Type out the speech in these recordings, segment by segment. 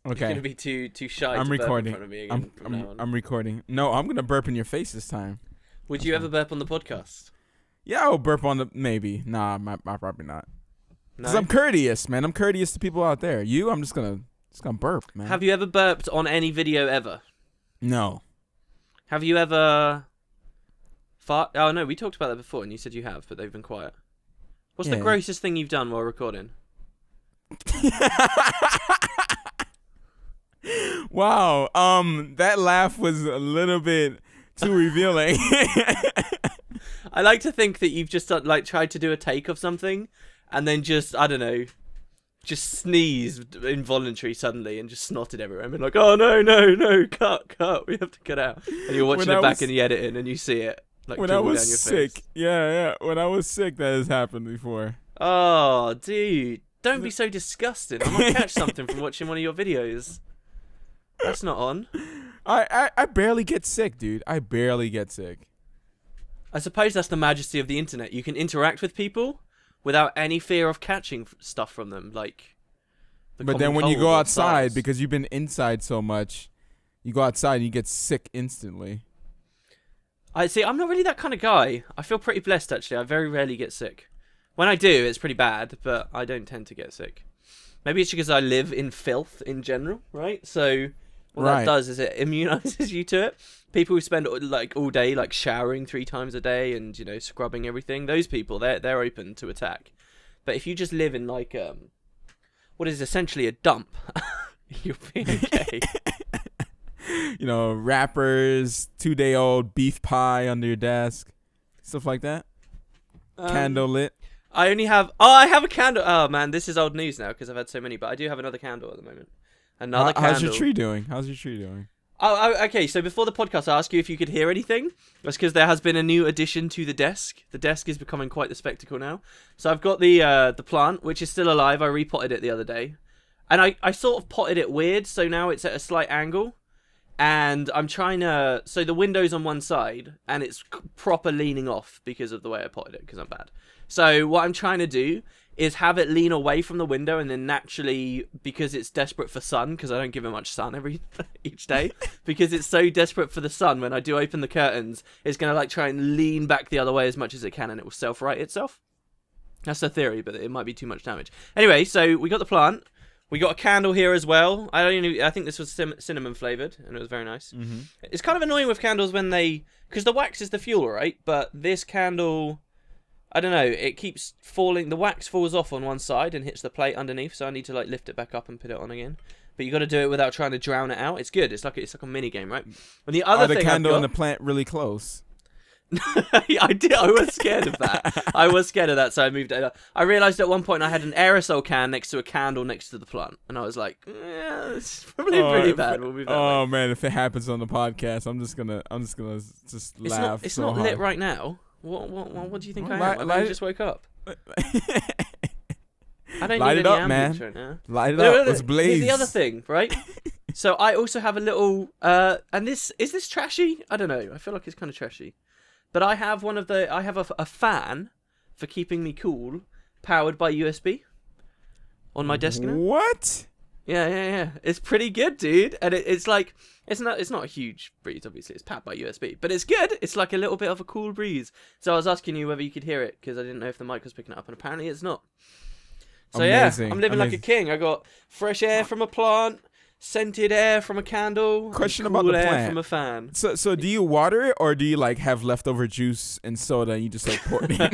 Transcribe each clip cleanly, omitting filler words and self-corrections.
Okay. You're gonna be too shy. I'm to recording. Burp in front of me again from now on. I'm recording. No, I'm gonna burp in your face this time. Would you ever burp on the podcast? Yeah, I'll burp on the maybe. Nah, my probably not. Because No? I'm courteous, man. I'm courteous to people out there. I'm just gonna burp, man. Have you ever burped on any video ever? No. Have you ever Oh no, we talked about that before, and you said you have, but they've been quiet. What's the Yeah. grossest thing you've done while recording? Wow. That laugh was a little bit too revealing. I like to think that you've just like tried to do a take of something, and then just I don't know, just sneezed involuntary suddenly and just snotted everywhere and been like, oh no, cut, we have to cut out. And you're watching it back in the editing and you see it like when I was down your sick. face. Yeah. When I was sick, that has happened before. Oh, dude, don't be so disgusting. I might catch something from watching one of your videos. That's not on. I barely get sick, dude. I barely get sick. I suppose that's the majesty of the internet. You can interact with people without any fear of catching stuff from them, like. But then when you go outside, because you've been inside so much, you go outside and you get sick instantly. I see. I'm not really that kind of guy. I feel pretty blessed actually. I very rarely get sick. When I do, it's pretty bad, but I don't tend to get sick. Maybe it's because I live in filth in general, right? So what that does is it immunizes you to it. People who spend like all day like showering 3 times a day and scrubbing everything, those people they're open to attack. But if you just live in like what is essentially a dump, you'll be okay. Wrappers, 2-day-old beef pie under your desk, stuff like that. Candle lit. I only have. Oh, I have a candle. Oh man, this is old news now because I've had so many. But I do have another candle at the moment. Another candle. How's your tree doing? Oh, okay. So before the podcast, I asked you if you could hear anything. That's because there has been a new addition to the desk. The desk is becoming quite the spectacle now. So I've got the plant, which is still alive. I repotted it the other day, and I sort of potted it weird. So now it's at a slight angle, and I'm trying to. So the window's on one side, and it's proper leaning off because of the way I potted it. Because I'm bad. So what I'm trying to do is have it lean away from the window, and then naturally, because it's desperate for sun, because I don't give it much sun each day, because it's so desperate for the sun, when I do open the curtains, it's going to like try and lean back the other way as much as it can, and it will self-right itself. That's the theory, but it might be too much damage. Anyway, so we got the plant. We got a candle here as well. I think this was cinnamon flavored, and it was very nice. Mm-hmm. It's kind of annoying with candles when because the wax is the fuel, right? But this candle, I don't know, it keeps falling. The wax falls off on one side and hits the plate underneath, so I need to like lift it back up and put it on again. But you got to do it without trying to drown it out. It's good. It's like a mini game, right? And the other thing, the candle and the plant really close? I did. I was scared of that. So I moved it. I realized at one point I had an aerosol can next to a candle next to the plant, and I was like, "Yeah, it's probably pretty bad." We'll move that way. Man, if it happens on the podcast, I'm just gonna laugh. It's so not hard. lit right now. What do you think I am? I just woke up. I don't light need it any up, ambience man. right now. Light it up. Let's blaze. Here's the other thing, right? So I also have a little. And is this trashy? I don't know. I feel like it's kind of trashy. But I have a fan for keeping me cool, powered by USB, on my desk now. What? Yeah. It's pretty good, dude. And it's like it's not a huge breeze, obviously. It's powered by USB, but it's good. It's like a little bit of a cool breeze. So I was asking you whether you could hear it because I didn't know if the mic was picking it up, and apparently it's not. So Amazing. Yeah, I'm living like a king. I got fresh air from a plant, scented air from a candle, Question cool about the air plant from a fan. So do you water it, or do you like have leftover juice and soda and you just like pour it in?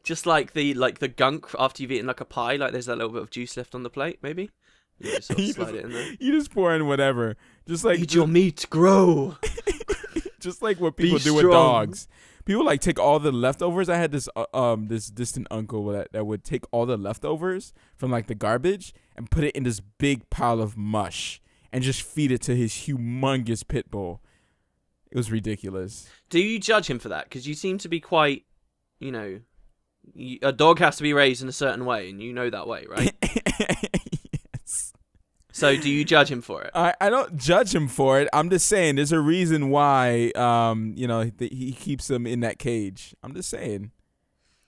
Just like the gunk after you've eaten like a pie, like there's that little bit of juice left on the plate, maybe. You just sort of slide it in there. You just pour in whatever. Just like eat your meat, grow. Just like what people Be do with strong. dogs. People like take all the leftovers. I had this this distant uncle that would take all the leftovers from like the garbage and put it in this big pile of mush and just feed it to his humongous pit bull. It was ridiculous. Do you judge him for that? Because you seem to be quite, a dog has to be raised in a certain way, and you know that way, right? Yes. So do you judge him for it? I don't judge him for it. I'm just saying there's a reason why he keeps them in that cage. I'm just saying.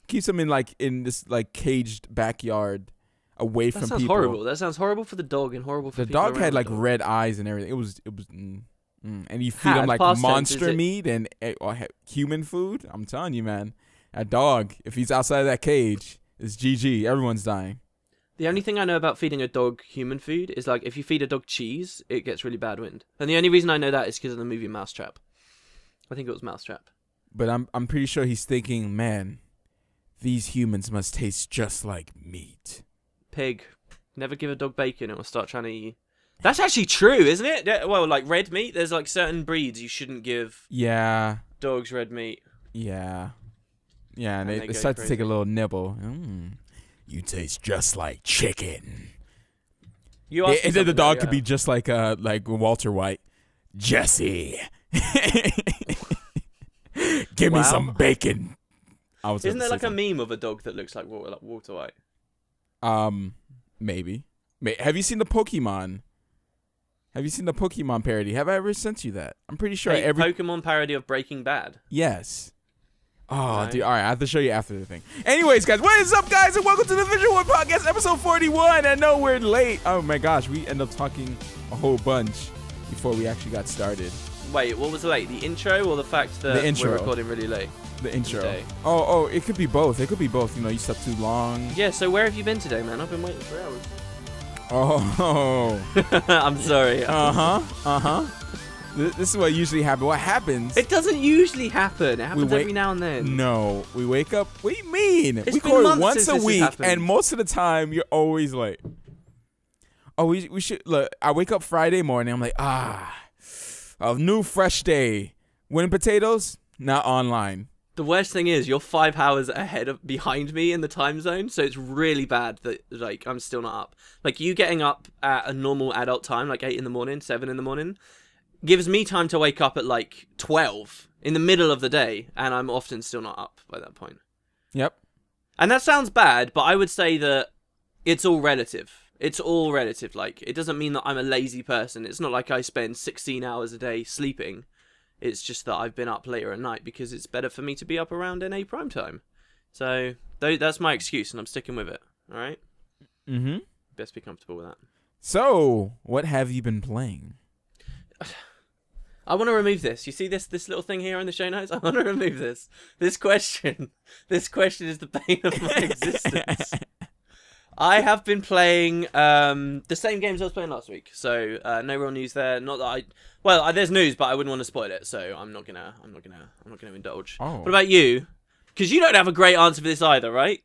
Keeps them in this like caged backyard. away That from sounds people. horrible. That sounds horrible for the dog and horrible for The people dog had around like the dog. red eyes and everything. It was and you feed him Had, like past tense, monster is it- meat and human food. I'm telling you, man, that dog, if he's outside of that cage, it's GG. Everyone's dying. The only thing I know about feeding a dog human food is like if you feed a dog cheese, it gets really bad wind. And the only reason I know that is because of the movie Mousetrap. I think it was Mousetrap. But I'm pretty sure he's thinking, man, these humans must taste just like meat. Pig. Never give a dog bacon, it will start trying to eat you. That's actually true, isn't it? Yeah, well, like red meat, there's like certain breeds you shouldn't give dogs red meat. Yeah, and they go start to take a crazy. little nibble. You taste just like chicken. You asked me And then the something dog though, could be just like Walter White. Jesse, give me Wow. some bacon. Isn't there like a meme of a dog that looks like Walter White? Maybe. Have you seen the Pokemon? Have you seen the Pokemon parody? Have I ever sent you that? I'm pretty sure A Pokemon parody of Breaking Bad. Yes. Oh, Right. dude. All right, I have to show you after the thing. Anyways, guys, what is up, guys, and welcome to the VisualWood Podcast, episode 41. I know we're late. Oh, my gosh. We end up talking a whole bunch before we actually got started. Wait, what was late? The intro or the fact that The intro. we're recording really late? The intro. Today. Oh, it could be both. It could be both. You know, you slept too long. Yeah, so where have you been today, man? I've been waiting for hours. Oh. I'm sorry. This is what usually happens. What happens? It doesn't usually happen. It happens wait- every now and then. No, we wake up. What do you mean? It's We been record months once since a this has week, happened. and most of the time you're always late. Oh, we should look. I wake up Friday morning. I'm like, a new fresh day. Winning potatoes, not online. The worst thing is you're 5 hours behind me in the time zone, so it's really bad that like I'm still not up. Like you getting up at a normal adult time, like 8 in the morning, 7 in the morning, gives me time to wake up at like 12 in the middle of the day, and I'm often still not up by that point. Yep. And that sounds bad, but I would say that it's all relative. It's all relative. Like, it doesn't mean that I'm a lazy person. It's not like I spend 16 hours a day sleeping. It's just that I've been up later at night because it's better for me to be up around NA prime time. So, that's my excuse, and I'm sticking with it. All right? Mm-hmm. Best be comfortable with that. So, what have you been playing? I want to remove this. You see this little thing here in the show notes? I want to remove this. This question is the bane of my existence. I have been playing the same games I was playing last week, so no real news there. Not that there's news, but I wouldn't want to spoil it, so I'm not gonna indulge. Oh. What about you? Because you don't have a great answer for this either, right?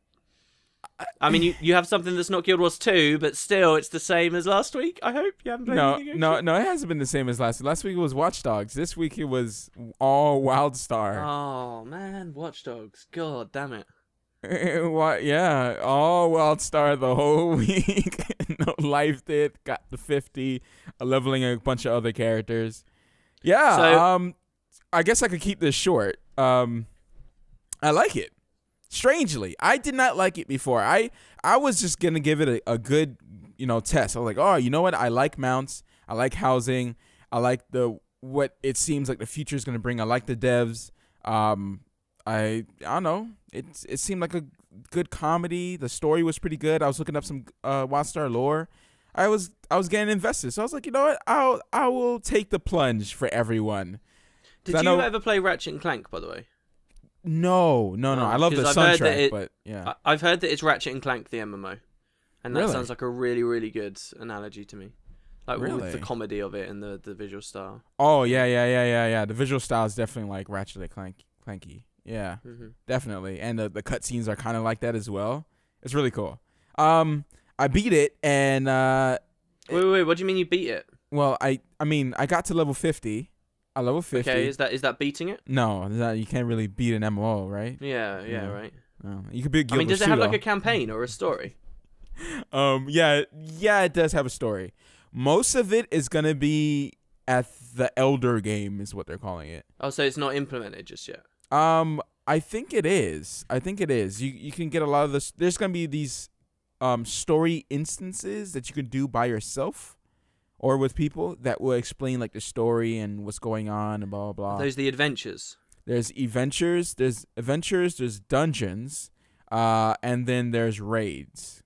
I mean, you have something that's not Guild Wars 2, but still, it's the same as last week. I hope you haven't played anything. No, it hasn't been the same as last week. Last week it was Watch Dogs. This week it was all Wildstar. Oh man, Watch Dogs. God damn it. What? Yeah, all Wildstar the whole week. No life did. Got the 50. Leveling a bunch of other characters. Yeah. So- I guess I could keep this short. I like it. Strangely, I did not like it before. I was just gonna give it a good, test. I was like, oh, you know what? I like mounts. I like housing. I like what it seems like the future is gonna bring. I like the devs. I don't know. It seemed like a good comedy. The story was pretty good. I was looking up some Wildstar lore. I was getting invested. So I was like, you know what? I will take the plunge for everyone. Did you ever play Ratchet and Clank, by the way? No. I love the 'cause I've heard that soundtrack, but yeah. I've heard that it's Ratchet and Clank the MMO, and that Really? sounds like a really, really good analogy to me. Like with Really? the comedy of it and the visual style. Oh yeah. The visual style is definitely like Ratchet and Clanky. Yeah, definitely. And the cutscenes are kind of like that as well. It's really cool. I beat it, and Wait. What do you mean you beat it? well, I mean, I got to level 50. I level 50. Okay, is that beating it? No, you can't really beat an MMO, right? Yeah, No. right. No. You could be a Guild I mean, Wars does it 2, have like though. a campaign or a story? Yeah, it does have a story. Most of it is gonna be at the Elder game, is what they're calling it. Oh, so it's not implemented just yet. I think it is. You can get a lot of this. There's gonna be these story instances that you can do by yourself or with people that will explain like the story and what's going on and blah blah blah. Are those the adventures? There's adventures, there's dungeons, and then there's raids.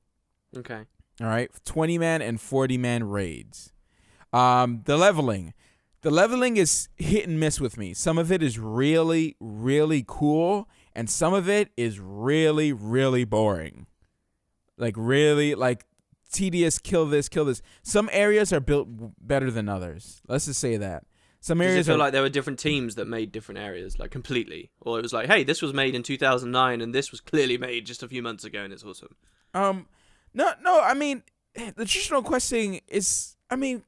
Okay. All right, 20-man and 40-man raids. The leveling is hit and miss with me. Some of it is really, really cool, and some of it is really, really boring. Like really, like tedious. Kill this, kill this. Some areas are built better than others. Let's just say that. Some Does areas it feel like there were different teams that made different areas, like completely, or it was like, hey, this was made in 2009, and this was clearly made just a few months ago, and it's awesome. No. I mean, the traditional questing is. I mean,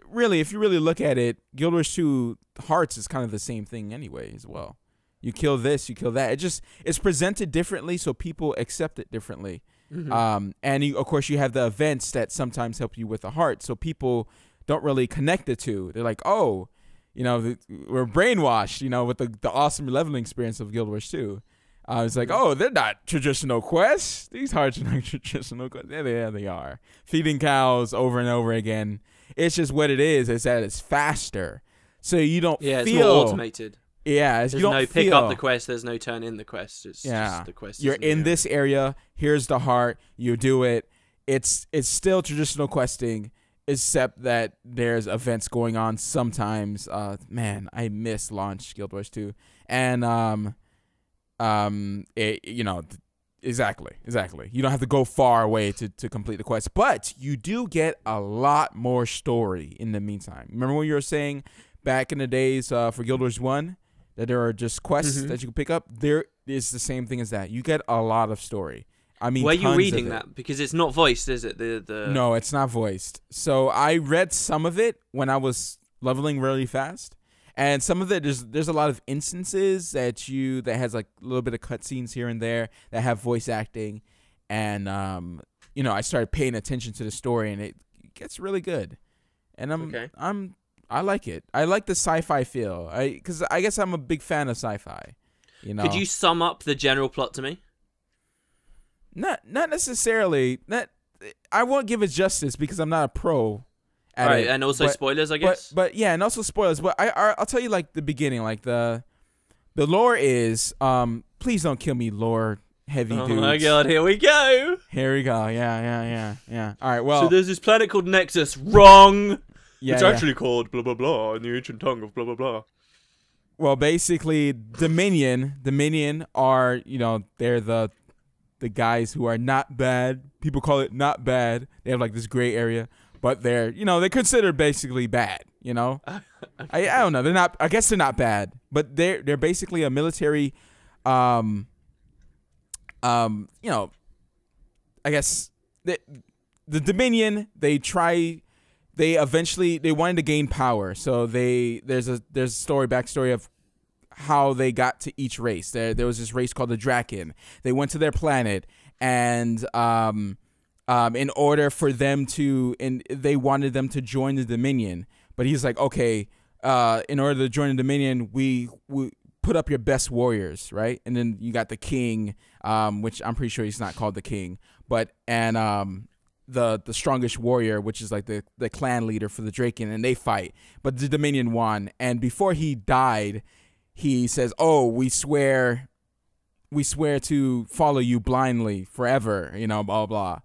really, if you really look at it, Guild Wars 2 Hearts is kind of the same thing anyway as well. You kill this, you kill that. It's presented differently, so people accept it differently. Mm-hmm. And of course, you have the events that sometimes help you with the heart, so people don't really connect the two. They're like, oh, you know, we're brainwashed, you know, with the awesome leveling experience of Guild Wars 2. It's like, oh, they're not traditional quests. These hearts are not traditional quests. Yeah, they are. Feeding cows over and over again. It's just what it is that it's faster. So you don't feel... it's more automated. Yeah, there's you don't no pick up the quest. There's no turn in the quest. It's just the quest. You're in this area. Here's the heart. You do it. It's still traditional questing, except that there's events going on sometimes. Man, I miss launch Guild Wars 2. And you know, exactly. You don't have to go far away to complete the quest, but you do get a lot more story in the meantime. Remember when you were saying back in the days for Guild Wars 1 that there are just quests that you can pick up? There is the same thing as that. You get a lot of story. I mean, where are you reading that? Because it's not voiced, is it? No, it's not voiced. So I read some of it when I was leveling really fast. And some of it, there's a lot of instances that has like a little bit of cutscenes here and there that have voice acting, and you know, I started paying attention to the story, and it gets really good. And I like it. I like the sci-fi feel. Because I guess I'm a big fan of sci-fi. You know, could you sum up the general plot to me? Not necessarily. I won't give it justice because I'm not a pro. Right, and also spoilers, I guess. But yeah, and also spoilers. But I'll tell you like the beginning, like the lore is. Please don't kill me, lore heavy dudes. Oh my god, here we go. Here we go. Yeah. All right. Well, so there's this planet called Nexus. Wrong. Yeah, it's actually called blah blah blah in the ancient tongue of blah blah blah. Well, basically, Dominion are, you know, they're the guys who are not bad. People call it not bad. They have like this gray area. But they're, you know, they're considered basically bad, you know? I don't know. They're not, I guess they're not bad, but they're basically a military, you know, I guess the Dominion, they wanted to gain power. So there's a backstory of how they got to each race. There was this race called the Draken. They went to their planet and, in order for them to, and they wanted them to join the Dominion, but he's like, okay, in order to join the Dominion, we put up your best warriors, right? And then you got the king, which I'm pretty sure he's not called the king, but the strongest warrior, which is like the clan leader for the Draken, and they fight, but the Dominion won. And before he died, he says, "Oh, we swear to follow you blindly forever," you know, blah blah.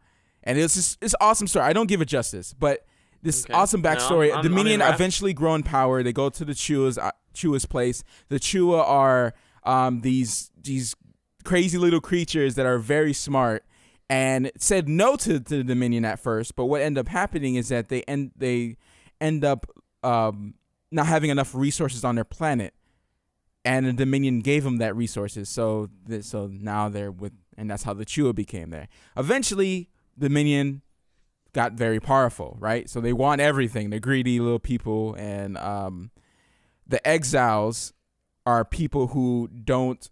And it's awesome story. I don't give it justice, but this awesome backstory. No, Dominion eventually grow in power. They go to the Chua's place. The Chua are these crazy little creatures that are very smart, and said no to the Dominion at first. But what ended up happening is that they end up not having enough resources on their planet, and the Dominion gave them that resources. So now they're with, and that's how the Chua became there. Eventually, Dominion got very powerful, right? So they want everything. They're greedy little people, and the exiles are people who don't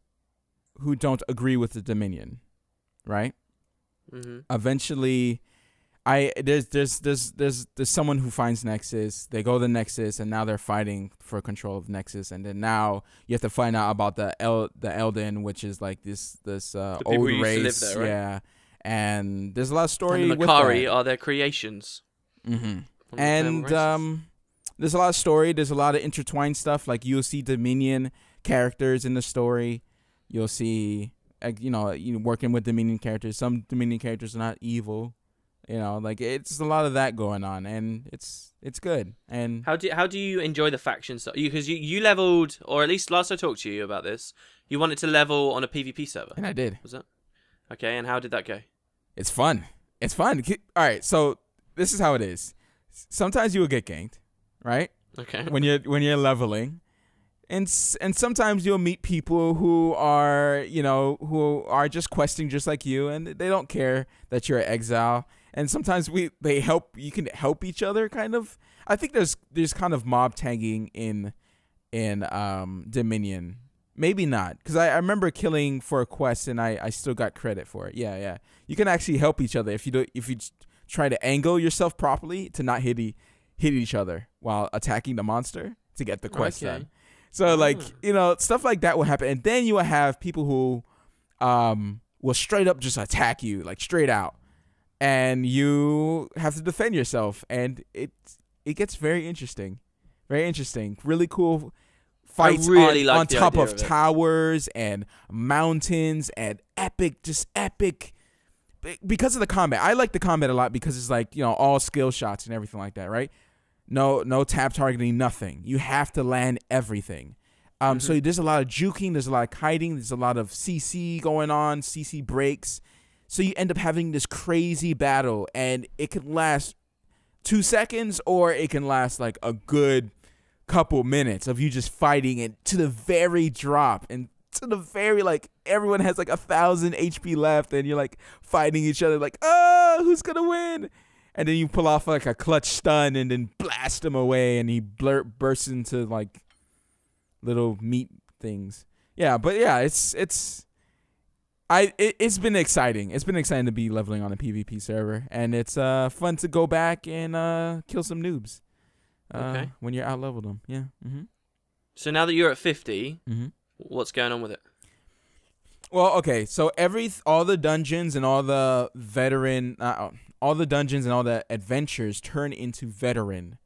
agree with the Dominion, right? Mm-hmm. Eventually, there's someone who finds Nexus. They go to Nexus, and now they're fighting for control of Nexus. And then now you have to find out about the Elden, which is like this old race, there, right? Yeah. And there's a lot of story. And the Makari are their creations. Mm-hmm. And there's a lot of story. There's a lot of intertwined stuff. Like you'll see Dominion characters in the story. You'll see, you know, working with Dominion characters. Some Dominion characters are not evil. You know, like it's a lot of that going on, and it's good. And how do you enjoy the faction stuff? Because you leveled, or at least last I talked to you about this, you wanted to level on a PvP server. And I did. Was that okay? And how did that go? It's fun. It's fun. All right, so this is how it is. Sometimes you will get ganked, right? Okay. When you're leveling, and sometimes you'll meet people who are just questing just like you, and they don't care that you're an exile. And sometimes you can help each other kind of. I think there's kind of mob tagging in Dominion. Maybe not, because I remember killing for a quest and I still got credit for it. Yeah. You can actually help each other if you try to angle yourself properly to not hit each other while attacking the monster to get the quest done. So like, stuff like that will happen, and then you will have people who will straight up just attack you, like straight out. And you have to defend yourself, and it gets very interesting. Very interesting. Really cool fights on top of towers and mountains, and epic because of the combat. I like the combat a lot because it's like, all skill shots and everything like that, right? No tap targeting, nothing. You have to land everything. So there's a lot of juking, there's a lot of kiting, there's a lot of CC going on, CC breaks. So you end up having this crazy battle, and it can last 2 seconds, or it can last like a good couple minutes of you just fighting, and to the very drop, and to the very, like, everyone has like 1,000 HP left, and you're like fighting each other like, who's gonna win? And then you pull off like a clutch stun and then blast him away, and he bursts into like little meat things. Yeah, but yeah, it's been exciting. It's been exciting to be leveling on a PvP server, and it's fun to go back and kill some noobs when you're out leveled them. Yeah. So now that you're at 50, what's going on with it? Well, okay. So all the dungeons and all the dungeons and all the adventures turn into veteran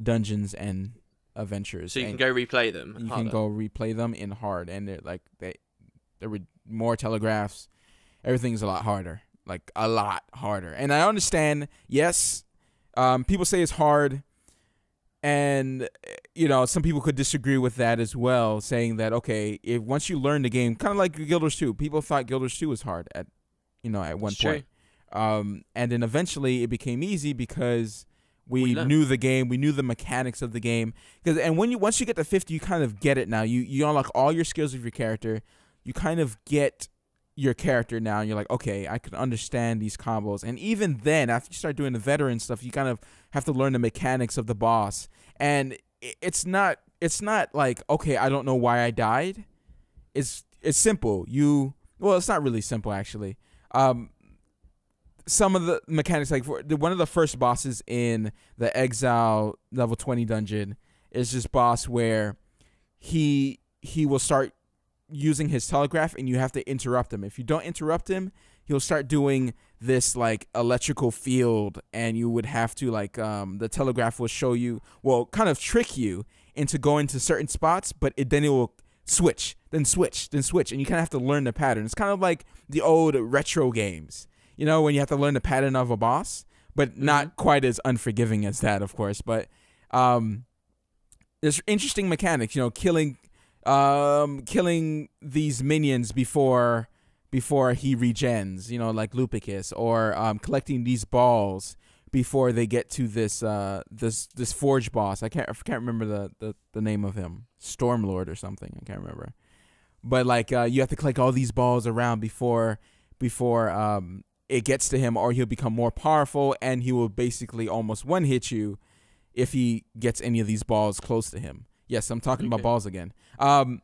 dungeons and adventures. So you can go replay them. You can go replay them in hard, and there were more telegraphs. Everything's a lot harder, like a lot harder. And I understand, yes, people say it's hard, and some people could disagree with that as well, saying that okay, if once you learn the game, kind of like Guild Wars 2, people thought Guild Wars 2 was hard at one point. And then eventually it became easy because we knew the game, we knew the mechanics of the game. Once you get to 50, you kind of get it now. You unlock all your skills of your character. You kind of get your character now, and you're like, okay, I can understand these combos. And even then, after you start doing the veteran stuff, you kind of have to learn the mechanics of the boss. And it's not like, okay, I don't know why I died. It's simple. It's not really simple, actually. Some of the mechanics, like one of the first bosses in the Exile level 20 dungeon is this boss where he will start using his telegraph, and you have to interrupt him. If you don't interrupt him, he'll start doing this like electrical field, and you would have to the telegraph will show you, kind of trick you into going to certain spots, but then it will switch, then switch, and you kind of have to learn the pattern. It's kind of like the old retro games, when you have to learn the pattern of a boss, but not quite as unforgiving as that, of course. But there's interesting mechanics, killing these minions before he regens, like Lupicus, or collecting these balls before they get to this forge boss. I can't remember the name of him, Stormlord or something. I can't remember. But you have to collect all these balls around before it gets to him, or he'll become more powerful, and he will basically almost one-hit you if he gets any of these balls close to him. Yes, I'm talking about balls again. And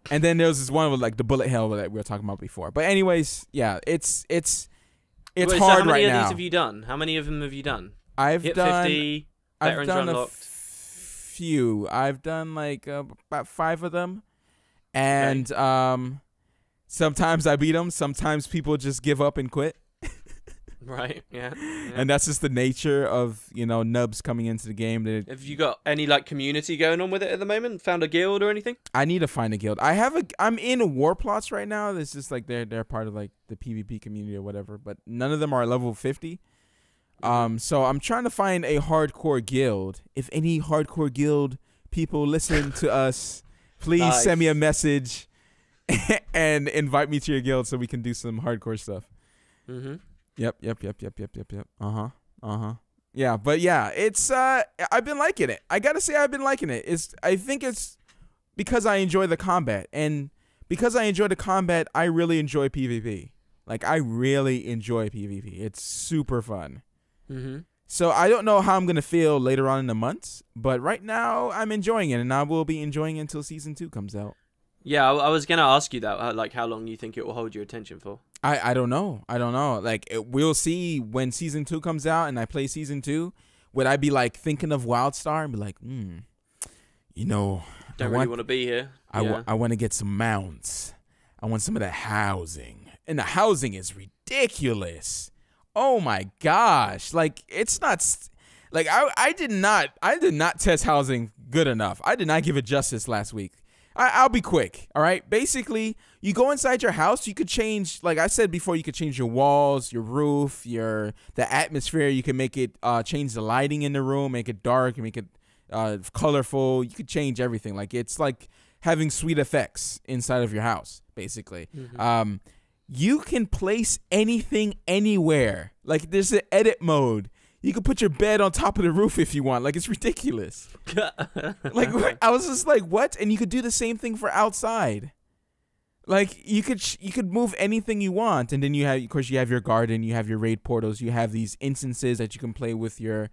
then there was this one with the bullet hell that we were talking about before. But anyways, yeah, it's hard right now. How many of these have you done? How many of them have you done? I've done 50, veterans a unlocked. few. I've done about 5 of them, and sometimes I beat them. Sometimes people just give up and quit. Right, yeah. And that's just the nature of, nubs coming into the game. Have you got any community going on with it at the moment? Found a guild or anything? I need to find a guild. I'm in war plots right now. It's just they're part of the PvP community or whatever, but none of them are level 50. So I'm trying to find a hardcore guild. If any hardcore guild people listen to us, please send me a message and invite me to your guild so we can do some hardcore stuff. Yep. Yeah, but yeah, it's I've been liking it. I gotta say I've been liking it. I think it's because I enjoy the combat, and because I enjoy the combat, I really enjoy PvP. Like, I really enjoy PvP. It's super fun. So I don't know how I'm gonna feel later on in the months, but right now I'm enjoying it, and I will be enjoying it until season 2 comes out. Yeah, I was gonna ask you that, like how long you think it will hold your attention for. I don't know. Like, we'll see when season 2 comes out and I play season 2. Would I be like thinking of Wildstar and be like, you know, don't really want to be here. I want to get some mounts. I want some of the housing, and the housing is ridiculous. Oh my gosh! Like, it's not. Like, I did not test housing good enough. I did not give it justice last week. I'll be quick, all right? Basically, you go inside your house, you could change, like I said before, you could change your walls, your roof, the atmosphere. You can make it, change the lighting in the room, make it dark, make it colorful. You could change everything. Like, it's like having sweet effects inside of your house, basically. You can place anything anywhere. Like, there's an edit mode. You can put your bed on top of the roof if you want. Like, it's ridiculous. Like, I was just like, what? And you could do the same thing for outside. Like, you could move anything you want, and then you have, of course, you have your garden, you have your raid portals, you have these instances that you can play with your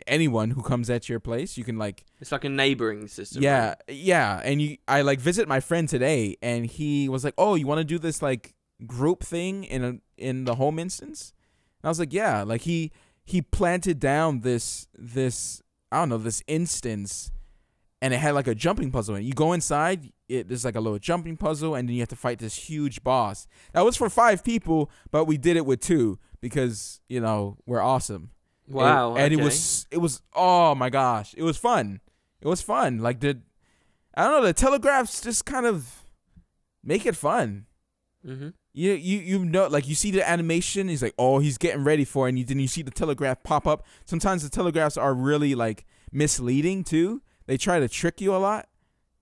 anyone who comes at your place. You can, like, it's like a neighboring system. Yeah, right? yeah. And I like visit my friend today, and he was like, "Oh, you want to do this like group thing in the home instance?" And I was like, yeah. Like, he planted down this I don't know, this instance, and it had like a jumping puzzle. And you go inside, there's like a little jumping puzzle, and then you have to fight this huge boss. That was for 5 people, but we did it with 2 because, you know, we're awesome. Wow. And it was oh my gosh, it was fun. It was fun. Like, I don't know, the telegraphs just kind of make it fun. You know, like, you see the animation, he's like, oh, he's getting ready for it, and then you see the telegraph pop up. Sometimes the telegraphs are really, like, misleading too. They try to trick you a lot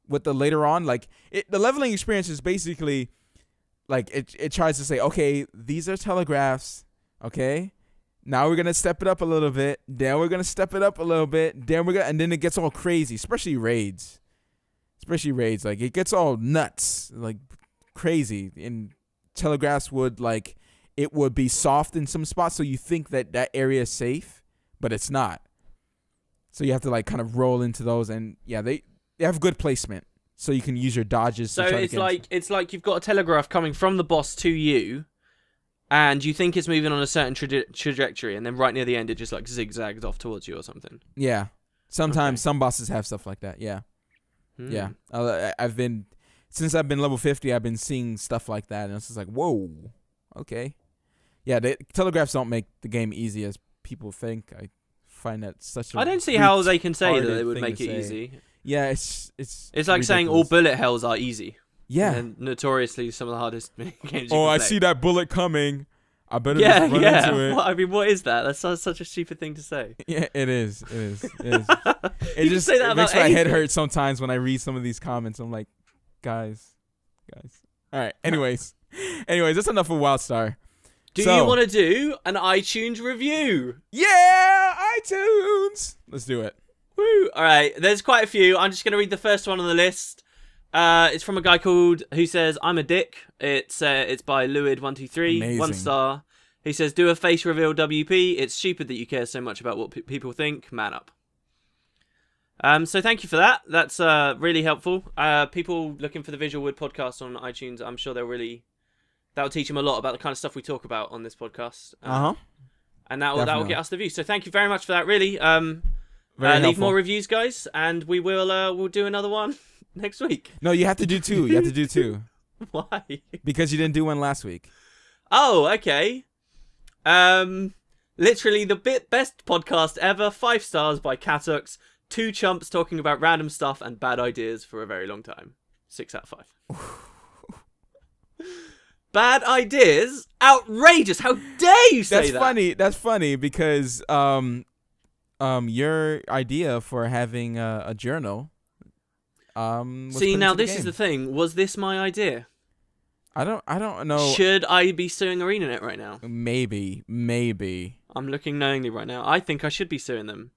with the later on. Like, the leveling experience is basically like, it tries to say, okay, these are telegraphs, okay, now we're gonna step it up a little bit, then we're gonna step it up a little bit, and then it gets all crazy, especially raids. Like, it gets all nuts, like crazy. In telegraphs would, like, it would be soft in some spots, so you think that area is safe, but it's not. So you have to, like, kind of roll into those, and yeah, they have good placement, so you can use your dodges. So it's like you've got a telegraph coming from the boss to you, and you think it's moving on a certain trajectory, and then right near the end, it just, like, zigzags off towards you or something. Yeah, sometimes some bosses have stuff like that. Yeah, yeah. Since I've been level 50, I've been seeing stuff like that, and it's just like, whoa, okay. Yeah, the telegraphs don't make the game easy as people think. I find that such a I don't see how they can say that they would make it easy. Yeah, it's like ridiculous. Saying all bullet hells are easy. Yeah. And notoriously some of the hardest games you can I play. See that bullet coming. I better just run into it. I mean, what is that? That's such a stupid thing to say. Yeah, it is. It just say that it about makes my anything. head hurt sometimes when I read some of these comments. I'm like, guys. All right. Anyways, that's enough of Wildstar. Do you want to do an iTunes review? Yeah, iTunes. Let's do it. Woo! All right. There's quite a few. I'm just going to read the first one on the list. It's from a guy who says, "I'm a dick." It's by Luid123. Amazing. 1 star. He says, "Do a face reveal WP. It's stupid that you care so much about what people think. Man up." So thank you for that. That's really helpful. People looking for the VisualWood podcast on iTunes, I'm sure that'll teach them a lot about the kind of stuff we talk about on this podcast. And that will get us the views. So thank you very much for that. Really. Leave more reviews, guys, and we'll do another one next week. No, you have to do 2. You have to do 2. Why? Because you didn't do one last week. Oh, okay. Literally the best podcast ever. 5 stars by Catux. 2 chumps talking about random stuff and bad ideas for a very long time. 6 out of 5. Bad ideas? Outrageous! How dare you say that? That's funny. That's funny because your idea for having a journal. Was See, put now into the this is game. the thing. Was this my idea? I don't know. Should I be suing ArenaNet right now? Maybe. I'm looking knowingly right now. I think I should be suing them.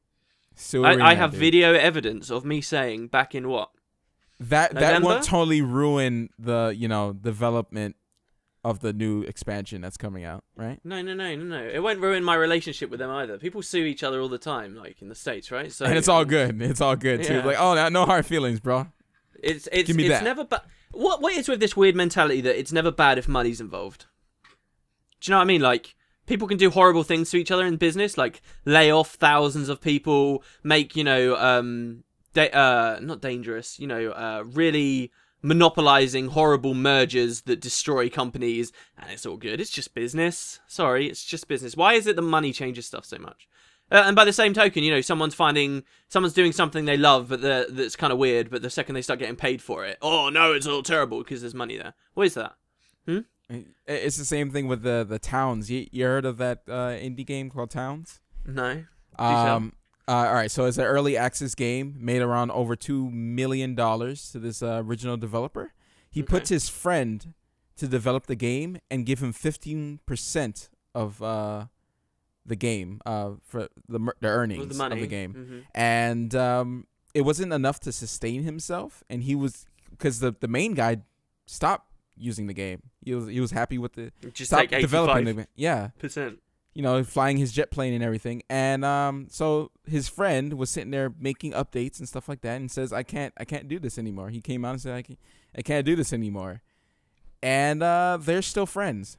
So I have video evidence of me saying back in what? That November? won't totally ruin the development of the new expansion that's coming out, right? No. It won't ruin my relationship with them either. People sue each other all the time, like in the States, right? So And it's all good. It's all good too. Yeah. Like, oh, no hard feelings, bro. It's Give me that. never bad. What is with this weird mentality that it's never bad if money's involved? Do you know what I mean? Like, people can do horrible things to each other in business, like lay off thousands of people, make not dangerous, really monopolizing horrible mergers that destroy companies, and it's all good. It's just business. Sorry, it's just business. Why is it that money changes stuff so much? And by the same token, someone's doing something they love, but that's kind of weird. But the second they start getting paid for it, oh no, it's all terrible because there's money there. What is that? It's the same thing with the towns. You heard of that indie game called Towns? No. All right, so it's an early access game made around over $2 million to this original developer. He puts his friend to develop the game and give him 15% of the game for the earnings the money. of the game. And it wasn't enough to sustain himself, and he was, because the main guy stopped using the game. He was happy with the Just stopped like developing the game. Yeah. 85%. Flying his jet plane and everything. And so his friend was sitting there making updates and stuff like that, and says, I can't do this anymore. He came out and said, I can't do this anymore. And they're still friends.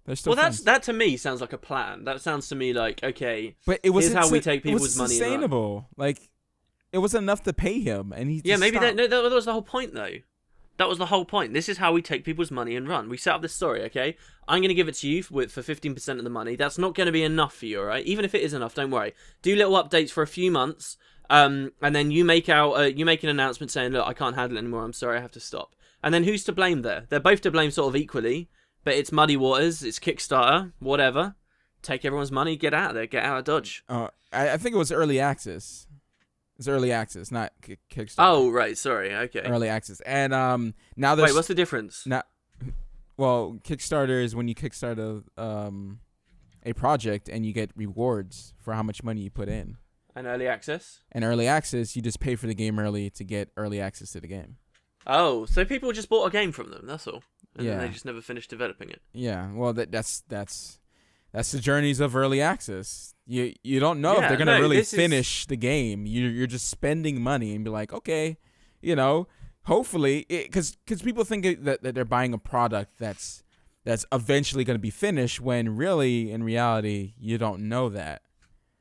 They're still friends. That to me sounds like a plan. That sounds to me like, okay, But it was how we take people's money and run. sustainable. Like, it was enough to pay him, and he just maybe stopped. that was the whole point though. That was the whole point. This is how we take people's money and run. We set up this story, okay? I'm going to give it to you for 15% of the money. That's not going to be enough for you, all right? Even if it is enough, don't worry. Do little updates for a few months, and then you make an announcement saying, look, I can't handle it anymore. I'm sorry, I have to stop. And then who's to blame there? They're both to blame sort of equally, but it's muddy waters, it's Kickstarter, whatever. Take everyone's money, get out of there, get out of Dodge. I think it was early access. It's early access, not Kickstarter. Oh, right, sorry, okay. Early access. And now there's... Wait, what's the difference? Well, Kickstarter is when you kickstart a project and you get rewards for how much money you put in. And early access? And early access, you just pay for the game early to get early access to the game. Oh, so people just bought a game from them, that's all. And then they just never finished developing it. Yeah, well, that's the journeys of early access. You don't know if they're gonna really finish the game. You're just spending money and be like, okay, hopefully, because people think that they're buying a product that's eventually gonna be finished, when really in reality you don't know that.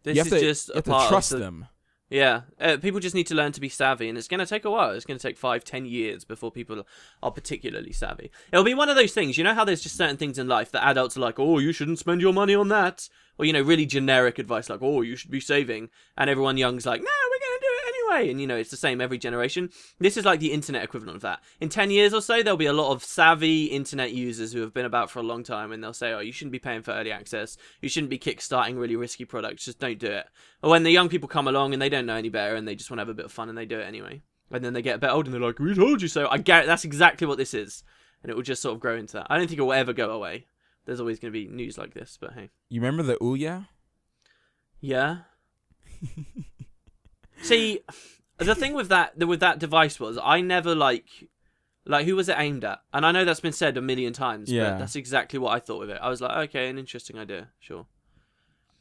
This you have is to trust them. Yeah, people just need to learn to be savvy, and it's going to take a while. It's going to take 5-10 years before people are particularly savvy. It'll be one of those things, how there's just certain things in life that adults are like, oh, you shouldn't spend your money on that. Or, really generic advice like, oh, you should be saving. And everyone young's like, no, we're going to do it anyway. And, it's the same every generation. This is like the internet equivalent of that. In 10 years or so, there'll be a lot of savvy internet users who have been about for a long time, and they'll say, oh, you shouldn't be paying for early access. You shouldn't be kickstarting really risky products. Just don't do it. Or when the young people come along and they don't know any better and they just want to have a bit of fun and they do it anyway. And then they get a bit older and they're like, we told you so. I get it. That's exactly what this is. And it will just sort of grow into that. I don't think it will ever go away. There's always going to be news like this, but hey. You remember the Ouya? Yeah. See, the thing with that device was I never like who was it aimed at? And I know that's been said a million times, but that's exactly what I thought of it. I was like, okay, an interesting idea, sure.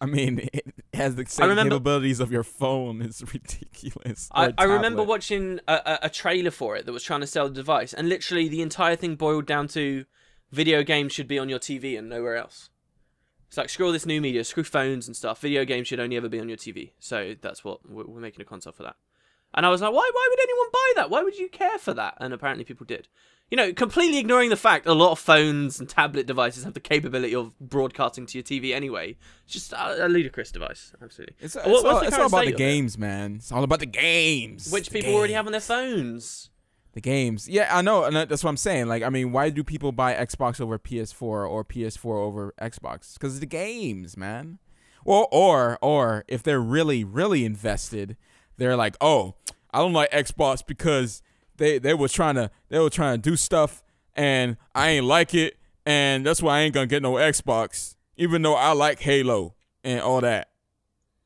I mean, it has the same capabilities of your phone. It's ridiculous. I remember watching a trailer for it that was trying to sell the device, and literally the entire thing boiled down to video games should be on your TV and nowhere else. It's like, screw all this new media, screw phones and stuff. Video games should only ever be on your TV. So that's what we're making a console for that. And I was like, why would anyone buy that? Why would you care for that? And apparently people did. Completely ignoring the fact a lot of phones and tablet devices have the capability of broadcasting to your TV anyway. It's just a ludicrous device, absolutely. It's all about the games, man. It's all about the games. Which people already have on their phones. The games. Yeah, I know, and that's what I'm saying. Like, I mean, why do people buy Xbox over PS4 or PS4 over Xbox? Because the games, man. Or if they're really, really invested, they're like, oh, I don't like Xbox because they were trying to do stuff and I ain't like it, and that's why I ain't gonna get no Xbox, even though I like Halo and all that.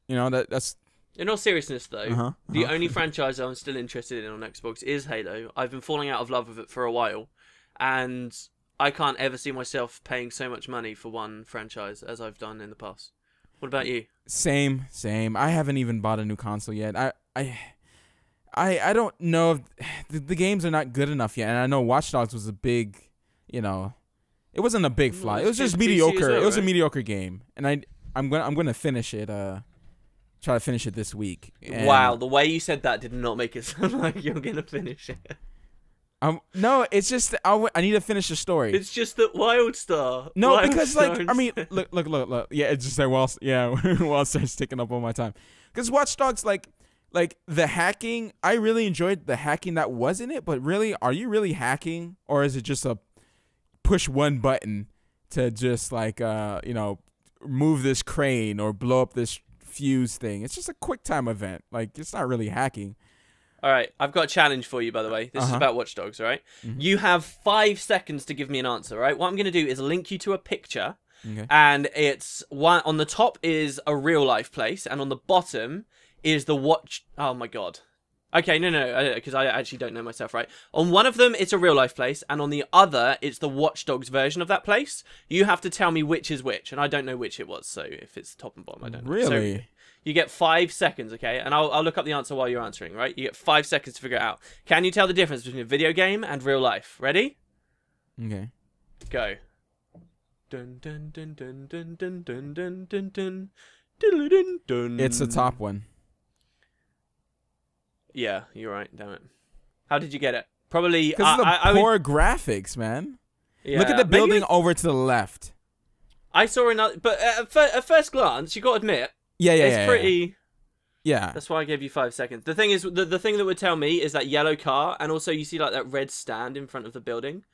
You know, that's. In all seriousness, though, the only franchise I'm still interested in on Xbox is Halo. I've been falling out of love with it for a while, and I can't ever see myself paying so much money for one franchise as I've done in the past. What about you? Same. I haven't even bought a new console yet. I don't know if the games are not good enough yet, and I know Watch Dogs was a big, you know, it wasn't a big fly. It was just mediocre. It was a mediocre game, and I'm gonna finish it. Try to finish it this week. And wow, the way you said that did not make it sound like you're gonna finish it. No, it's just I need to finish the story. It's just that Wildstar. No, because like I mean, look. Yeah, it's just like Wildstar's taking up all my time. Because Watch Dogs, like the hacking, I really enjoyed the hacking that was in it. But really, are you really hacking, or is it just a push one button to just like you know, move this crane or blow up this fuse thing? It's just a quick time event. Like, it's not really hacking. All right, I've got a challenge for you, by the way. This is about Watch Dogs, all right? You have 5 seconds to give me an answer, all right? What I'm going to do is link you to a picture, and it's one on the top is a real life place, and on the bottom is the watch. Oh my god. Okay, no, because I actually don't know myself, right? On one of them, it's a real life place, and on the other, it's the Watch Dogs version of that place. You have to tell me which is which, and I don't know which it was, so if it's top and bottom, I don't know. Really? So you get 5 seconds, okay? And I'll look up the answer while you're answering, right? You get 5 seconds to figure it out. Can you tell the difference between a video game and real life? Ready? Okay. Go. Dun dun dun dun dun dun dun dun dun dun dun dun. It's the top one. Yeah, you're right. Damn it. How did you get it? Probably because of the poor graphics, man. Yeah, look at the building over to the left. I saw another, but at first glance, you got to admit, it's pretty. Yeah. That's why I gave you 5 seconds. The thing is, the thing that would tell me is that yellow car, and also you see like that red stand in front of the building,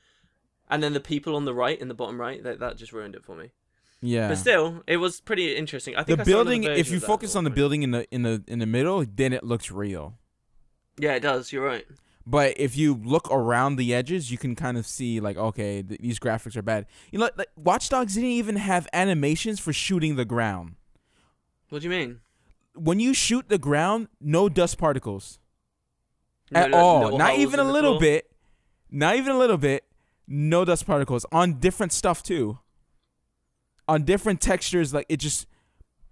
and then the people on the right, in the bottom right, that just ruined it for me. Yeah. But still, it was pretty interesting. I think the building. If you focus on the building in the middle, then it looks real. Yeah, it does. You're right. But if you look around the edges, you can kind of see, like, okay, these graphics are bad. You know, like, Watch Dogs didn't even have animations for shooting the ground. What do you mean? When you shoot the ground, no dust particles. At all. Not even a little bit. Not even a little bit. No dust particles. On different stuff, too. On different textures, like, it just...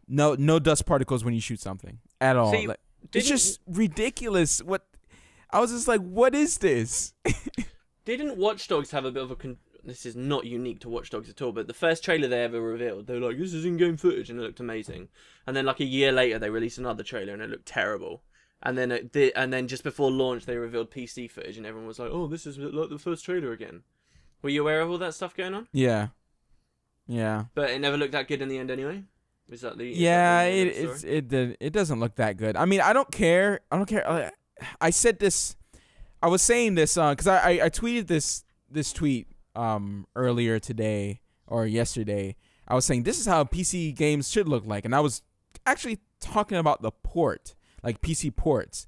No dust particles when you shoot something. At all. See, like, it's just ridiculous. I was just like, what is this? Didn't Watch Dogs have a bit of a... This is not unique to Watch Dogs at all, but the first trailer they ever revealed, they were like, this is in-game footage, and it looked amazing. And then like a year later, they released another trailer, and it looked terrible. And then just before launch, they revealed PC footage, and everyone was like, oh, this is like the first trailer again. Were you aware of all that stuff going on? Yeah. Yeah. But it never looked that good in the end anyway? Is that the... It doesn't look that good. I mean, I don't care. I said this... I was saying this because I tweeted this tweet earlier today or yesterday. I was saying this is how PC games should look like, and I was actually talking about the port, like PC ports.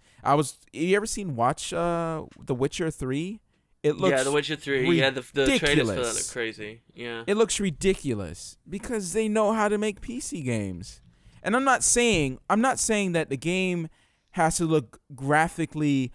You ever seen The Witcher 3? It looks The Witcher 3. Yeah, the trailers for that look crazy. Yeah, it looks ridiculous because they know how to make PC games. And I'm not saying that the game has to look graphically,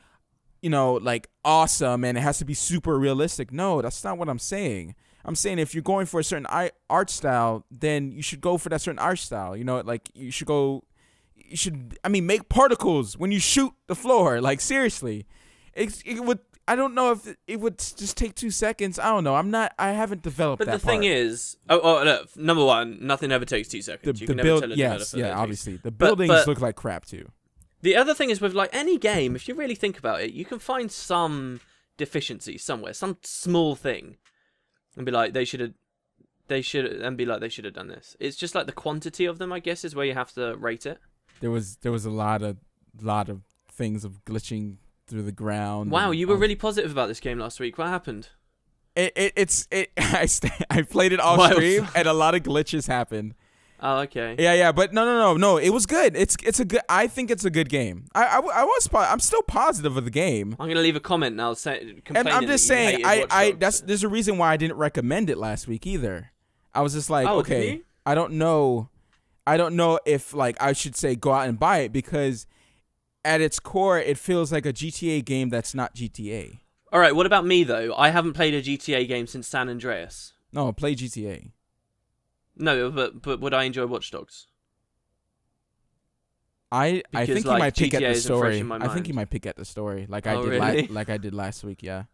like awesome and it has to be super realistic. No, that's not what I'm saying. I'm saying if you're going for a certain art style, then you should go for that certain art style. Like you should make particles when you shoot the floor. Like seriously, it would. I don't know if it would just take 2 seconds. I don't know. I haven't developed that part. But the thing is, look, number one, nothing ever takes 2 seconds. You can never tell a developer. Yeah, obviously. The buildings look like crap too. The other thing is with like any game, if you really think about it, you can find some deficiency somewhere, some small thing, and be like, they should have done this. It's just like the quantity of them, I guess, is where you have to rate it. There was a lot of things of glitching through the ground. Wow, you were really positive about this game last week. What happened? I played it off stream and a lot of glitches happened. Oh, okay. Yeah, but no, it was good. It's a good. I think it's a good game. I'm still positive of the game. I'm gonna leave a comment now and I'm just saying there's a reason why I didn't recommend it last week either. I was just like, okay, I don't know if like I should say go out and buy it, because at its core it feels like a GTA game that's not GTA. All right, what about me though? I haven't played a GTA game since San Andreas. No, play GTA. No, but would I enjoy Watch Dogs? I think like, you might pick GTA at the story. I think you might pick at the story, like I did. Really? Like I did last week. Yeah.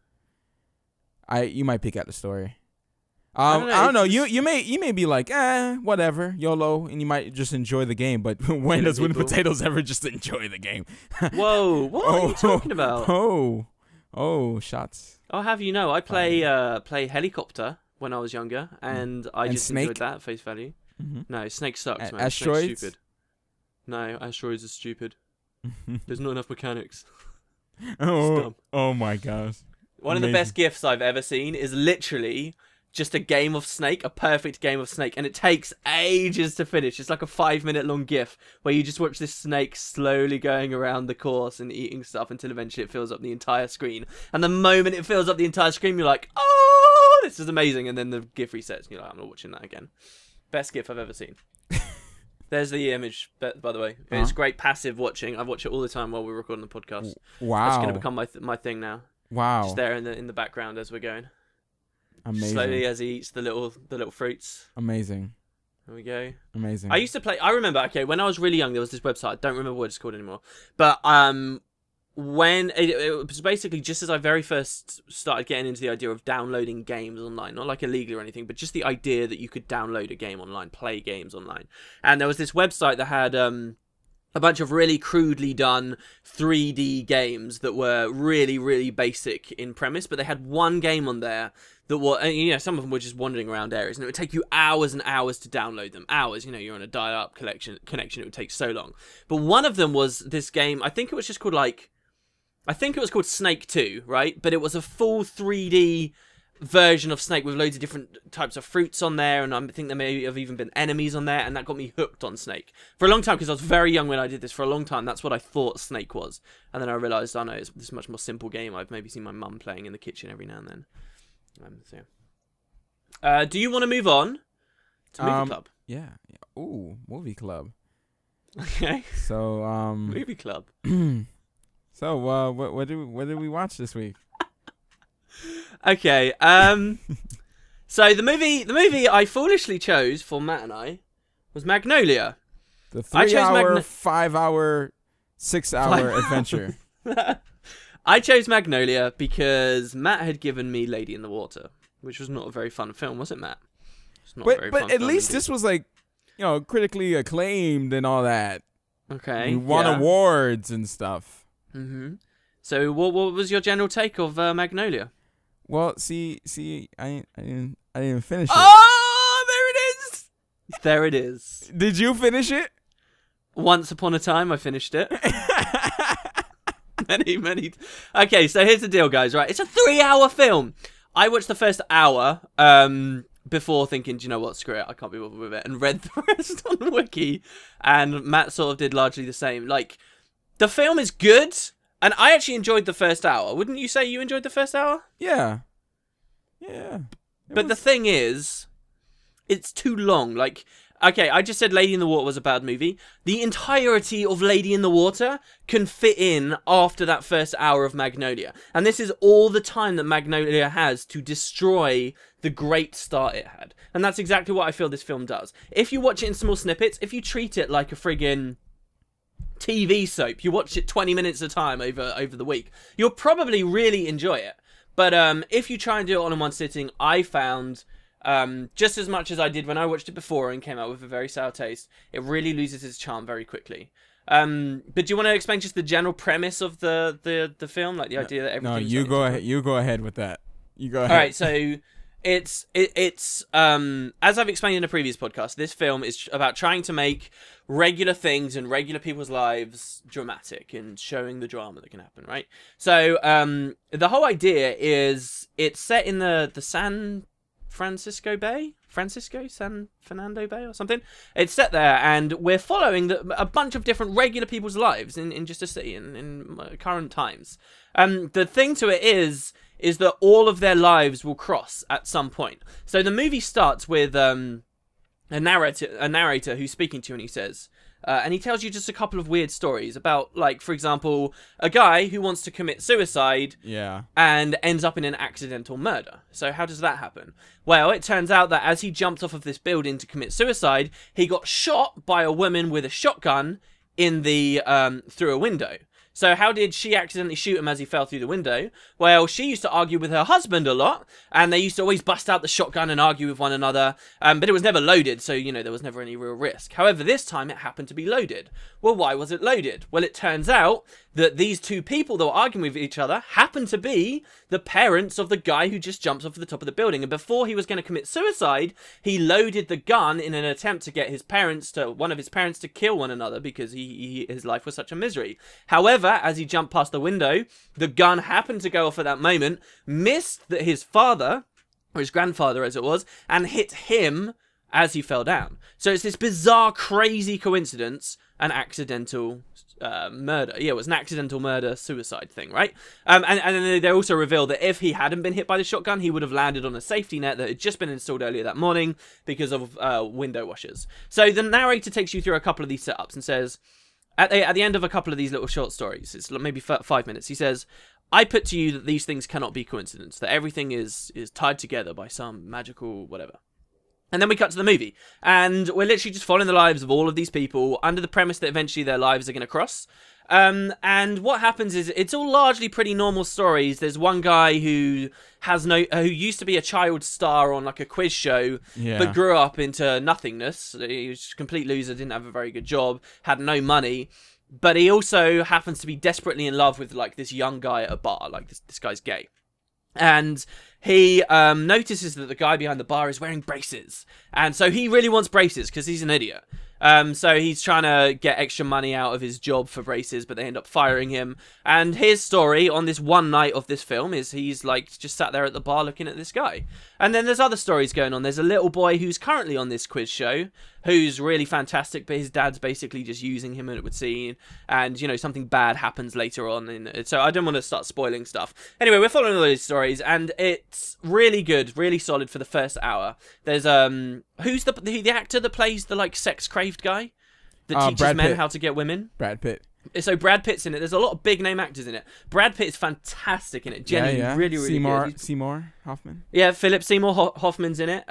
You might pick at the story. I don't know. You may be like, whatever, YOLO, and you might just enjoy the game. But when does Wooden Potatoes ever just enjoy the game? Whoa! What are you talking about? Oh, shots. I'll have you know, I play Helicopter when I was younger, and I just enjoyed that at face value. No, Snake sucks, man. Asteroids? Snake's stupid. No, Asteroids are stupid. There's not enough mechanics. Oh my gosh. One of the best GIFs I've ever seen is literally just a game of Snake, a perfect game of Snake, and it takes ages to finish. It's like a 5-minute long GIF where you just watch this snake slowly going around the course and eating stuff until eventually it fills up the entire screen. And the moment it fills up the entire screen, you're like, oh, this is amazing. And then the GIF resets and you're like, I'm not watching that again. Best GIF I've ever seen. There's the image, by the way. It's great passive watching. I watch it all the time while we're recording the podcast. Wow. That's going to become my thing now. Wow. Just there in the background as we're going. Amazing. Slowly as he eats the little fruits. Amazing. There we go. Amazing. I used to play. I remember. Okay, when I was really young, there was this website. I don't remember what it's called anymore. But when it was basically just as I very first started getting into the idea of downloading games online, not like illegally or anything, but just the idea that you could download a game online, play games online. And there was this website that had a bunch of really crudely done 3D games that were really, really basic in premise, but they had one game on there that were, some of them were just wandering around areas, and it would take you hours and hours to download them. Hours, you're on a dial-up connection, it would take so long. But one of them was this game, I think it was just called Snake 2, right? But it was a full 3D version of Snake with loads of different types of fruits on there, and I think there may have even been enemies on there, and that got me hooked on Snake for a long time, because I was very young when I did this. For a long time, that's what I thought Snake was, and then I realized, it's this much more simple game. I've maybe seen my mum playing in the kitchen every now and then. Do you want to move on to Movie Club? Yeah. Ooh, Movie Club. Okay. So Movie Club. So what did we watch this week? Okay. So the movie I foolishly chose for Matt and I was Magnolia. The 3-hour, 5-hour, 6-hour adventure. I chose Magnolia because Matt had given me Lady in the Water, which was not a very fun film, was it, Matt? It's not a very fun but at film least indeed. this was like, critically acclaimed and all that. Okay. We won awards and stuff. So what was your general take of Magnolia? Well, see, I didn't finish it. Oh, there it is. There it is. Did you finish it? Once upon a time, I finished it. many. Okay, so here's the deal, guys. Right, it's a 3-hour film. I watched the first hour before thinking, do you know what? Screw it. I can't be bothered with it, and read the rest on the wiki. And Matt sort of did largely the same. Like, the film is good. And I actually enjoyed the first hour. Wouldn't you say you enjoyed the first hour? Yeah. But the thing is, it's too long. Like, okay, I just said Lady in the Water was a bad movie. The entirety of Lady in the Water can fit in after that first hour of Magnolia. And this is all the time that Magnolia has to destroy the great start it had. And that's exactly what I feel this film does. If you watch it in small snippets, if you treat it like a friggin' TV soap, you watch it 20 minutes at a time over the week, you'll probably really enjoy it. But if you try and do it all in one sitting, I found, just as much as I did when I watched it before and came out with a very sour taste, it really loses its charm very quickly. But do you want to explain just the general premise of the film, like the idea that everything? No, you go ahead with that. You go ahead. All right, so it's as I've explained in a previous podcast, this film is about trying to make regular things and regular people's lives dramatic and showing the drama that can happen, right? So the whole idea is it's set in the San Fernando Bay or something. It's set there, and we're following a bunch of different regular people's lives in just a city in current times. The thing to it is that all of their lives will cross at some point. So the movie starts with a narrator who's speaking to you, and he says, and he tells you just a couple of weird stories about, like, for example, a guy who wants to commit suicide and ends up in an accidental murder. So how does that happen? Well, it turns out that as he jumped off of this building to commit suicide, he got shot by a woman with a shotgun in the through a window. So how did she accidentally shoot him as he fell through the window? Well, she used to argue with her husband a lot, and they used to always bust out the shotgun and argue with one another, but it was never loaded, so, you know, there was never any real risk. However, this time it happened to be loaded. Well, why was it loaded? Well, it turns out that these two people that were arguing with each other happened to be the parents of the guy who just jumped off the top of the building. And before he was going to commit suicide, he loaded the gun in an attempt to get one of his parents to kill one another because his life was such a misery. However, as he jumped past the window, the gun happened to go off at that moment, missed his father, or his grandfather as it was, and hit him as he fell down. So it's this bizarre, crazy coincidence, an accidental murder. Yeah, it was an accidental murder-suicide thing, right? And then they also revealed that if he hadn't been hit by the shotgun, he would have landed on a safety net that had just been installed earlier that morning because of window washers. So the narrator takes you through a couple of these setups and says, at the end of a couple of these little short stories, it's maybe 5 minutes, he says, I put to you that these things cannot be coincidence, that everything is tied together by some magical whatever. And then we cut to the movie, and we're literally just following the lives of all of these people under the premise that eventually their lives are going to cross. And what happens is it's all largely pretty normal stories. There's one guy who used to be a child star on like a quiz show, but grew up into nothingness. He was a complete loser, didn't have a very good job, had no money. But he also happens to be desperately in love with like this young guy at a bar. Like this guy's gay. And he notices that the guy behind the bar is wearing braces. And so he really wants braces because he's an idiot. So he's trying to get extra money out of his job for braces, but they end up firing him. And his story on this one night of this film is he's like just sat there at the bar looking at this guy. And then there's other stories going on. There's a little boy who's currently on this quiz show who's really fantastic, but his dad's basically just using him, it would seem. And, you know, something bad happens later on. So I don't want to start spoiling stuff. Anyway, we're following all these stories, and it's really good, really solid for the first hour. There's, who's the actor that plays the, like, sex-craved guy? That teaches men how to get women? Brad Pitt. So Brad Pitt's in it. There's a lot of big name actors in it. Brad Pitt is fantastic in it. Genuinely, really good. Seymour Hoffman. Yeah, Philip Seymour Hoffman's in it.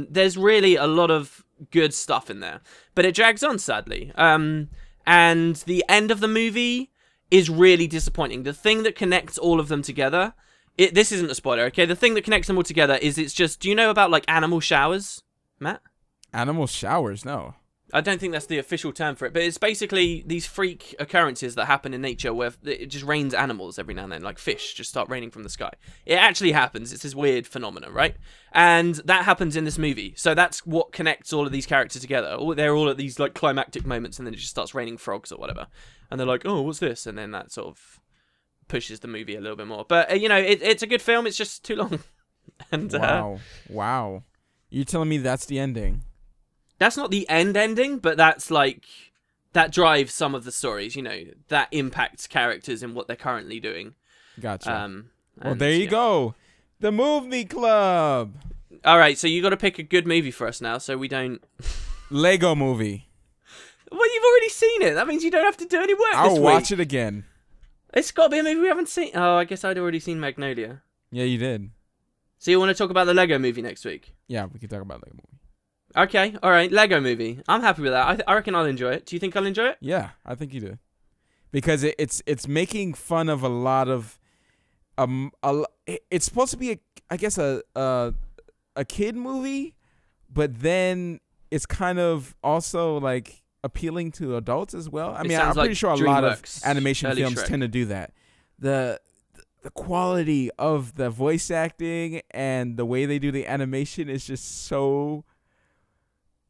There's really a lot of good stuff in there, but it drags on sadly. And the end of the movie is really disappointing. The thing that connects all of them together, this isn't a spoiler, okay? The thing that connects them all together is it's just. Do you know about like animal showers, Matt? Animal showers? No. I don't think that's the official term for it, but it's basically these freak occurrences that happen in nature where it just rains animals every now and then, like fish just start raining from the sky. It actually happens. It's this weird phenomenon, right? And that happens in this movie. So that's what connects all of these characters together. They're all at these like climactic moments, and then it just starts raining frogs or whatever. And they're like, oh, what's this? And then that sort of pushes the movie a little bit more. But, you know, it's a good film. It's just too long. And Wow. You're telling me that's the ending? That's not the ending, but that's like, that drives some of the stories, you know, that impacts characters in what they're currently doing. Gotcha. Well, there you go. The movie club. All right, so you got to pick a good movie for us now, so we don't. Lego movie. Well, you've already seen it. That means you don't have to do any work this week. I'll watch it again. It's got to be a movie we haven't seen. Oh, I guess I'd already seen Magnolia. Yeah, you did. So you want to talk about the Lego movie next week? Yeah, we can talk about Lego movie. Okay, all right, Lego movie. I'm happy with that. I reckon I'll enjoy it. Do you think I'll enjoy it? Yeah, I think you do. Because it's making fun of a lot of it's supposed to be a kid movie, but then it's kind of also like appealing to adults as well. I mean, I'm pretty sure a lot of animation films tend to do that. the quality of the voice acting and the way they do the animation is just so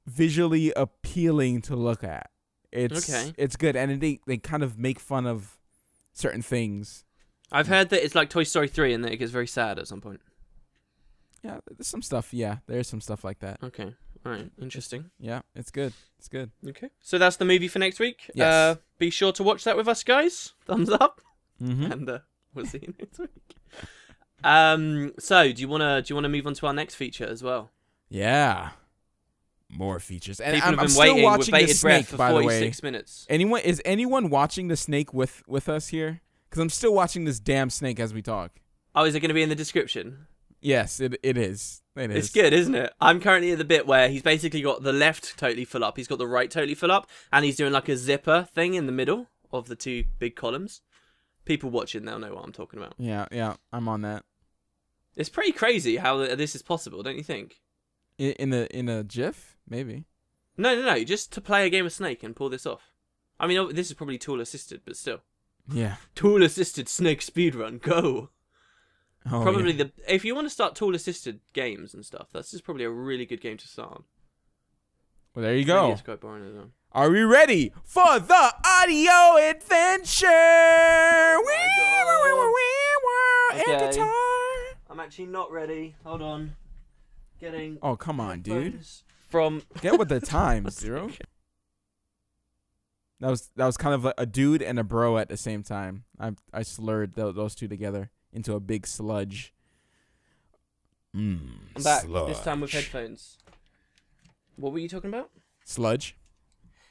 visually appealing to look at. It's good, and they kind of make fun of certain things. I've heard that it's like Toy Story 3 and that it gets very sad at some point. Yeah, there's some stuff. Yeah, there's some stuff like that. Okay. All right. Interesting. Yeah, it's good. It's good. Okay. So that's the movie for next week. Yes. Be sure to watch that with us, guys. Thumbs up. Mm-hmm. And we'll see you next week. So do you wanna move on to our next feature as well? Yeah. More features. And People I'm have been still waiting with watching the bated breath snake, for by the way. 46 minutes. Is anyone watching the snake with us here? Because I'm still watching this damn snake as we talk. Oh, is it going to be in the description? Yes, it is. It is. It's good, isn't it? I'm currently at the bit where he's basically got the left totally full up. He's got the right totally full up. And he's doing like a zipper thing in the middle of the two big columns. People watching, they'll know what I'm talking about. Yeah, I'm on that. It's pretty crazy how this is possible, don't you think? In a GIF, maybe. No. Just to play a game of Snake and pull this off. I mean, this is probably tool assisted, but still. Yeah. Tool assisted Snake speedrun, go. Oh, Probably yeah. if you want to start tool assisted games and stuff, that's just probably a really good game to start on. Well, there you Maybe go. it's quite boring as well. Are we ready for the audio adventure? Okay. And guitar. I'm actually not ready. Hold on. Getting. Oh, come on, dude. headphones From Get with the times, Zero. That was kind of like a dude and a bro at the same time. I slurred those two together into a big sludge. I'm back Sludge. this time with headphones. What were you talking about? Sludge.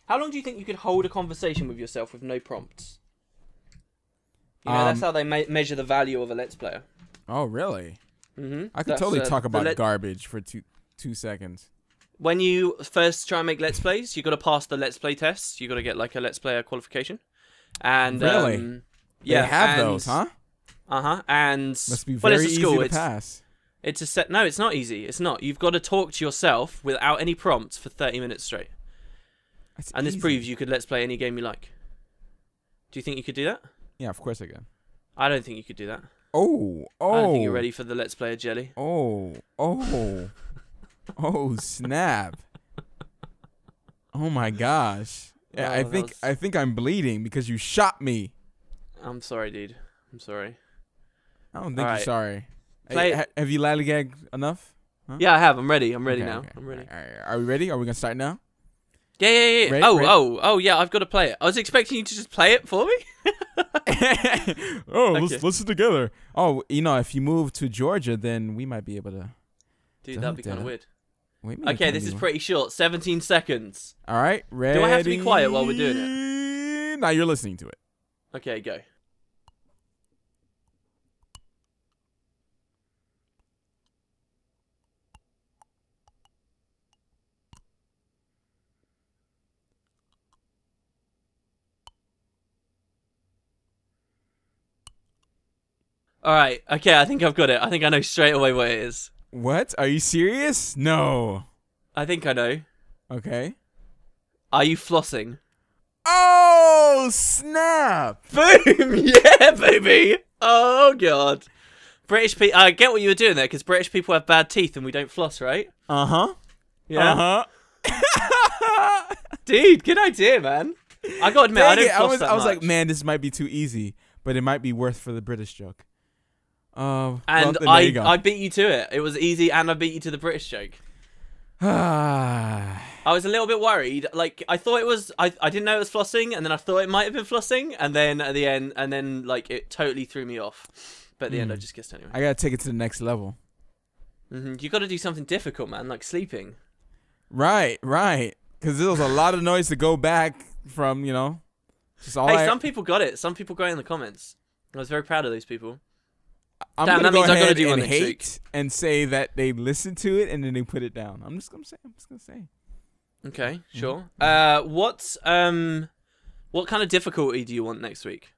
How long do you think you could hold a conversation with yourself with no prompts? You know, that's how they measure the value of a Let's Player. Oh, really? Mm-hmm. I could totally talk about garbage for two seconds. When you first try and make Let's Plays, you got to pass the Let's Play tests. You got to get like a Let's Player qualification. And really, yeah, they have those, huh? And must be well, very it's a school. easy to pass. It's a set. No, it's not easy. It's not. You've got to talk to yourself without any prompts for 30 minutes straight. That's and this easy. proves you could Let's Play any game you like. Do you think you could do that? Yeah, of course I can. I don't think you could do that. Oh. I don't think you're ready for the Let's Player jelly. Oh, snap. Oh my gosh. Yeah, I think I'm bleeding because you shot me. I'm sorry, dude. I'm sorry. I don't think you're sorry. Play have you lollygagged enough? Huh? Yeah, I have. I'm ready. I'm ready now. Okay. I'm ready. All right. Are we ready? Are we gonna start now? Yeah. Ready? Oh, yeah. I've got to play it. I was expecting you to just play it for me. Let's listen together. Oh, if you move to Georgia, then we might be able to. Dude, that'd be kind of weird. Okay, this is pretty short. 17 seconds. All right, ready? Do I have to be quiet while we're doing it? Now you're listening to it. Okay, go. All right. Okay, I think I've got it. I think I know straight away what it is. What? Are you serious? No. I think I know. Okay. Are you flossing? Oh, snap. Boom! Yeah, baby! Oh, God. British people... I get what you were doing there, because British people have bad teeth and we don't floss, right? Uh-huh. Yeah? Uh-huh. Dude, good idea, man. I gotta admit, I don't floss that much. I was like, man, this might be too easy, but it might be worth for the British joke. And well, I beat you to it. It was easy, and I beat you to the British joke. I was a little bit worried. Like, I thought it was... I didn't know it was flossing, and then I thought it might have been flossing, and then at the end... And then, like, it totally threw me off. But at the end, I just guessed anyway. I gotta take it to the next level. You gotta do something difficult, man, like sleeping. Right. Because there was a lot of noise to go back from, just all some people got it. Some people got it in the comments. I was very proud of those people. I'm Damn, gonna that means go I gotta ahead do one and next hate week. and say that they listened to it and then they put it down. I'm just gonna say. Okay, sure. What kind of difficulty do you want next week?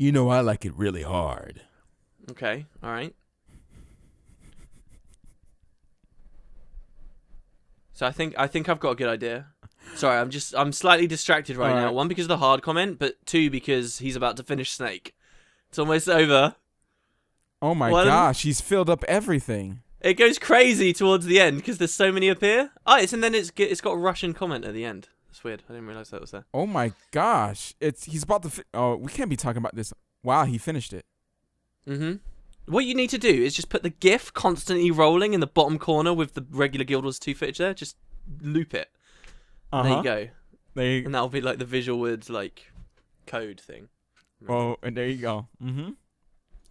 I like it really hard. Okay, all right. So I think I've got a good idea. Sorry, I'm slightly distracted right now. One, because of the hard comment, but two, because he's about to finish Snake. It's almost over. Oh my gosh, he's filled up everything. It goes crazy towards the end because there's so many up here. Oh, and then it's got a Russian comment at the end. That's weird. I didn't realize that was there. Oh my gosh, he's about to. Oh, we can't be talking about this. Wow, he finished it. What you need to do is just put the GIF constantly rolling in the bottom corner with the regular Guild Wars 2 footage there. Just loop it. There you go. And that'll be like the VisualWood like code thing. Oh, and there you go.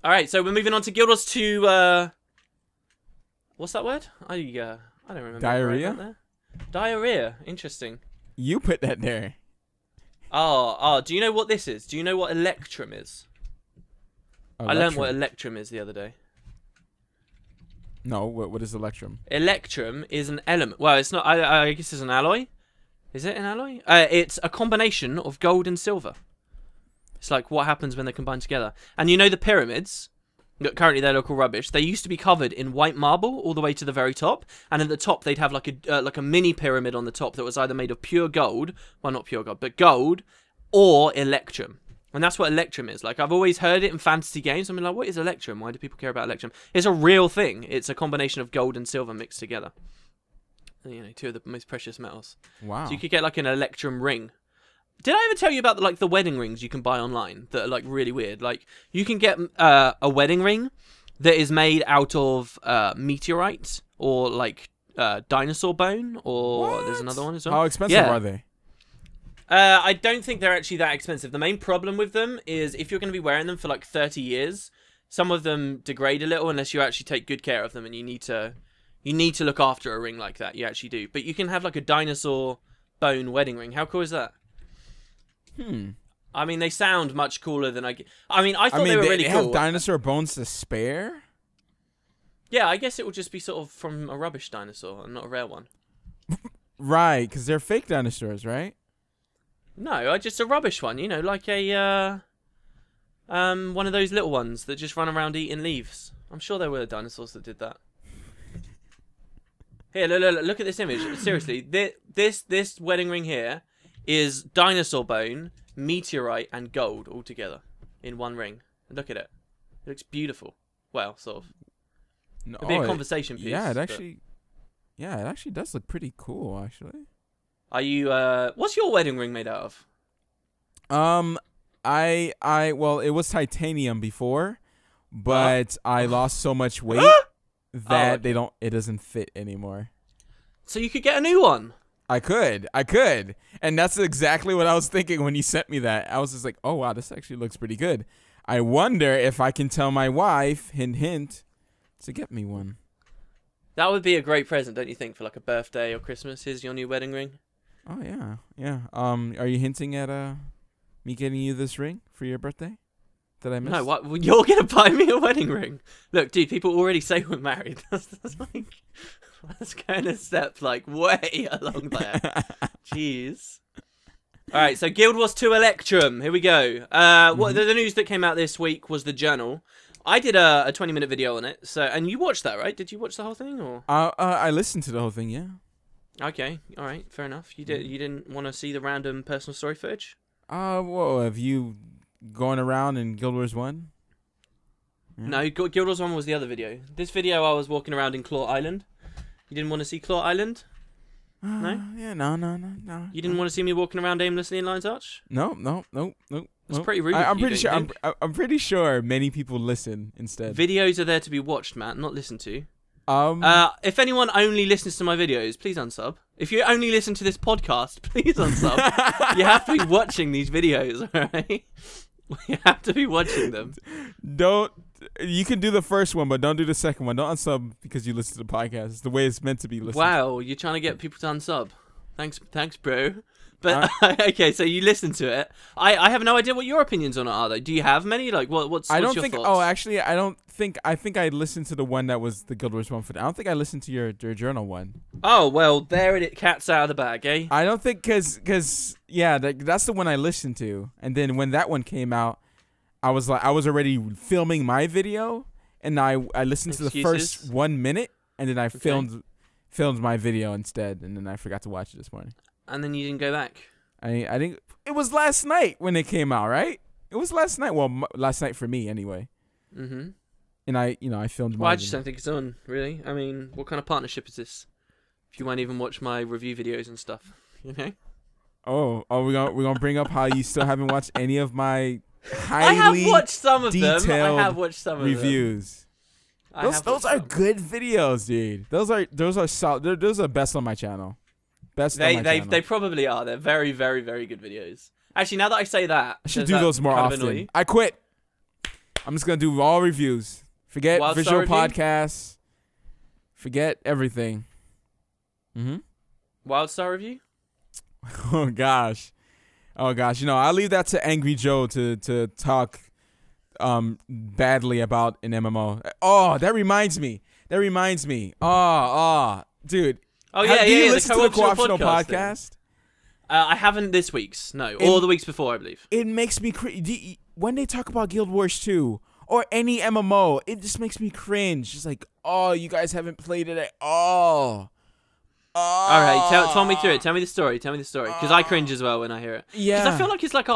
All right, so we're moving on to Guild Wars 2. What's that word? I don't remember. Diarrhea. Diarrhea. Interesting. You put that there. Oh. Do you know what this is? Do you know what Electrum is? I learned what Electrum is the other day. No, what is Electrum? Electrum is an element. Well, it's not. I guess it's an alloy. Is it an alloy? It's a combination of gold and silver. It's like what happens when they're combined together. And you know the pyramids? Look, currently they look all rubbish. They used to be covered in white marble all the way to the very top, and at the top they'd have like a mini pyramid on the top that was either made of pure gold, well not pure gold, but gold, or Electrum. And that's what Electrum is. Like, I've always heard it in fantasy games. I'm like, what is Electrum? Why do people care about Electrum? It's a real thing. It's a combination of gold and silver mixed together. You know, two of the most precious metals. Wow. So you could get like an Electrum ring. Did I ever tell you about like the wedding rings you can buy online that are like really weird? Like, you can get a wedding ring that is made out of meteorite or like dinosaur bone, or there's another one as well. How expensive are they? I don't think they're actually that expensive. The main problem with them is if you're going to be wearing them for like 30 years, some of them degrade a little unless you actually take good care of them, and you need to look after a ring like that. You actually do. But you can have like a dinosaur bone wedding ring. How cool is that? I mean, they sound much cooler than I thought they were really cool. They have dinosaur bones to spare? Yeah, I guess it will just be sort of from a rubbish dinosaur and not a rare one. Right, because they're fake dinosaurs, right? No, just a rubbish one, you know, like a one of those little ones that just run around eating leaves. I'm sure there were dinosaurs that did that. Here, look at this image. Seriously, this wedding ring here is dinosaur bone, meteorite, and gold all together in one ring. Look at it. It looks beautiful. Well, sort of. No, it'd be a conversation piece. Yeah, it actually does look pretty cool, actually. Are you what's your wedding ring made out of? Well, it was titanium before, but I lost so much weight that it doesn't fit anymore. So you could get a new one. I could. And that's exactly what I was thinking when you sent me that. I was just like, "Oh wow, this actually looks pretty good." I wonder if I can tell my wife, hint hint, to get me one. That would be a great present, don't you think, for like a birthday or Christmas? Here's your new wedding ring. Oh yeah. Are you hinting at me getting you this ring for your birthday that I missed? No, what? You're gonna buy me a wedding ring? Look, dude, people already say we're married. That's like, let's go in a step like way along there. Jeez. All right, so Guild Wars 2 Electrum. Here we go. What the news that came out this week was the journal. I did a 20-minute video on it. So, and you watched that, right? Did you watch the whole thing, or? I listened to the whole thing. Yeah. Okay, all right, fair enough. You didn't want to see the random personal story footage? Whoa, have you gone around in Guild Wars 1? Yeah. No, Guild Wars 1 was the other video. This video I was walking around in Claw Island. You didn't want to see Claw Island? No? Yeah, no. You didn't want to see me walking around aimlessly in Lion's Arch? No. That's pretty rude. I'm pretty sure. I'm pretty sure many people listen instead. Videos are there to be watched, Matt, not listened to. If anyone only listens to my videos, please unsub. If you only listen to this podcast, please unsub. You have to be watching these videos, alright? You have to be watching them. You can do the first one, but don't do the second one. Don't unsub because you listen to the podcast. It's the way it's meant to be listened. Wow, you're trying to get people to unsub. Thanks, bro. But okay, so you listen to it. I have no idea what your opinions on it are, though. Do you have many? Like, what's your thoughts? Oh, actually, I think I listened to the one that was the Guild Wars one for. I don't think I listened to your journal one. Oh well, there it cat's out of the bag, eh? I don't think because that's the one I listened to, and then when that one came out, I was already filming my video, and I listened to the first 1 minute, and then I filmed my video instead, and then I forgot to watch it this morning. And then you didn't go back. I think it was last night when it came out, right? It was last night. Well, last night for me anyway. Mm-hmm. And I filmed. Well, I just don't think it's on, really. I mean, what kind of partnership is this? If you won't even watch my review videos and stuff, you know? Oh, we're gonna bring up how you still haven't watched any of my I have watched some of them. detailed I have watched some of reviews. Those are good videos, dude. Those are solid. Those are best on my channel. Best on my channel. They probably are. They're very, very, very good videos. Actually, now that I say that, I should do those more often. I quit. I'm just gonna do all reviews. Forget Wildstar visual review? podcasts. Forget everything. Wildstar review? Oh gosh. I'll leave that to Angry Joe to talk badly about an MMO. Oh, that reminds me. Dude. Oh yeah, do you yeah. listen to the Co-optional podcast? I haven't this week's, no, or the weeks before, I believe. It makes me when they talk about Guild Wars 2 or any MMO, it just makes me cringe. It's like, oh, you guys haven't played it at all. All right, tell me through it. Tell me the story. Because I cringe as well when I hear it. Yeah. Because I feel like it's like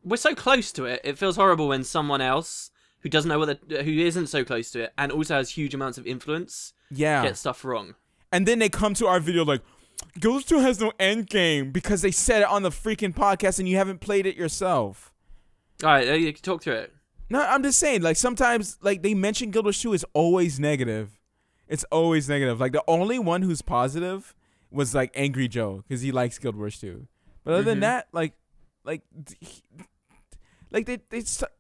we're so close to it. It feels horrible when someone else who doesn't know who isn't so close to it and also has huge amounts of influence gets stuff wrong. And then they come to our video like, Guild Wars 2 has no end game because they said it on the freaking podcast and you haven't played it yourself. All right, you can talk through it. No, I'm just saying, like, sometimes, like, they mention Guild Wars 2 is always negative. It's always negative. Like, the only one who's positive was, like, Angry Joe because he likes Guild Wars 2. But other than that, all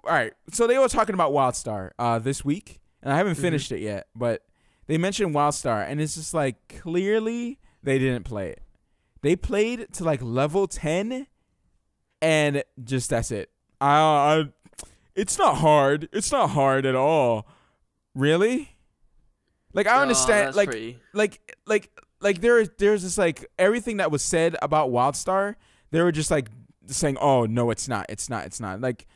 right. So they were talking about Wildstar this week, and I haven't finished it yet, but they mentioned Wildstar, and it's just like, clearly they didn't play it. They played to, like, level 10, and just that's it. It's not hard. It's not hard at all. Really? Like, I understand. Like there's just like everything that was said about Wildstar. They were just like saying, "Oh no, it's not. It's not. It's not." Like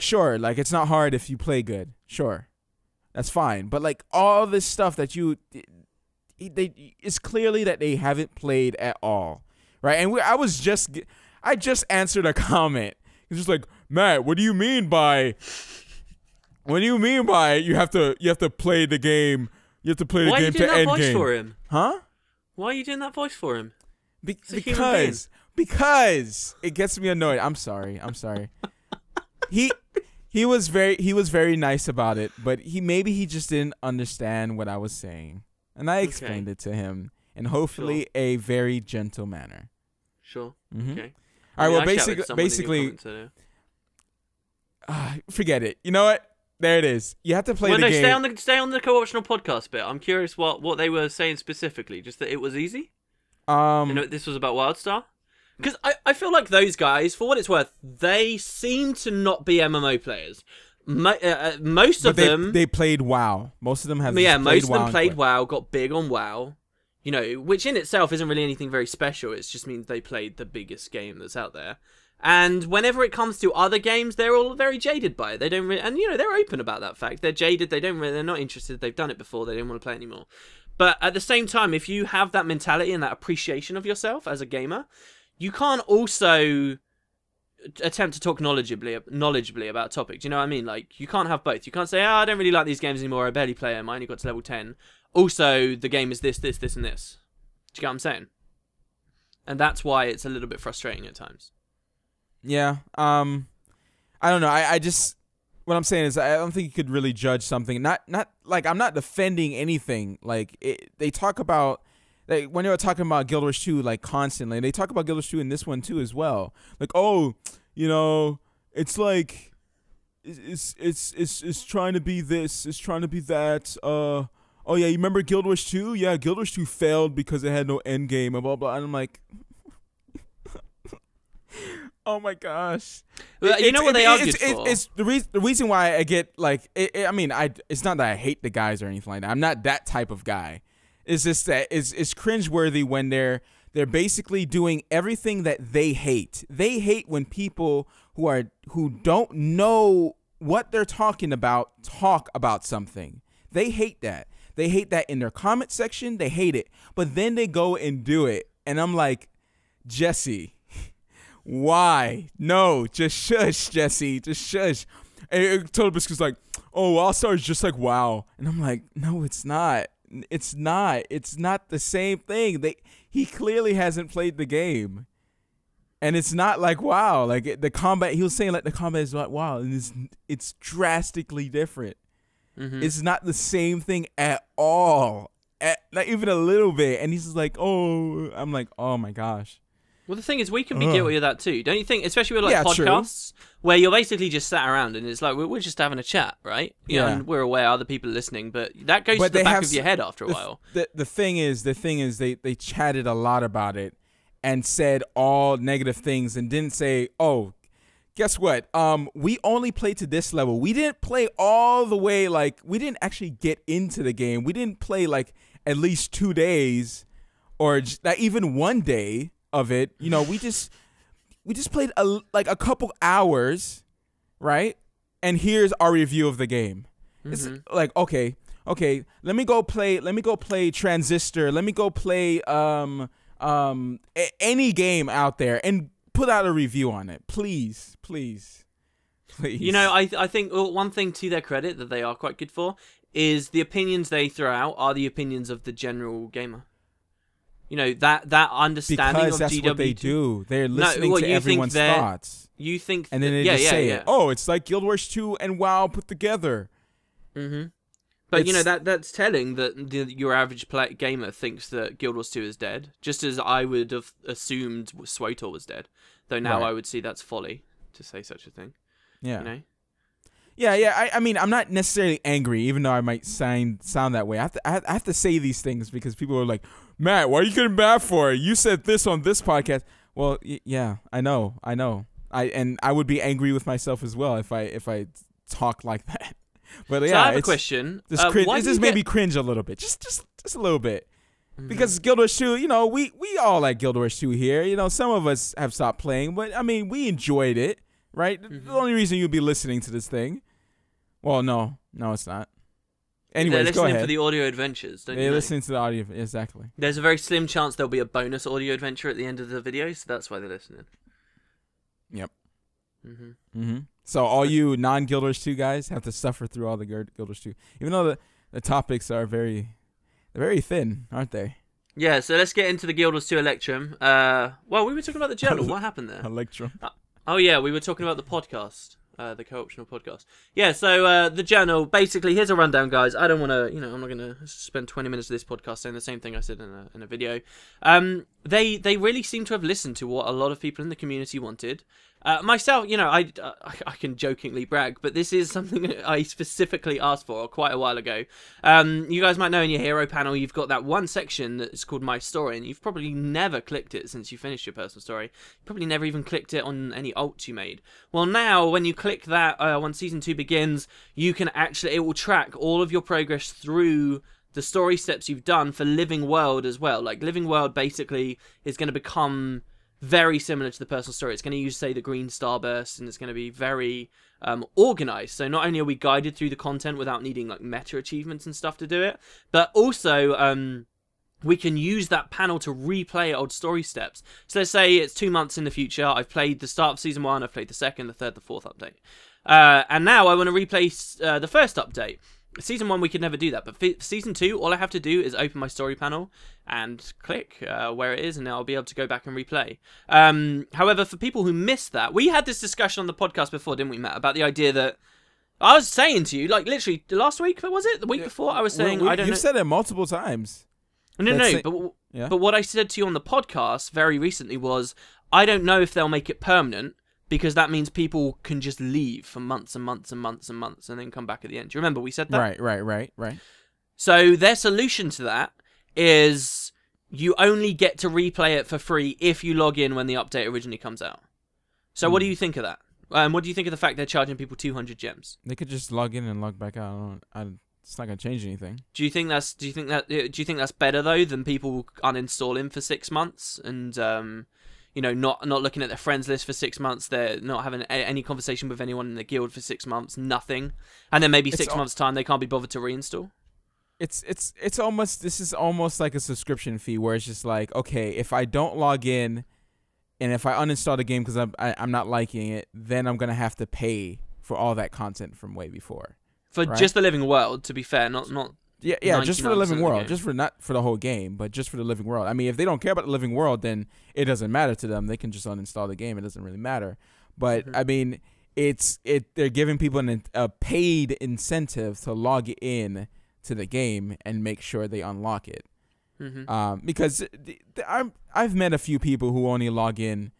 sure, like it's not hard if you play good. Sure, that's fine. But like all this stuff that it's clearly that they haven't played at all, right? And I just answered a comment. It's just like, Matt, what do you mean by you have to play the game? You have to play the game to end game. Why are you doing that voice for him? Huh? Why are you doing that voice for him? Because it gets me annoyed. I'm sorry. He was very nice about it, but he just didn't understand what I was saying, and I explained it to him in hopefully a very gentle manner. Sure. Okay. All right. Well, basically, forget it. You know what? There it is. You have to play the game. Stay on the co-optional podcast bit. I'm curious what they were saying specifically. Just that it was easy. This was about Wildstar. Because I feel like those guys, for what it's worth, they seem to not be MMO players. Most of them they played WoW. Most of them have. Yeah, most of them played WoW. Got big on WoW. You know, which in itself isn't really anything very special. It just means they played the biggest game that's out there. And whenever it comes to other games, they're all very jaded by it. They don't really, and you know, they're open about that fact. They're jaded. They're not interested. They've done it before. They don't want to play anymore. But at the same time, if you have that mentality and that appreciation of yourself as a gamer, you can't also attempt to talk knowledgeably about topics. You know what I mean? Like, you can't have both. You can't say, I don't really like these games anymore. I barely play them. I only got to level 10. Also, the game is this, and this. Do you get what I'm saying? And that's why it's a little bit frustrating at times. Yeah. I don't know. I just, what I'm saying is I don't think you could really judge something. Not like, I'm not defending anything. Like, they talk about, like, when they were talking about Guild Wars 2, like, constantly, and they talk about Guild Wars 2 in this one too as well. Like, oh, you know, it's like, it's trying to be this, it's trying to be that. Oh yeah, you remember Guild Wars 2? Yeah, Guild Wars 2 failed because it had no end game and blah blah. And I'm like, oh my gosh. Well, you know what they argued for? It's the reason why I get like, I mean, it's not that I hate the guys or anything like that. I'm not that type of guy. It's just that it's cringeworthy when they're basically doing everything that they hate. They hate when people who don't know what they're talking about talk about something. They hate that. They hate that in their comment section. They hate it. But then they go and do it. And I'm like, Jesse, Why? No, just shush, Jesse. Just shush. And Total like, oh, Wildstar is just like WoW. And I'm like, no, it's not. It's not. It's not the same thing. He clearly hasn't played the game. And it's not like WoW. Like the combat, he was saying like the combat is like WoW, and it's drastically different. It's not the same thing at all. Not even a little bit. And he's just like, oh, I'm like, oh my gosh. Well, the thing is, we can be guilty of that too, don't you think? Especially with like podcasts, where you're basically just sat around and it's like we're just having a chat, right? You know, and we're aware other people are listening, but that goes to the back of your head after a while. The thing is, they chatted a lot about it and said all negative things and didn't say, oh, guess what? We only played to this level. We didn't play all the way. Like we didn't actually get into the game. We didn't play like at least 2 days or not even 1 day of it. You know, we just played like a couple hours, right? And here's our review of the game. It's like, okay, let me go play Transistor, let me go play any game out there and put out a review on it, please. You know, I think one thing to their credit that they are quite good for is the opinions they throw out are the opinions of the general gamer. You know, that understanding because of that's GW2. what they do. They're listening to everyone's thoughts. You think, and then they just say, "Oh, it's like Guild Wars 2 and WoW put together." But you know that's telling that your average gamer thinks that Guild Wars 2 is dead, just as I would have assumed SWTOR was dead. Though now I would see that's folly to say such a thing. Yeah. You know? Yeah. I mean, I'm not necessarily angry, even though I might sound that way. I have to say these things because people are like, Matt, why are you getting mad for it? You said this on this podcast. Well, yeah, I know. I would be angry with myself as well if I talk like that. But yeah, so I have a question. This just made me cringe a little bit, just a little bit, because Guild Wars 2. You know, we all like Guild Wars 2 here. You know, some of us have stopped playing, but I mean, we enjoyed it, right? The only reason you'd be listening to this thing. Well, no, it's not. Anyways, they're go ahead. listening for the audio adventures, don't you know? They're listening to the audio, exactly. There's a very slim chance there'll be a bonus audio adventure at the end of the video, so that's why they're listening. Yep. So all you non-Guild Wars 2 guys have to suffer through all the Guild Wars 2, even though the topics are very thin, aren't they? Yeah. So let's get into the Guild Wars 2 Electrum. Well, we were talking about the journal. What happened there? Electrum. Oh yeah, we were talking about the podcast. The co-optional podcast. Yeah, so the journal, basically, here's a rundown, guys. I don't want to, you know, I'm not going to spend 20 minutes of this podcast saying the same thing I said in a video. They really seem to have listened to what a lot of people in the community wanted. Myself, you know, I can jokingly brag, but this is something I specifically asked for quite a while ago. You guys might know in your hero panel, you've got that one section that's called My Story, and you've probably never clicked it since you finished your personal story. You probably never even clicked it on any alts you made. Well, now, when you click that, when Season 2 begins, you can actually, it will track all of your progress through the story steps you've done for Living World as well. Like, Living World basically is going to become very similar to the personal story. It's going to use, say, the green starburst, and it's going to be very organized. So not only are we guided through the content without needing like meta achievements and stuff to do it, but also we can use that panel to replay old story steps. So let's say it's 2 months in the future. I've played the start of Season 1, I've played the second, the third, the fourth update. And now I want to replay the first update. Season 1, we could never do that, but for Season 2, all I have to do is open my story panel and click where it is, and I'll be able to go back and replay. However, for people who missed that, we had this discussion on the podcast before, didn't we, Matt, about the idea that I was saying to you, like, literally, last week, was it? The week before? I was saying, I don't know. You've said it multiple times. But what I said to you on the podcast very recently was, I don't know if they'll make it permanent, because that means people can just leave for months and months and months and months and then come back at the end. Do you remember we said that? Right. So their solution to that is you only get to replay it for free if you log in when the update originally comes out. So what do you think of that? What do you think of the fact they're charging people 200 gems? They could just log in and log back out. It's not gonna change anything. Do you think that's better though than people uninstalling for 6 months and you know, not looking at their friends list for 6 months, they're not having any conversation with anyone in the guild for 6 months, nothing, and then maybe 6 months time they can't be bothered to reinstall? It's almost, this is almost like a subscription fee where it's just like, okay, if I don't log in and if I uninstall the game because I'm not liking it, then I'm gonna have to pay for all that content from way before. For just the living world, to be fair, not yeah, just for the living world, game. just for not for the whole game, but just for the living world. I mean, if they don't care about the living world, then it doesn't matter to them. They can just uninstall the game. It doesn't really matter. But I mean, they're giving people a paid incentive to log in to the game and make sure they unlock it. Because I've met a few people who only log in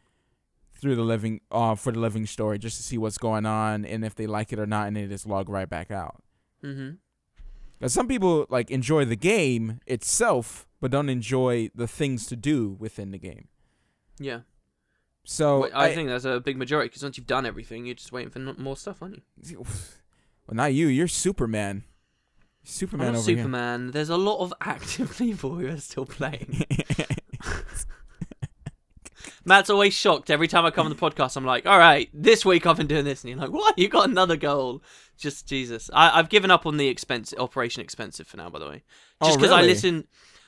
through the living for the living story just to see what's going on and if they like it or not, and they just log right back out. Because some people like enjoy the game itself, but don't enjoy the things to do within the game. Yeah. So well, I think that's a big majority, because once you've done everything, you're just waiting for more stuff, aren't you? Well, not you. You're Superman. Superman over Superman. Here. There's a lot of active people who are still playing. Matt's always shocked every time I come on the podcast. I'm like, all right, this week I've been doing this, and you're like, what? You got another goal? Just Jesus. I've given up on the Operation Expensive for now, by the way. Just because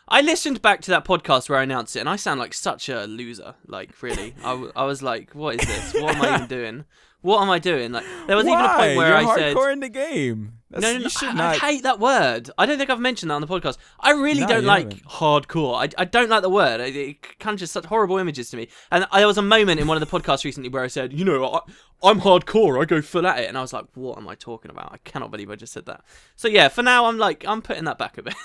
I listened back to that podcast where I announced it, and I sound like such a loser. Like, really, I was like, what is this? What am I even doing? What am I doing? Like, there was even a point where I said, hardcore in the game. No, I hate that word. I don't think I've mentioned that on the podcast. I really don't like hardcore. I don't like the word. It conjures such horrible images to me. And there was a moment in one of the podcasts recently where I said, you know, I'm hardcore. I go full at it. And I was like, what am I talking about? I cannot believe I just said that. So yeah, for now, I'm putting that back a bit.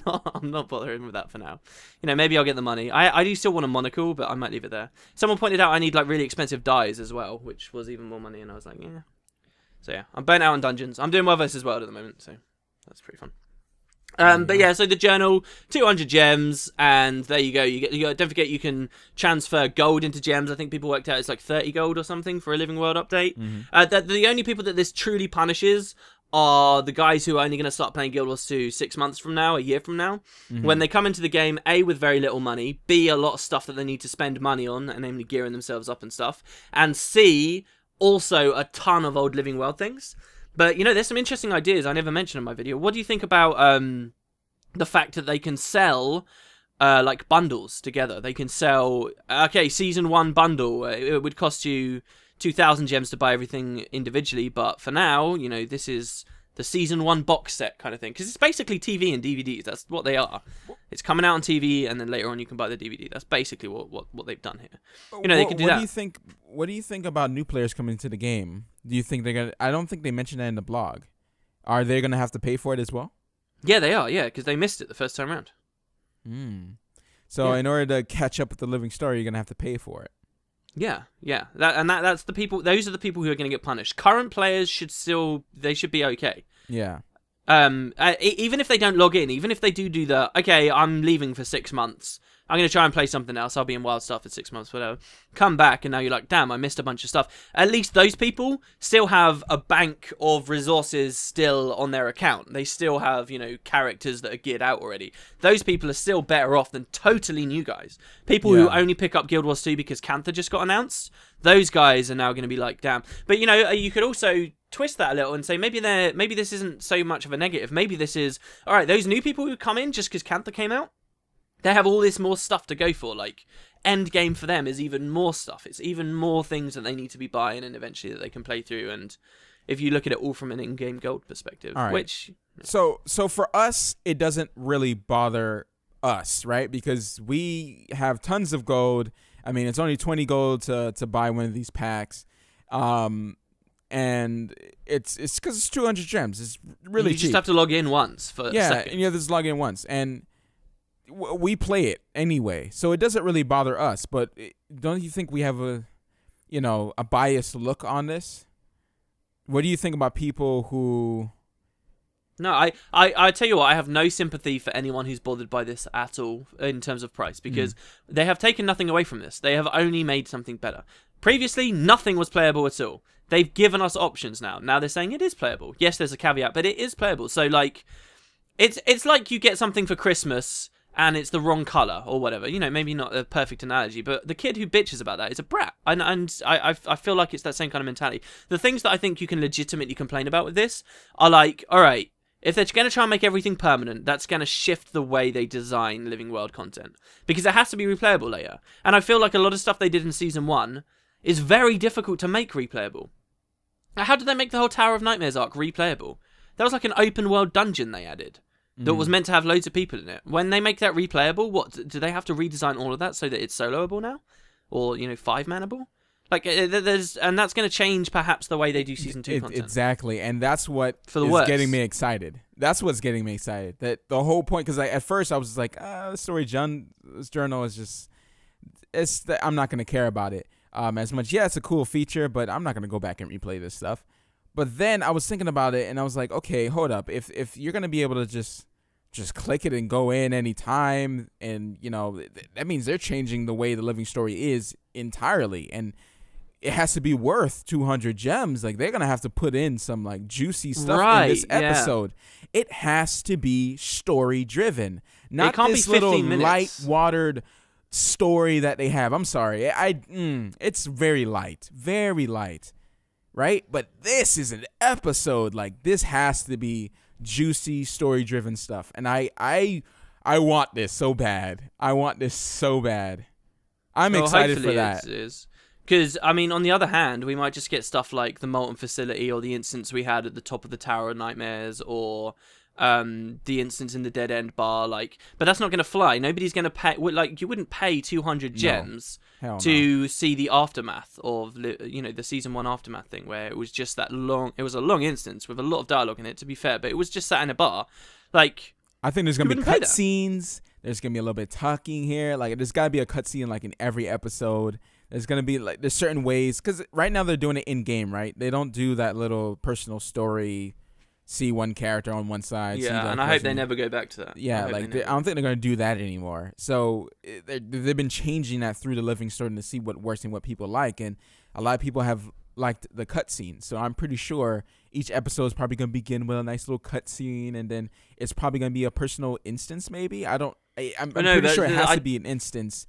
I'm not bothering with that for now. You know, maybe I'll get the money. I do still want a monocle, but I might leave it there. Someone pointed out I need like really expensive dyes as well, which was even more money. And I was like, yeah. So yeah, I'm burnt out on dungeons. I'm doing Wild vs. World at the moment, so that's pretty fun. But yeah, so the journal, 200 gems, and there you go. Don't forget you can transfer gold into gems. I think people worked out it's like 30 gold or something for a Living World update. The only people that this truly punishes are the guys who are only going to start playing Guild Wars 2 6 months from now, a year from now. When they come into the game, A, with very little money, B, a lot of stuff that they need to spend money on, and namely gearing themselves up and stuff, and C, also a ton of old Living World things. But, you know, there's some interesting ideas I never mentioned in my video. What do you think about the fact that they can sell, like, bundles together? They can sell, okay, Season 1 bundle. It would cost you 2,000 gems to buy everything individually. But for now, you know, this is the Season 1 box set kind of thing. Because it's basically TV and DVDs. That's what they are. It's coming out on TV, and then later on you can buy the DVD. That's basically what they've done here. You know, they can do that. What do you think about new players coming into the game? Do you think they're gonna? I don't think they mentioned that in the blog. Are they gonna have to pay for it as well? Yeah, they are. Yeah, because they missed it the first time around. So in order to catch up with the living story, you're gonna have to pay for it. Yeah. That's the people. Those are the people who are gonna get punished. Current players should be okay. Yeah. Even if they don't log in, even if they do the, okay, I'm leaving for 6 months, I'm going to try and play something else, I'll be in Wildstar for 6 months, whatever, come back, and now you're like, damn, I missed a bunch of stuff. At least those people still have a bank of resources still on their account. They still have, you know, characters that are geared out already. Those people are still better off than totally new guys. People who only pick up Guild Wars 2 because Cantha just got announced, those guys are now going to be like, damn. But, you know, you could also twist that a little and say maybe this isn't so much of a negative. Maybe this is, all right, those new people who come in just because Cantha came out, they have all this more stuff to go for. Like, EndGame for them is even more stuff. It's even more things that they need to be buying and eventually that they can play through. And if you look at it all from an in-game gold perspective, which... So for us, it doesn't really bother us, right? Because we have tons of gold. I mean, it's only 20 gold to buy one of these packs. And it's because it's 200 gems. It's really cheap. You just have to log in once for a second. And you have to just log in once. And we play it anyway, so it doesn't really bother us. But don't you think we have a biased look on this? What do you think about people who... No, I tell you what, I have no sympathy for anyone who's bothered by this at all in terms of price, because they have taken nothing away from this. They have only made something better. Previously, nothing was playable at all. They've given us options now. Now they're saying it is playable. Yes, there's a caveat, but it is playable. So, like, it's like you get something for Christmas and it's the wrong color or whatever. You know, maybe not a perfect analogy, but the kid who bitches about that is a brat. And I feel like it's that same kind of mentality. The things that I think you can legitimately complain about with this are like, all right, If they're going to try and make everything permanent, that's going to shift the way they design living world content. Because it has to be replayable later. And I feel like a lot of stuff they did in Season 1 is very difficult to make replayable. Now, how did they make the whole Tower of Nightmares arc replayable? That was like an open world dungeon they added that was meant to have loads of people in it. When they make that replayable, what do they have to redesign all of that so that it's soloable now? Or, 5-manable? Like, and that's going to change perhaps the way they do Season 2 content. Exactly, and that's what is getting me excited. That's what's getting me excited. That the whole point, because at first I was like, the story journal is just, I'm not going to care about it as much. Yeah, it's a cool feature, but I'm not going to go back and replay this stuff. But then I was thinking about it, and I was like, okay, hold up. If you're going to be able to just click it and go in anytime, and, that means they're changing the way the living story is entirely, and it has to be worth 200 gems. Like, they're gonna have to put in some like juicy stuff in this episode. Yeah. It has to be story driven, not this little light-watered story that they have. I'm sorry, it's very light, right? But this is an episode. Like, this has to be juicy, story-driven stuff, and I want this so bad. I'm excited for that. It is. Because, on the other hand, we might just get stuff like the Molten Facility or the instance we had at the top of the Tower of Nightmares or the instance in the Dead End Bar. But that's not going to fly. Nobody's going to pay... you wouldn't pay 200 gems to see the aftermath of, the Season 1 aftermath thing, where it was just that long... It was a long instance with a lot of dialogue in it, to be fair, but it was just sat in a bar. I think there's going to be cutscenes. There's going to be a little bit of talking here. There's got to be a cutscene, in every episode. There's going to be, there's certain ways, because right now they're doing it in-game, right? They don't do that little personal story, see one character on one side. Yeah, and I hope they never go back to that. Yeah, I don't think they're going to do that anymore. So they've been changing that through the living story to see what works and what people like, and a lot of people have liked the cutscenes. So I'm pretty sure each episode is probably going to begin with a nice little cutscene, and then it's probably going to be a personal instance, maybe. I'm pretty sure it has to be an instance.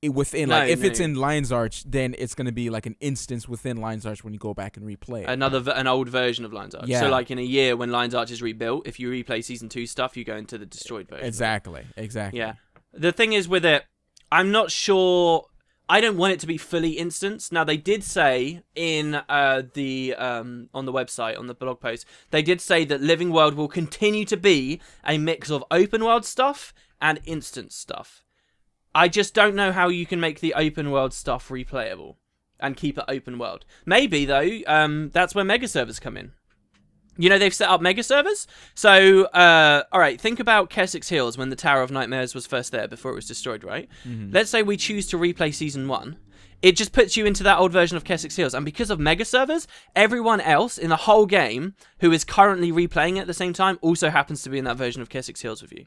If it's in Lion's Arch, then it's going to be like an instance within Lion's Arch when you go back and replay it. An old version of Lion's Arch. Yeah. So in a year when Lion's Arch is rebuilt, if you replay Season 2 stuff, you go into the destroyed version. Exactly. Yeah. The thing is with it, I'm not sure... I don't want it to be fully instanced. Now, they did say in on the website, on the blog post, they did say that Living World will continue to be a mix of open world stuff and instance stuff. I just don't know how you can make the open world stuff replayable and keep it open world. Maybe, though, that's where mega servers come in. They've set up mega servers. So, all right, think about Keswick's Hills when the Tower of Nightmares was first there before it was destroyed, right? Mm-hmm. Let's say we choose to replay Season 1. It just puts you into that old version of Keswick's Hills. And because of mega servers, everyone else in the whole game who is currently replaying it at the same time also happens to be in that version of Keswick's Hills with you.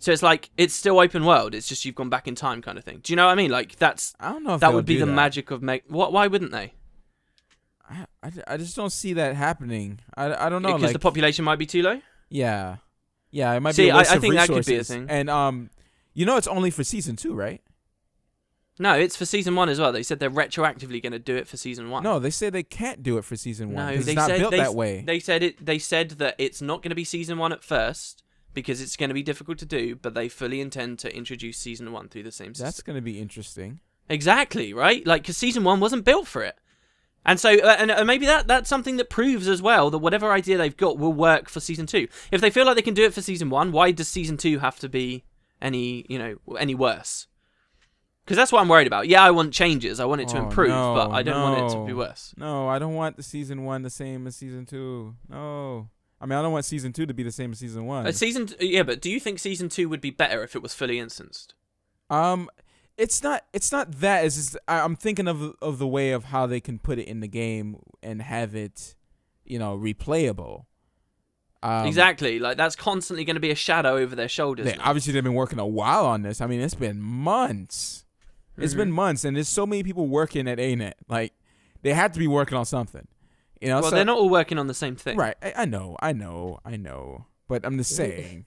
So it's it's still open world. It's just you've gone back in time kind of thing. Do you know what I mean? I don't know if that would be the magic of Why wouldn't they? I just don't see that happening. I don't know. Because the population might be too low? Yeah. Yeah, it might be a waste of resources. I think that could be a thing. And, it's only for Season 2, right? No, it's for Season 1 as well. They said they're retroactively going to do it for Season 1. No, they say they can't do it for Season 1. No, it's not built that way. They said that it's not going to be Season 1 at first, because it's going to be difficult to do, but they fully intend to introduce Season 1 through the same system. That's going to be interesting. Exactly, right? Because Season 1 wasn't built for it. And so, and maybe that's something that proves as well that whatever idea they've got will work for Season 2. If they feel like they can do it for Season 1, why does Season 2 have to be any worse? Because that's what I'm worried about. Yeah, I want changes. I want it to improve, but I don't want it to be worse. No, I don't want the Season 1 the same as Season 2. No. I don't want Season 2 to be the same as Season 1. But do you think Season 2 would be better if it was fully instanced? It's not that. It's just, I'm thinking of the way of how they can put it in the game and have it, replayable. Exactly. That's constantly going to be a shadow over their shoulders. Obviously, they've been working a while on this. It's been months. Mm-hmm. It's been months, and there's so many people working at ANET. They had to be working on something. Well, they're not all working on the same thing. Right. I know. But I'm just saying,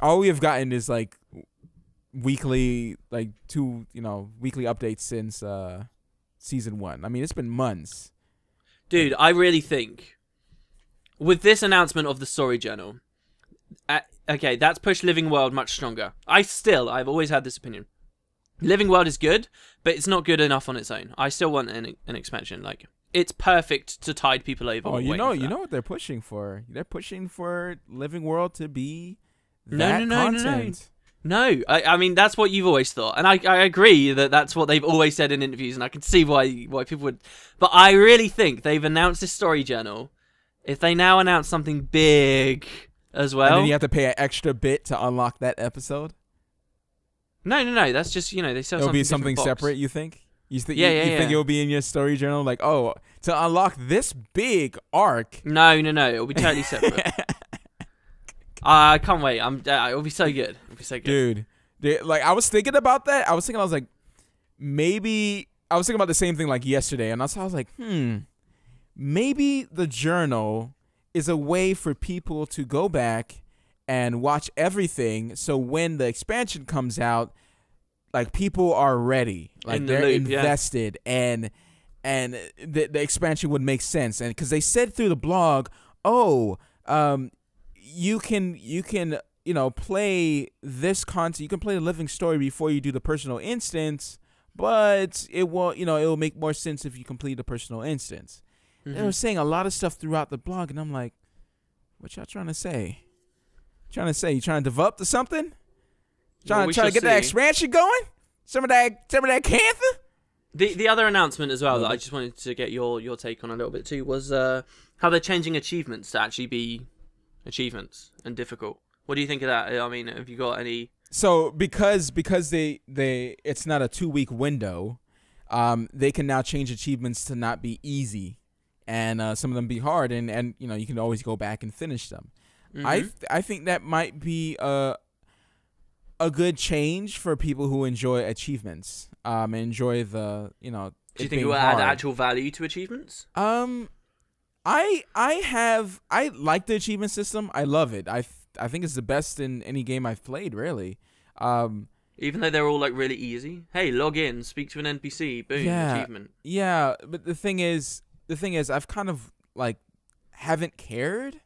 all we have gotten is weekly, weekly updates since Season 1. It's been months. Dude, I really think with this announcement of the story journal, okay, that's pushed Living World much stronger. I've always had this opinion. Living World is good, but it's not good enough on its own. I still want an expansion. Like, it's perfect to tide people over. Oh, you know what they're pushing for. They're pushing for Living World to be that content. No, I mean, that's what you've always thought. And I agree that that's what they've always said in interviews, and I can see why people would. But I really think they've announced this story journal. If they now announce something big as well... And then you have to pay an extra bit to unlock that episode? No. That's just, they sell It'll be something separate, you think? You think it will be in your story journal? Like, oh, to unlock this big arc... No. It'll be totally separate. I can't wait. It'll be so good. Dude, like, I was thinking about that. I was like, maybe... I was thinking about the same thing, like, yesterday. And I was like, maybe the journal is a way for people to go back and watch everything, so when the expansion comes out, like, people are ready, like, they're invested, and the expansion would make sense. And because they said through the blog, you can play this content, you can play the living story before you do the personal instance, but it will make more sense if you complete the personal instance. They were saying a lot of stuff throughout the blog, and I'm like, what y'all trying to say? You trying to develop to something? Trying to get that expansion going? Some of that cantha? The other announcement as well that I just wanted to get your take on a little bit too was how they're changing achievements to actually be achievements and difficult. What do you think of that? I mean, have you got any? So because they it's not a 2-week window, they can now change achievements to not be easy. And some of them be hard, and you can always go back and finish them. I think that might be a good change for people who enjoy achievements. Enjoy the Do you think it will add actual value to achievements? I like the achievement system. I love it. I think it's the best in any game I've played, really. Even though they're all like really easy. Hey, log in, speak to an NPC, boom, achievement. Yeah, but the thing is, I've kind of like haven't cared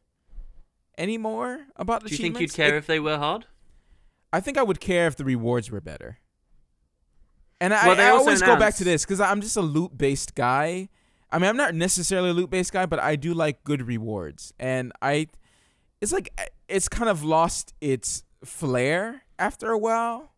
anymore about the achievements. Do you think you'd care if they were hard? I think I would care if the rewards were better. And I always go back to this because I'm just a loot-based guy. I mean, I'm not necessarily a loot-based guy, but I do like good rewards. And it's kind of lost its flair after a while.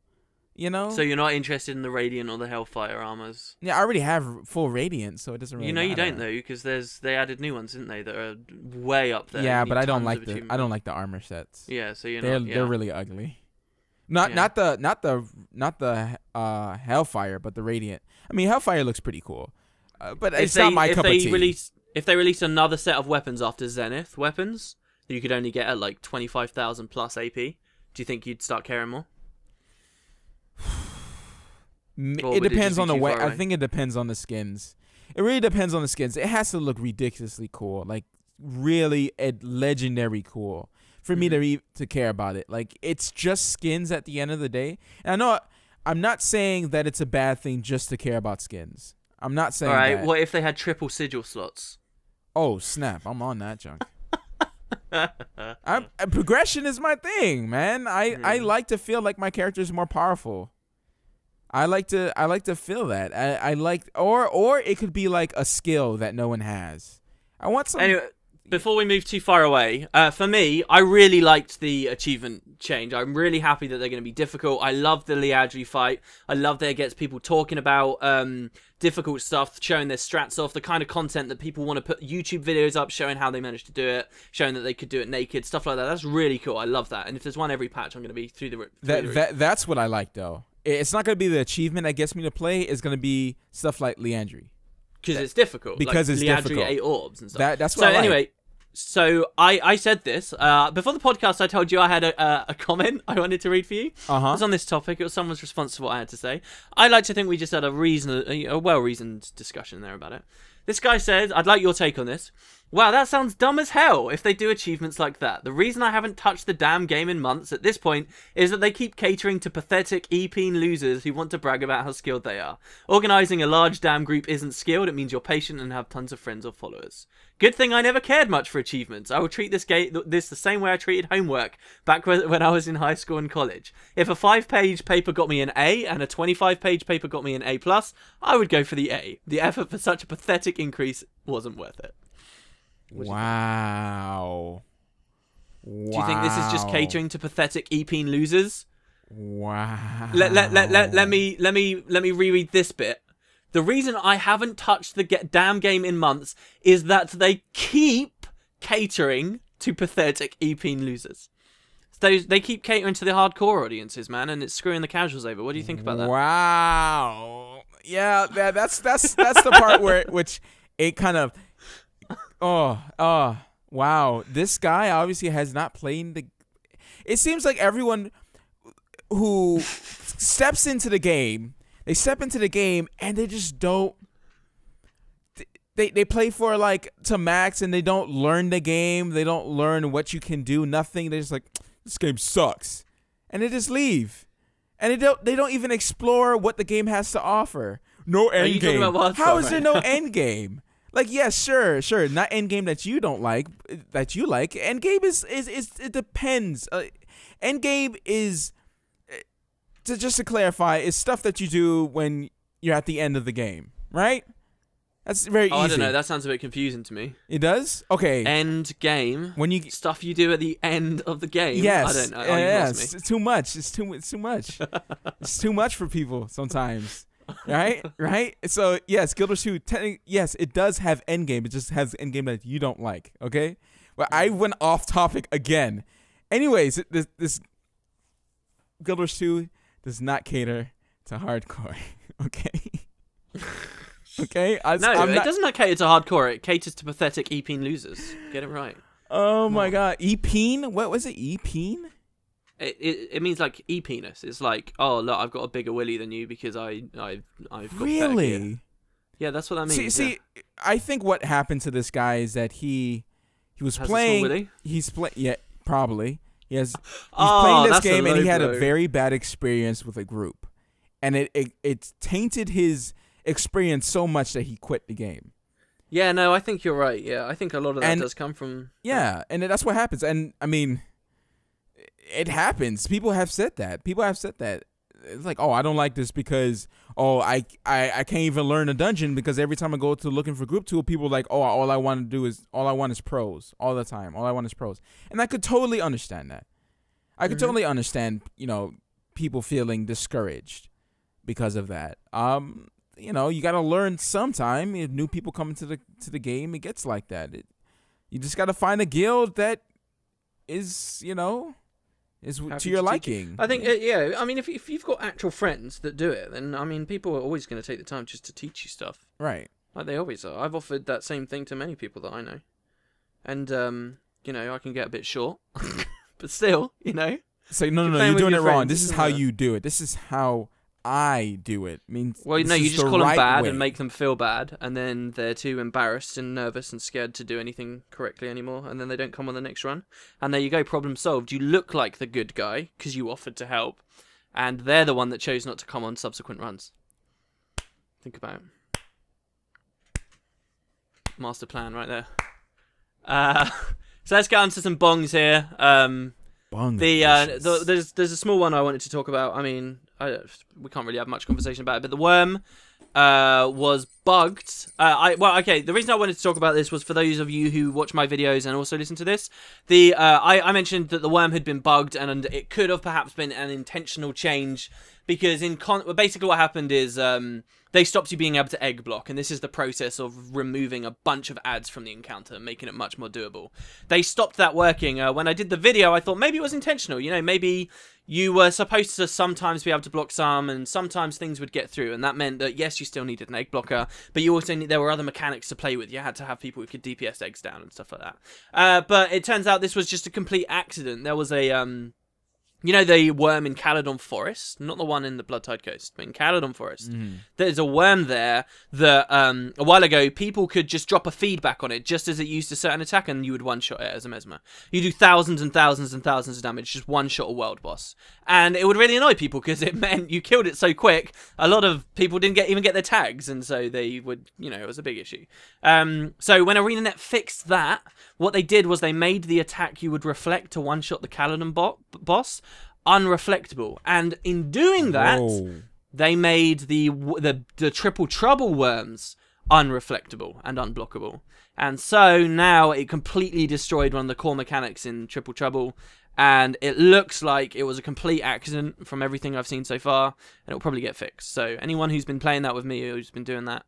So you're not interested in the Radiant or the Hellfire armors? Yeah, I already have full Radiant, so it doesn't really matter. You don't though, because they added new ones, didn't they? That are way up there. Yeah, but I don't like the armor sets. Yeah, so they're really ugly. Not the Hellfire, but the Radiant. I mean, Hellfire looks pretty cool, but it's not my cup of tea. If they release another set of weapons after Zenith weapons that you could only get at like 25,000 plus AP, do you think you'd start caring more? It depends on the way. I think it depends on the skins. It really depends on the skins. It has to look ridiculously cool, like really legendary cool, for me to care about it. Like, it's just skins at the end of the day. And I know I'm not saying that it's a bad thing just to care about skins. I'm not saying that. All right, what if they had triple sigil slots? Oh, snap. I'm on that junk. Progression is my thing, man. I like to feel like my character is more powerful. I like to feel that. I like, or it could be like a skill that no one has. I want some. Anyway, before we move too far away, for me, I really liked the achievement change. I'm really happy that they're going to be difficult. I love the Liadri fight. I love that it gets people talking about difficult stuff, showing their strats off, the kind of content that people want to put YouTube videos up, showing how they managed to do it, showing that they could do it naked, stuff like that. That's really cool. I love that. And if there's one every patch, I'm going to be through the roof. That's what I like, though. It's not going to be the achievement that gets me to play. It's going to be stuff like Liandry. Because it's difficult. Because like it's Liandry difficult. 8 orbs and stuff. That's what I like. Anyway, so I said this. Before the podcast, I told you I had a comment I wanted to read for you. It was on this topic. It was someone's response to what I had to say. I like to think we just had a well-reasoned discussion there about it. This guy said, I'd like your take on this. Wow, that sounds dumb as hell if they do achievements like that. The reason I haven't touched the damn game in months at this point is that they keep catering to pathetic EP losers who want to brag about how skilled they are. Organising a large damn group isn't skilled, it means you're patient and have tons of friends or followers. Good thing I never cared much for achievements. I will treat this the same way I treated homework back when I was in high school and college. If a 5-page paper got me an A and a 25-page paper got me an A+, I would go for the A. The effort for such a pathetic increase wasn't worth it. Wow. Do you think this is just catering to pathetic EP losers? Wow. Let me reread this bit. The reason I haven't touched the damn game in months is that they keep catering to pathetic EP losers. They keep catering to the hardcore audiences, man, and it's screwing the casuals over. What do you think about that? Wow. Yeah, that's the part which it kind of. Wow. This guy obviously has not played the. It seems like everyone who steps into the game, they step into the game and they just don't. They play for like to max and they don't learn the game. They don't learn what you can do. Nothing. They're just like, this game sucks, and they just leave, and they don't even explore what the game has to offer. No end game. How is there no end game? Like, yes, sure, not end game that you don't like, that you like. End game is it depends. End game is just to clarify, is stuff that you do when you're at the end of the game, right? That's very easy. I don't know. That sounds a bit confusing to me. It does? Okay. End game. When you stuff you do at the end of the game. Yes. I don't know. Yes. It's too much. It's too much. It's too much for people sometimes. Right. So yes, Guild Wars 2. Yes, it does have endgame. It just has endgame that you don't like. Okay. Well, I went off topic again. Anyways, this Guild Wars 2 does not cater to hardcore. Okay. Okay. It does not cater to hardcore. It caters to pathetic EP losers. Get it right. Oh my God. EP? What was it? EP? It means like e-penis. It's like, oh look, I've got a bigger willy than you because I've got really. Yeah, that's what that means. See, I think what happened to this guy is that he was playing. He's yeah, probably. He's playing this game and he had a very bad experience with a group, and it tainted his experience so much that he quit the game. Yeah, no, I think you're right. Yeah, I think a lot of that does come from. Yeah, and that's what happens. And I mean, it happens. People have said that. It's like, oh, I don't like this because, oh, I can't even learn a dungeon because every time I go to looking for group tool, people are like, oh, all I want is pros all the time. All I want is pros. And I could totally understand that. I could totally understand, people feeling discouraged because of that. You got to learn sometime. If new people come into the game, it gets like that. You just got to find a guild that is, is to your liking. I think, yeah. I mean, if you've got actual friends that do it, then I mean, people are always going to take the time just to teach you stuff, right? Like they always are. I've offered that same thing to many people that I know, and I can get a bit short, but still, So no, you're doing it wrong. This is how you do it. This is how I do it. Well, no, you just call them bad and make them feel bad, and then they're too embarrassed and nervous and scared to do anything correctly anymore, and then they don't come on the next run. And there you go, problem solved. You look like the good guy because you offered to help, and they're the one that chose not to come on subsequent runs. Think about it. Master plan right there. So let's get on to some bongs here. There's a small one I wanted to talk about. I mean, we can't really have much conversation about it, but the worm was bugged. The reason I wanted to talk about this was for those of you who watch my videos and also listen to this. I mentioned that the worm had been bugged and it could have perhaps been an intentional change because basically what happened is they stopped you being able to egg block, and this is the process of removing a bunch of ads from the encounter, making it much more doable. They stopped that working. When I did the video, I thought maybe it was intentional. Maybe you were supposed to sometimes be able to block some, and sometimes things would get through, and that meant that, yes, you still needed an egg blocker, but you also there were other mechanics to play with. You had to have people who could DPS eggs down and stuff like that. But it turns out this was just a complete accident. There was a You know the worm in Caledon Forest? Not the one in the Bloodtide Coast, but in Caledon Forest. There's a worm there that, a while ago, people could just drop a feedback on it, just as it used a certain attack, and you would one-shot it as a Mesmer. You do thousands and thousands and thousands of damage, just one-shot a world boss. And it would really annoy people, because it meant you killed it so quick, a lot of people didn't even get their tags, and so they would, you know, it was a big issue. So when ArenaNet fixed that, what they did was they made the attack you would reflect to one-shot the Caledon boss unreflectable, and in doing that, they made the triple trouble worms unreflectable and unblockable. And so now it completely destroyed one of the core mechanics in Triple Trouble, and it looks like it was a complete accident from everything I've seen so far, and it'll probably get fixed. So anyone who's been playing that with me, who's been doing that,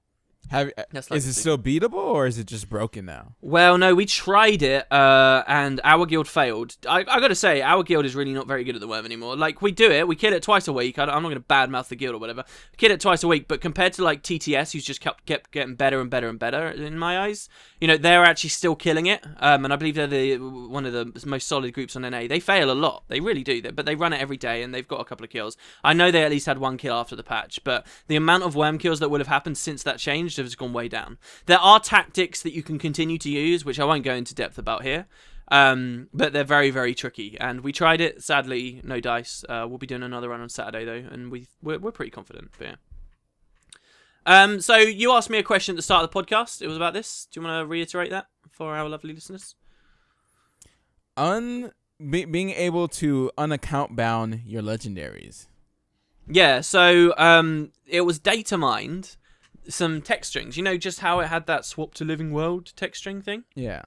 is it still beatable, or is it just broken now? Well, no, we tried it, and our guild failed. I gotta say, our guild is really not very good at the worm anymore. Like, we do it, we kill it twice a week. I'm not gonna badmouth the guild or whatever. We kill it twice a week, but compared to, like, TTS, who's just kept getting better and better and better, in my eyes, you know, they're actually still killing it, and I believe they're one of the most solid groups on NA. They fail a lot, they really do, but they run it every day, and they've got a couple of kills. I know they at least had one kill after the patch, but the amount of worm kills that would have happened since that changed has gone way down. There are tactics that you can continue to use, which I won't go into depth about here, but they're very, very tricky, and we tried it. Sadly, no dice. We'll be doing another run on Saturday, though, and we're pretty confident, but yeah. So you asked me a question at the start of the podcast. It was about this. Do you want to reiterate that for our lovely listeners? Being able to unaccount bound your legendaries. Yeah, so it was data mined some text strings. You know, just how it had that swap to living world text string thing? Yeah.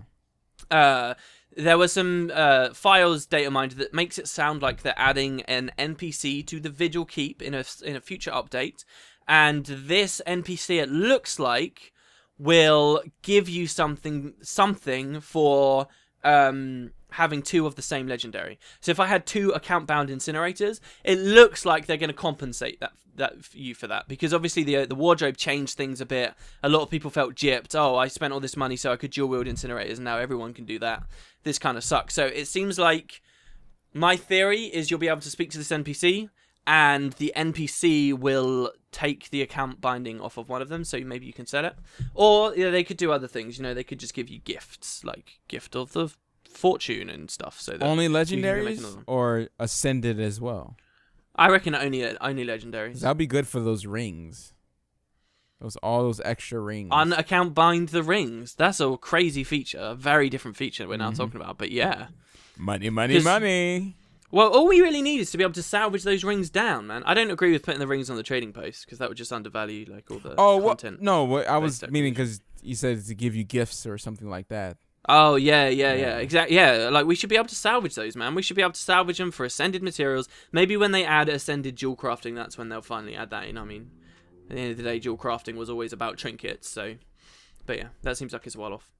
There were some files data mined that makes it sound like they're adding an NPC to the Vigil Keep in a future update. And this NPC, it looks like, will give you something for having two of the same legendary. So if I had two account-bound incinerators, it looks like they're going to compensate that you for that, because obviously the wardrobe changed things a bit. A lot of people felt gypped. Oh, I spent all this money so I could dual wield incinerators, and now everyone can do that. This kind of sucks. So it seems like my theory is you'll be able to speak to this NPC, and the NPC will take the account binding off of one of them, so maybe you can sell it. Or they could do other things. You know, they could just give you gifts, like gift of the fortune and stuff. So that only legendaries or ascended as well. I reckon only legendaries. That'd be good for those rings. All those extra rings. Unaccount bind the rings. That's a crazy feature. A very different feature we're now talking about. But yeah. Money, money, money. Well, all we really need is to be able to salvage those rings down, man. I don't agree with putting the rings on the trading post, because that would just undervalue like all the content. No, I was meaning because you said to give you gifts or something like that. Oh, yeah, exactly. Yeah, like we should be able to salvage those, man. We should be able to salvage them for ascended materials. Maybe when they add ascended jewel crafting, that's when they'll finally add that in. I mean, at the end of the day, jewel crafting was always about trinkets, so... But yeah, that seems like it's a while off.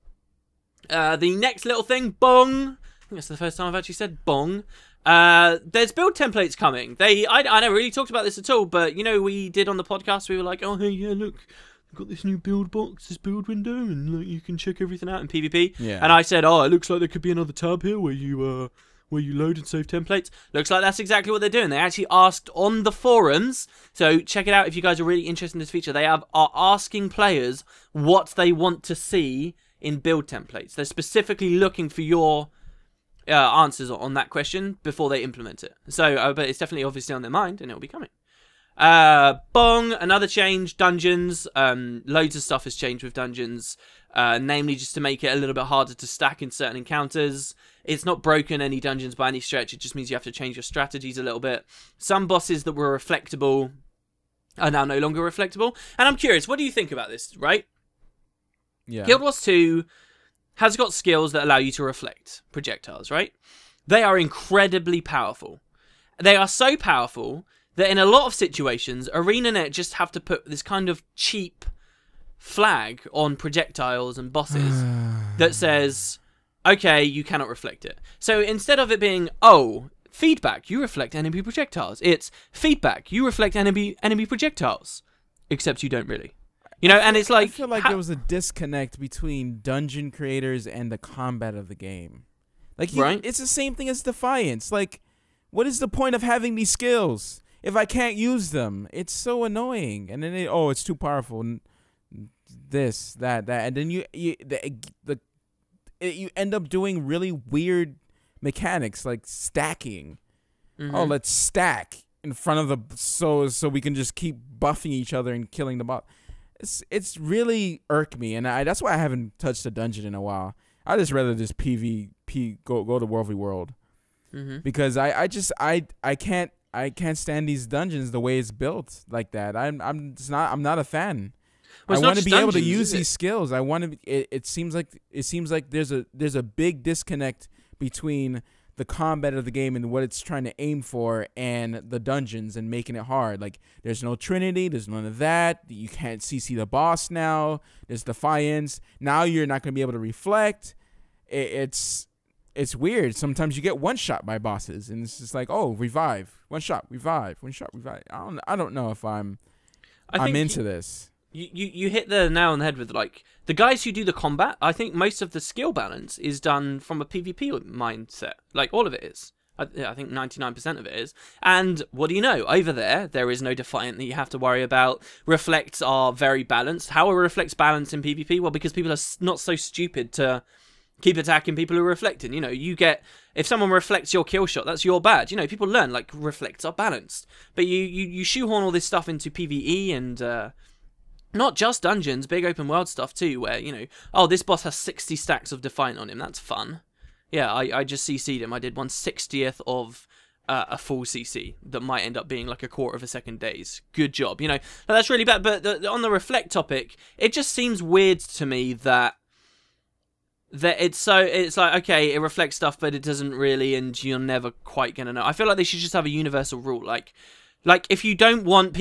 The next little thing, bong! I think that's the first time I've actually said bong. There's build templates coming. I never really talked about this at all, but, you know, we did on the podcast, we were like, oh, hey, yeah, look... I've got this new build box, this build window, and like, you can check everything out in PvP. Yeah. And I said, oh, it looks like there could be another tab here where you load and save templates. Looks like that's exactly what they're doing. They actually asked on the forums, so check it out if you guys are really interested in this feature. They are asking players what they want to see in build templates. They're specifically looking for your answers on that question before they implement it. So, but it's definitely obviously on their mind, and it'll be coming. Bong, another change, dungeons. Loads of stuff has changed with dungeons, namely just to make it a little bit harder to stack in certain encounters. It's not broken any dungeons by any stretch, it just means you have to change your strategies a little bit. Some bosses that were reflectable are now no longer reflectable, and I'm curious, what do you think about this, right? Yeah. Guild Wars 2 has got skills that allow you to reflect projectiles, right? They are incredibly powerful. They are so powerful that in a lot of situations, ArenaNet just have to put this kind of cheap flag on projectiles and bosses that says, okay, you cannot reflect it. So instead of it being, oh, feedback, you reflect enemy projectiles, it's feedback, you reflect enemy projectiles, except you don't really. You know, and it's like... I feel like there was a disconnect between dungeon creators and the combat of the game. Like, right? It's the same thing as Defiance. Like... what is the point of having these skills if I can't use them? It's so annoying. And then it's too powerful. This, that, and then you end up doing really weird mechanics like stacking. Oh, let's stack in front of the so we can just keep buffing each other and killing the boss. It's really irked me, and that's why I haven't touched a dungeon in a while. I just rather just PvP go to World v World, because I can't stand these dungeons the way it's built like that. I'm not a fan. Well, I want to be able to use these skills. I want to. It seems like there's a big disconnect between the combat of the game and what it's trying to aim for and the dungeons and making it hard. Like, there's no Trinity, there's none of that. You can't CC the boss now. There's Defiance. Now you're not going to be able to reflect. It's weird. Sometimes you get one shot by bosses and it's just like, oh, revive. One shot, revive. One shot, revive. I don't know if I'm into this. You hit the nail on the head with, like, the guys who do the combat. I think most of the skill balance is done from a PvP mindset. Like, all of it is. I think 99% of it is. And what do you know? Over there is no Defiant that you have to worry about. Reflects are very balanced. How are Reflects balanced in PvP? Well, because people are not so stupid to keep attacking people who are reflecting. You know, if someone reflects your kill shot, that's your bad. You know, people learn, like, Reflects are balanced. But you shoehorn all this stuff into PvE and... not just dungeons, big open world stuff too, where, you know, oh, this boss has 60 stacks of Defiant on him. That's fun. Yeah, I just CC'd him. I did 1/60th of a full CC that might end up being like a quarter of a second days. Good job. You know, that's really bad. But on the reflect topic, it just seems weird to me that it's like, okay, it reflects stuff, but it doesn't really, and you're never quite gonna know. I feel like they should just have a universal rule, like, if you don't want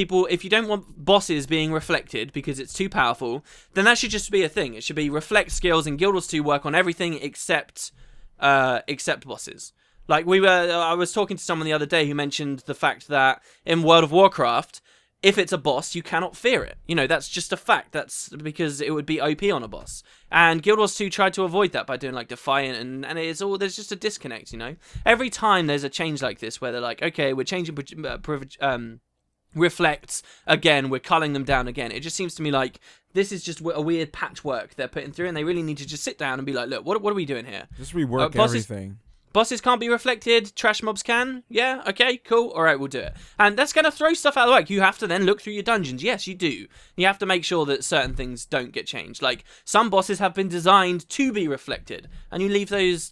bosses being reflected because it's too powerful, then that should just be a thing. It should be reflect skills, and Guild Wars 2 work on everything except bosses. Like, I was talking to someone the other day who mentioned the fact that in World of Warcraft, if it's a boss, you cannot fear it. You know, that's just a fact. That's because it would be OP on a boss. And Guild Wars 2 tried to avoid that by doing, like, Defiant, and it's all, there's just a disconnect, you know? Every time there's a change like this where they're like, okay, we're changing reflects again, we're culling them down again. It just seems to me like this is just a weird patchwork they're putting through, and they really need to just sit down and be like, look, what are we doing here? Just rework everything. Bosses can't be reflected, trash mobs can. Yeah, okay, cool. All right, we'll do it. And that's going to throw stuff out of the way. You have to then look through your dungeons. Yes, you do. You have to make sure that certain things don't get changed. Like, some bosses have been designed to be reflected, and you leave those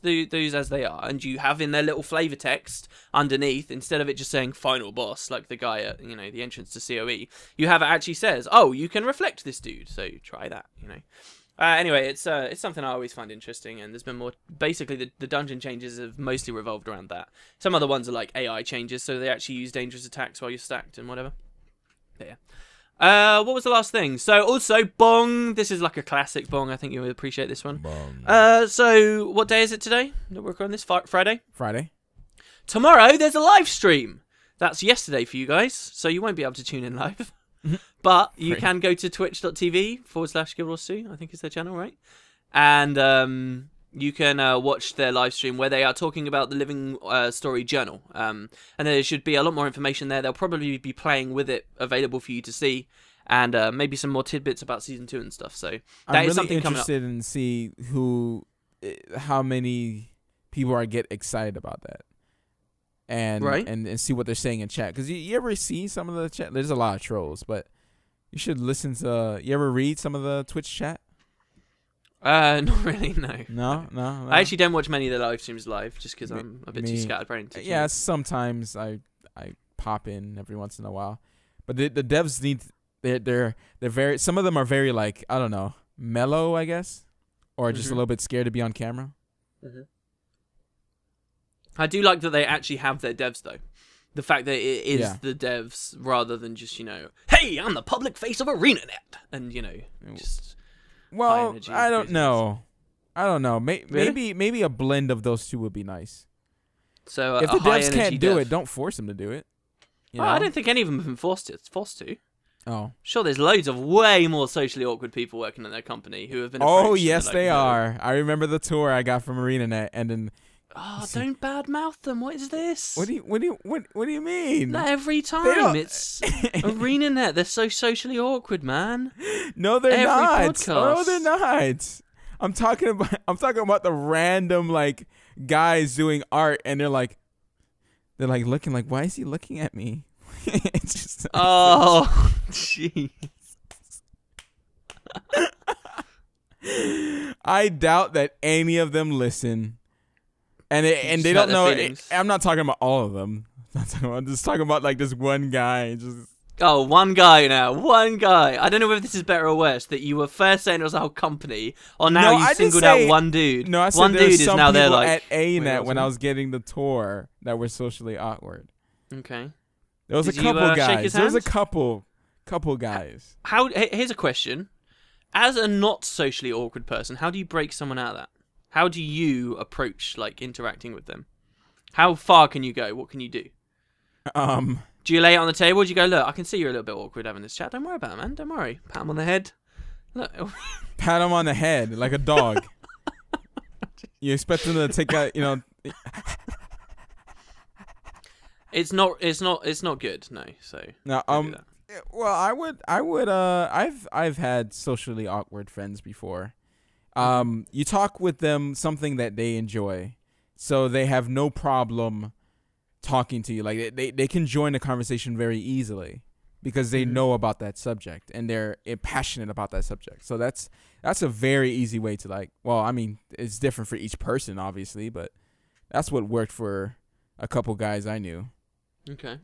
as they are. And you have in their little flavor text underneath, instead of it just saying final boss, like the guy at, you know, the entrance to COE, you have it actually says, oh, you can reflect this dude, so try that, you know. Anyway, it's something I always find interesting, and there's been more. Basically, the dungeon changes have mostly revolved around that. Some other ones are like AI changes, so they actually use dangerous attacks while you're stacked and whatever. But yeah. What was the last thing? So also bong. This is like a classic bong. I think you would appreciate this one. Bong. So what day is it today that we're recording this? Friday. Friday. Tomorrow there's a live stream. That's yesterday for you guys, so you won't be able to tune in live. But you can go to twitch.tv/Guild Wars 2, I think is their channel, right? And you can watch their live stream where they are talking about the Living Story Journal. And there should be a lot more information there. They'll probably be playing with it available for you to see. And maybe some more tidbits about Season 2 and stuff. So that is something coming up. I'm really interested in see how many people get excited about that. And, right? and see what they're saying in chat. Because you ever see some of the chat? There's a lot of trolls, but you should listen to... You ever read some of the Twitch chat? Not really, no. No? I actually don't watch many of the live streams live, just because I'm a bit too scatterbrained. Yeah, sometimes I pop in every once in a while. But the devs need... They're very... Some of them are very, like, I don't know, mellow, I guess? Or just a little bit scared to be on camera. I do like that they actually have their devs, though. The fact that it is the devs rather than just, you know, hey, I'm the public face of ArenaNet. And, you know, just... Well, I don't know. Maybe a blend of those two would be nice. So if the devs can't do it, don't force them to do it. You know? I don't think any of them have been forced to. Oh. Sure, there's loads of way more socially awkward people working in their company who have been... Oh, yes, they are. I remember the tour I got from ArenaNet, and then... Oh, don't badmouth them. What is this? What do you mean? Not every time. It's ArenaNet. They're so socially awkward, man. No, they're not. Podcast. No, they're not. I'm talking about the random like guys doing art, and they're like looking like, why is he looking at me? It's just, oh, jeez. I doubt that any of them listen, and they don't know. I'm not talking about all of them. I'm just talking about like this one guy. Just oh, one guy now. One guy. I don't know whether this is better or worse. That you were first saying it was a whole company, or now you singled out one dude. No, I said one there dude was is some now there people like at ANET when I was getting the tour that were socially awkward. Okay. There was Did a couple you, shake guys. his There was a hand? couple guys. Here's a question. As a not socially awkward person, how do you break someone out of that? How do you approach like interacting with them? How far can you go? What can you do? Do you lay it on the table? Do you go, look, I can see you're a little bit awkward having this chat. Don't worry about it, man. Don't worry. Pat him on the head. Look. Pat him on the head like a dog. You expect them to take a, It's not good. No. So no. Well, I've had socially awkward friends before. You talk with them something that they enjoy, so they have no problem talking to you. Like they can join the conversation very easily because they know about that subject and they're passionate about that subject. So that's a very easy way to like. Well, I mean, it's different for each person, obviously, but that's what worked for a couple guys I knew. Okay,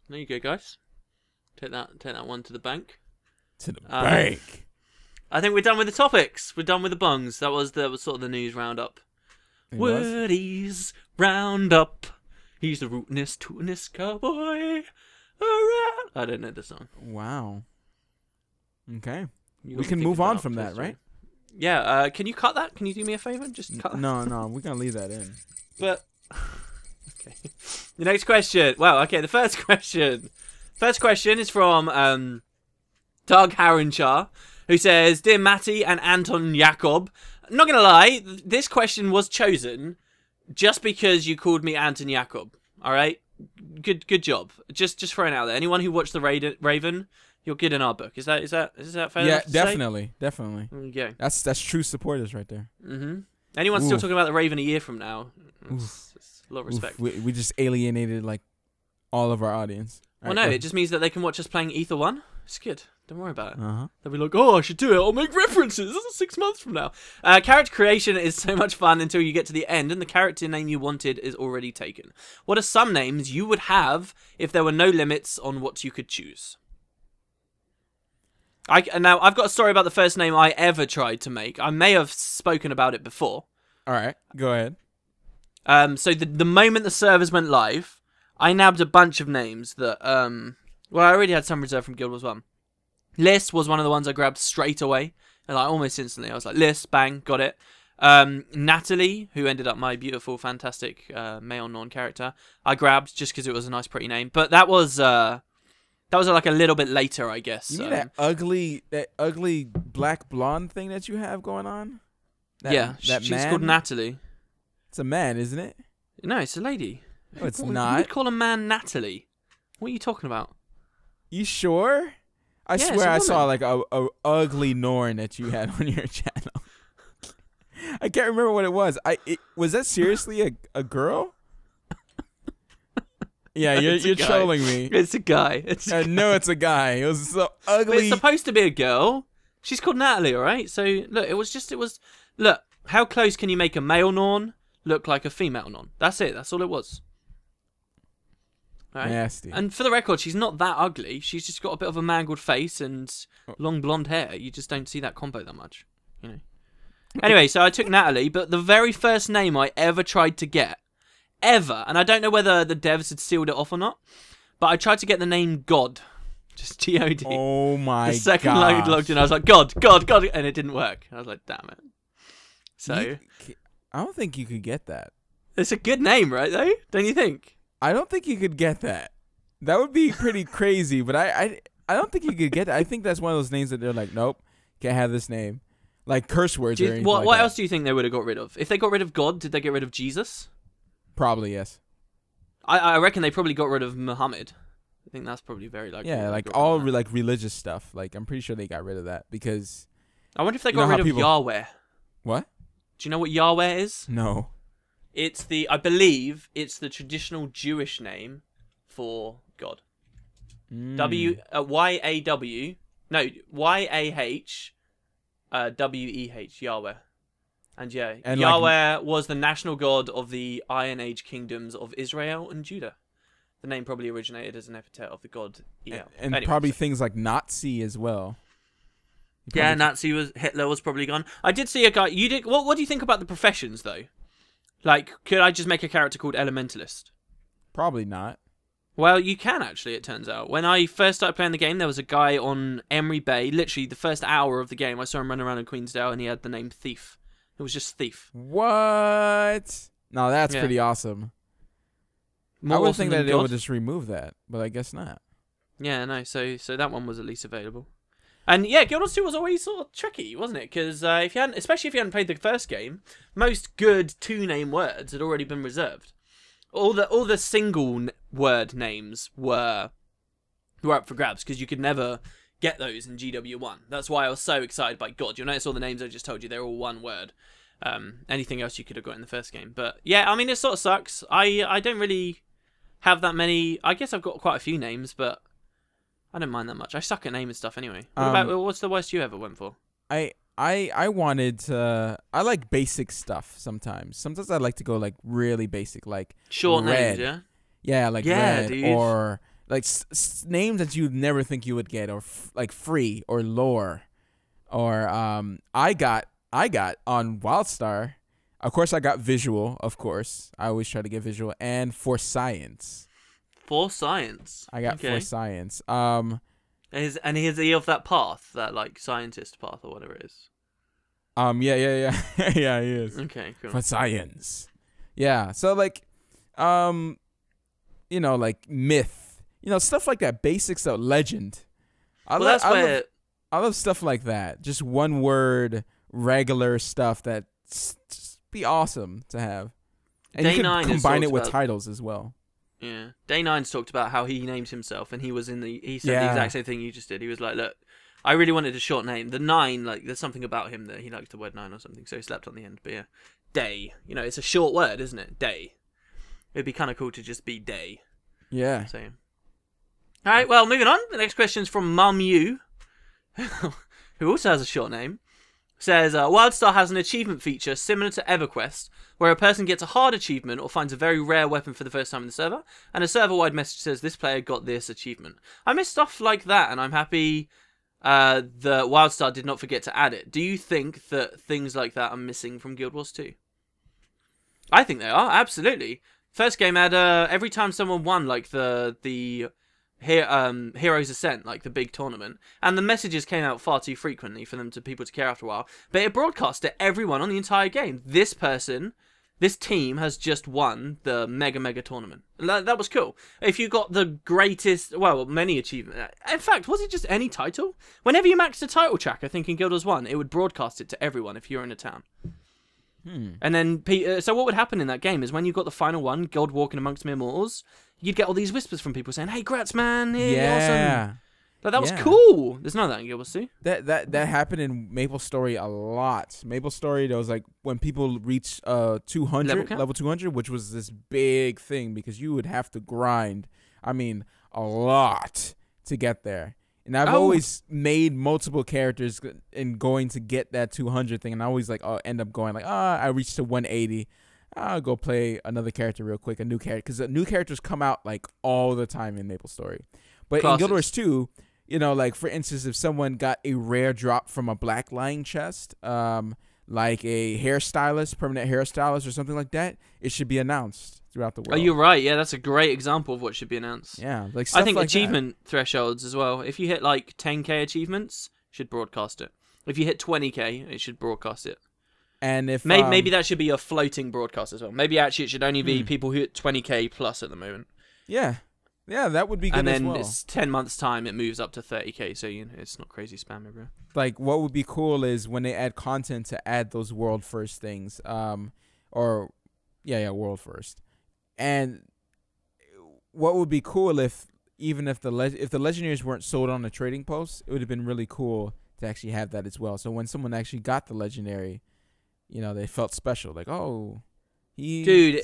there you go, guys. Take that one to the bank. To the bank. I think we're done with the topics. We're done with the bungs. That was sort of the news roundup. Woody's roundup. He's the rootinest, tootinest cowboy around. I don't know the song. Wow. Okay. We can move on from that, right? Yeah. Can you cut that? Can you do me a favor? Just cut. No, we're gonna leave that in. But okay. The next question. Well, okay. The first question. First question is from Doug Harrenshaw, who says, "Dear Matty and Anton Jakob, I'm not gonna lie, this question was chosen just because you called me Anton Jakob. All right, good job. Just throwing it out there. Anyone who watched the Raven, you're good in our book. Is that fair? Yeah, enough to definitely. There you go. That's true supporters right there. Anyone still talking about the Raven a year from now? It's a lot of respect. We just alienated like all of our audience. Well, no, it just means that they can watch us playing Ether 1. It's good. Don't worry about it. They'll be like, oh, I should do it. I'll make references. This is 6 months from now. Character creation is so much fun until you get to the end and the character name you wanted is already taken. What are some names you would have if there were no limits on what you could choose? Now, I've got a story about the first name I ever tried to make. I may have spoken about it before. All right, go ahead. So the moment the servers went live, I nabbed a bunch of names that, well, I already had some reserved from Guild Wars 1. Liz was one of the ones I grabbed straight away, and like almost instantly. I was like, Liz, bang, got it. Natalie, who ended up my beautiful, fantastic male non-character, I grabbed just because it was a nice, pretty name. But that was like a little bit later, I guess. You mean that ugly black blonde thing that you have going on? She's called Natalie. It's a man, isn't it? No, it's a lady. No, it's not. not. You would call a man Natalie. What are you talking about? You sure? I swear I saw like a ugly Norn that you had on your channel. I can't remember what it was. Was that seriously a girl? Yeah, you're trolling me. It's a guy. I know it's a guy. It was so ugly. But it's supposed to be a girl. She's called Natalie, all right? So look, look, how close can you make a male Norn look like a female Norn? That's it. That's all it was. Right? Nasty. And for the record, she's not that ugly. She's just got a bit of a mangled face and long blonde hair. You just don't see that combo that much, you know. Anyway, so I took Natalie, but the very first name I ever tried to get, ever, and I don't know whether the devs had sealed it off or not, but I tried to get the name God, just G-O-D. Oh my god! The second I logged in, I was like, God, and it didn't work. I was like, damn it. So I don't think you could get that. It's a good name, right? Though, don't you think? I don't think you could get that. That would be pretty crazy, but I don't think you could get that. I think that's one of those names that they're like, nope, can't have this name. Like curse words or anything what else do you think they would have got rid of? If they got rid of God, did they get rid of Jesus? Probably, yes. I reckon they probably got rid of Muhammad. I think that's probably very likely. Yeah, like all like religious stuff. Like I'm pretty sure they got rid of that because. I wonder if they got rid of Yahweh. What? Do you know what Yahweh is? No. I believe it's the traditional Jewish name for God. Y-A-W. No, Y-A-H. W-E-H. Yahweh. And Yahweh was the national god of the Iron Age kingdoms of Israel and Judah. The name probably originated as an epithet of the god El. And anyway, probably things like Nazi as well. Yeah, Hitler was probably gone. I did see a guy. You did. What do you think about the professions though? Like, could I just make a character called Elementalist? Probably not. Well, you can actually. It turns out. When I first started playing the game, there was a guy on Emery Bay. Literally, the first hour of the game, I saw him running around in Queensdale, and he had the name Thief. It was just Thief. What? No, that's pretty awesome. More I would awesome think that they God. would just remove that, but I guess not. Yeah, no. So that one was at least available. And yeah, Guild Wars 2 was always sort of tricky, wasn't it? Because especially if you hadn't played the first game, most good two-name words had already been reserved. All the single word names were up for grabs because you could never get those in GW1. That's why I was so excited by God. You'll notice all the names I just told you, they're all one word. Anything else you could have got in the first game. But yeah, I mean, it sort of sucks. I don't really have that many. I guess I've got quite a few names, but I don't mind that much. I suck at naming stuff anyway. What's the worst you ever went for? I wanted I like basic stuff sometimes. Sometimes I like to go like really basic, like short red. names, yeah? Yeah, like red, dude. or like names that you'd never think you would get, or like free or lore, or I got on Wildstar. Of course, I got visual. Of course, I always try to get visual, and for science. For science, I got for science. Is he of that path, that like scientist path or whatever it is? Yeah, yeah, he is. Okay, cool. For science, yeah. So like, you know, like myth, you know, stuff like that, basic stuff, legend. I love stuff like that. Just one word, regular stuff that just be awesome to have, and you can combine it with titles as well. Yeah, Day9's talked about how he named himself, and he said the exact same thing you just did. He was like, "Look, I really wanted a short name. The 9, like, there's something about him that he likes the word 9 or something, so he slept on the end." But yeah, Day. You know, it's a short word, isn't it? Day. It'd be kind of cool to just be Day. Yeah. So, all right. Well, moving on. The next question is from Mum Yu, who also has a short name. Says, Wildstar has an achievement feature similar to EverQuest, where a person gets a hard achievement or finds a very rare weapon for the first time in the server, and a server-wide message says this player got this achievement. I miss stuff like that, and I'm happy that Wildstar did not forget to add it. Do you think that things like that are missing from Guild Wars 2? I think they are, absolutely. First game had every time someone won, like the Heroes Ascent, like the big tournament, and the messages came out far too frequently for people to care after a while, but it broadcast to everyone on the entire game. This team has just won the mega tournament. That was cool. If you got the greatest, well, many achievements. In fact, was it just any title? Whenever you maxed a title track, I think in Guild Wars 1, it would broadcast it to everyone if you're in a town. And then, so what would happen in that game is when you got the final one, Gold Walking Amongst Mere Mortals, you'd get all these whispers from people saying, "Hey, grats, man! Hey, awesome!" That was cool. There's none of that in Guild Wars 2. That happened in MapleStory a lot. MapleStory, there was like when people reach 200 level 200, which was this big thing because you would have to grind. I mean, a lot to get there. And I've always made multiple characters in going to get that 200 thing, and I always end up going I reached to 180. I'll go play another character real quick, a new character, because the new characters come out like all the time in MapleStory. But in Guild Wars 2, you know, like for instance, if someone got a rare drop from a black lion chest, like a hairstylist, permanent hairstylist, or something like that, it should be announced throughout the world. Oh, you're right. Yeah, that's a great example of what should be announced. Yeah, like stuff I think like achievement thresholds as well. If you hit like 10k achievements, it should broadcast it. If you hit 20k, it should broadcast it. And if maybe that should be a floating broadcast as well. Maybe actually it should only be people who hit 20k plus at the moment. Yeah, that would be good as well. And then it's 10 months time, it moves up to 30k, so you know, it's not crazy spam everywhere. Like what would be cool is when they add content to add those world first things, world first. And what would be cool if even if the legendaries weren't sold on the trading post, it would have been really cool to actually have that as well. So when someone actually got the legendary, you know, they felt special. Like, oh, dude,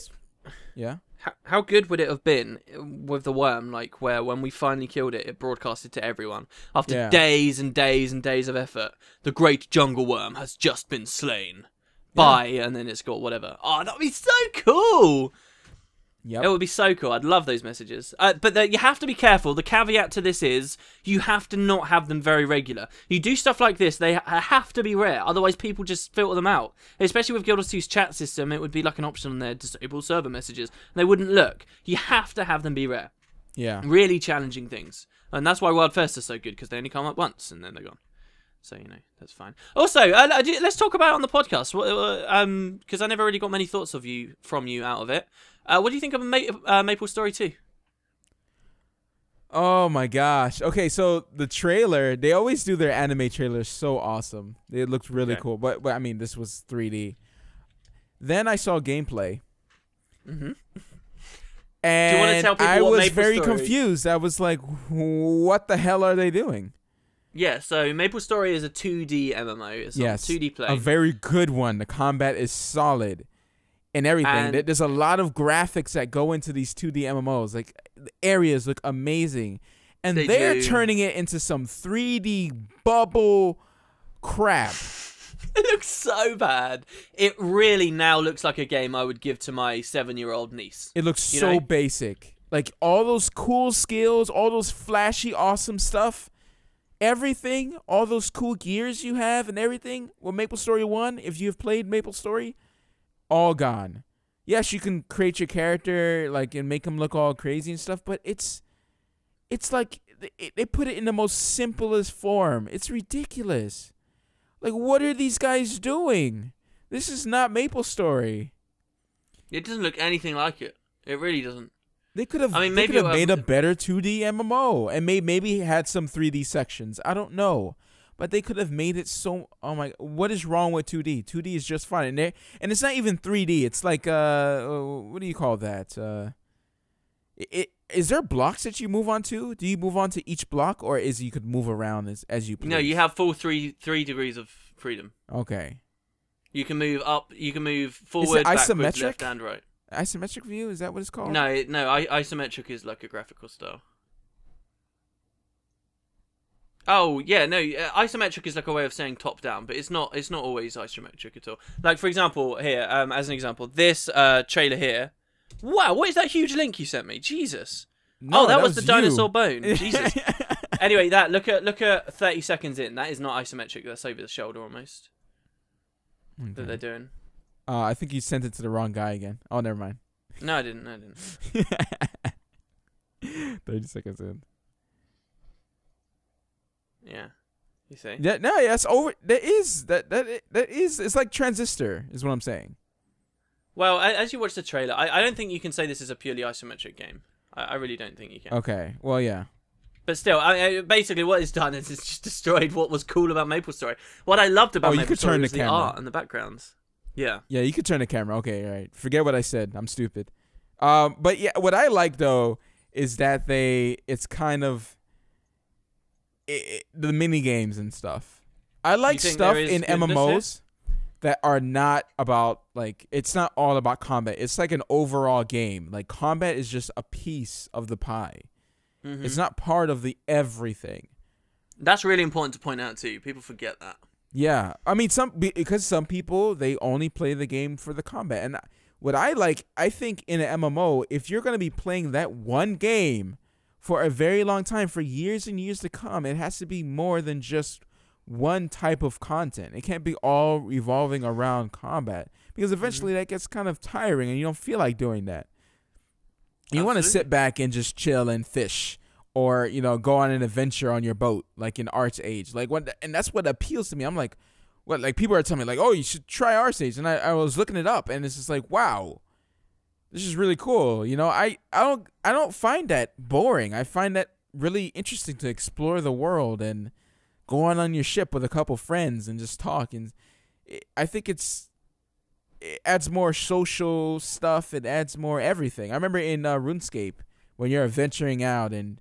yeah. How good would it have been with the worm? Like where when we finally killed it, it broadcasted to everyone after days and days and days of effort. The great jungle worm has just been slain. Bye, and then it's got whatever. Oh, that'd be so cool. Yep. It would be so cool. I'd love those messages. But you have to be careful. The caveat to this is you have to not have them very regular. You do stuff like this, they have to be rare. Otherwise, people just filter them out. Especially with Guild Wars 2's chat system, it would be like an option on their disable server messages. They wouldn't look. You have to have them be rare. Yeah. Really challenging things. And that's why Wild First are so good, because they only come up once and then they're gone. So, you know, that's fine. Also, let's talk about it on the podcast, because I never really got many thoughts from you out of it. What do you think of Maple Story 2? Oh my gosh. Okay, so the trailer, they always do their anime trailers so awesome. It looked really cool. But I mean, this was 3D. Then I saw gameplay. Mm-hmm. And do you want to tell people I what was Maple very Story... confused. I was like, what the hell are they doing? Yeah, so Maple Story is a 2D MMO. It's yes, 2D play. A very good one. The combat is solid. And everything. And there's a lot of graphics that go into these 2D MMOs. Like, the areas look amazing. And they're turning it into some 3D bubble crap. It looks so bad. It really now looks like a game I would give to my 7-year-old niece. It looks so basic. Like, all those cool skills, all those flashy, awesome stuff, everything, all those cool gears you have and everything, with Maple Story 1, if you've played Maple Story, all gone. Yes, you can create your character like and make him look all crazy and stuff, but it's like they put it in the most simplest form. It's ridiculous. Like, what are these guys doing? This is not Maple Story. It doesn't look anything like it. It really doesn't. They could have made a better 2D MMO and maybe had some 3D sections. I don't know. But they could have made it so... Oh, my... What is wrong with 2D? 2D is just fine. And it's not even 3D. It's like... what do you call that? Is there blocks that you move on to? Do you move on to each block? Or is you could move around as you please? No, you have full three degrees of freedom. Okay. You can move up. You can move forward, backwards, left, and right. Isometric view? Is that what it's called? No. Isometric is like a graphical style. Oh yeah, no. Isometric is like a way of saying top down, but it's not. It's not always isometric at all. Like for example, here, as an example, this trailer here. Wow, what is that huge link you sent me? Jesus. No, that was the you. dinosaur bone. Jesus. Anyway, look at 30 seconds in. That is not isometric. That's over the shoulder almost. Okay. That they're doing. I think you sent it to the wrong guy again. Oh, never mind. No, I didn't. 30 seconds in. Yeah, you see. Yeah, no, yeah, it's over. That is. It's like Transistor, is what I'm saying. Well, as you watch the trailer, I don't think you can say this is a purely isometric game. I really don't think you can. Okay. Well, yeah. But still, basically what it's done is it's just destroyed what was cool about Maple Story. What I loved about Maple Story was the art and the backgrounds. Yeah. Yeah, you could turn the camera. Okay, all right. Forget what I said. I'm stupid. But yeah, what I like though is that it's kind of the mini games and stuff. I like stuff in MMOs that are not about like it's not all about combat. It's like an overall game. Like combat is just a piece of the pie. Mm-hmm. It's not part of the everything. That's really important to point out too. People forget that. Yeah, I mean because some people they only play the game for the combat. And what I think in an MMO, if you're gonna be playing that one game for a very long time, for years and years to come, it has to be more than just one type of content. It can't be all revolving around combat because eventually that gets kind of tiring and you don't feel like doing that. You want to sit back and just chill and fish or, you know, go on an adventure on your boat like in ArchAge. Like and that's what appeals to me. I'm like, what? Like people are telling me like, oh, you should try ArchAge. And I was looking it up and it's just like, wow, this is really cool. You know, I don't find that boring. I find that really interesting to explore the world and go on your ship with a couple friends and just talk. And I think it's it adds more social stuff. It adds more everything. I remember in RuneScape when you're venturing out and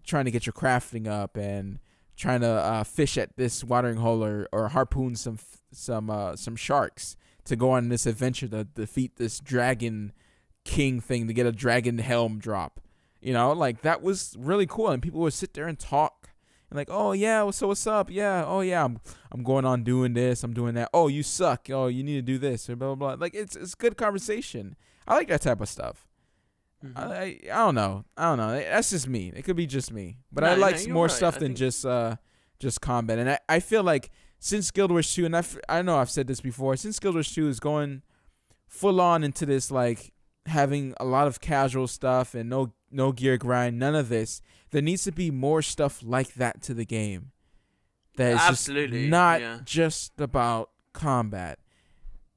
trying to get your crafting up and trying to fish at this watering hole or harpoon some sharks to go on this adventure to defeat this dragon king thing to get a dragon helm drop. You know, like that was really cool, and people would sit there and talk and like, oh yeah, so what's up? Yeah, oh yeah, I'm going on doing this, I'm doing that. Oh, you suck. Oh, you need to do this or blah blah blah. Like it's good conversation. I like that type of stuff. Mm-hmm. I don't know. That's just me. It could be just me, but I like more stuff than just combat. And I feel like since Guild Wars 2, and I know I've said this before, since Guild Wars 2 is going full on into this like having a lot of casual stuff and no gear grind, none of this. There needs to be more stuff like that to the game. That is absolutely just not just about combat.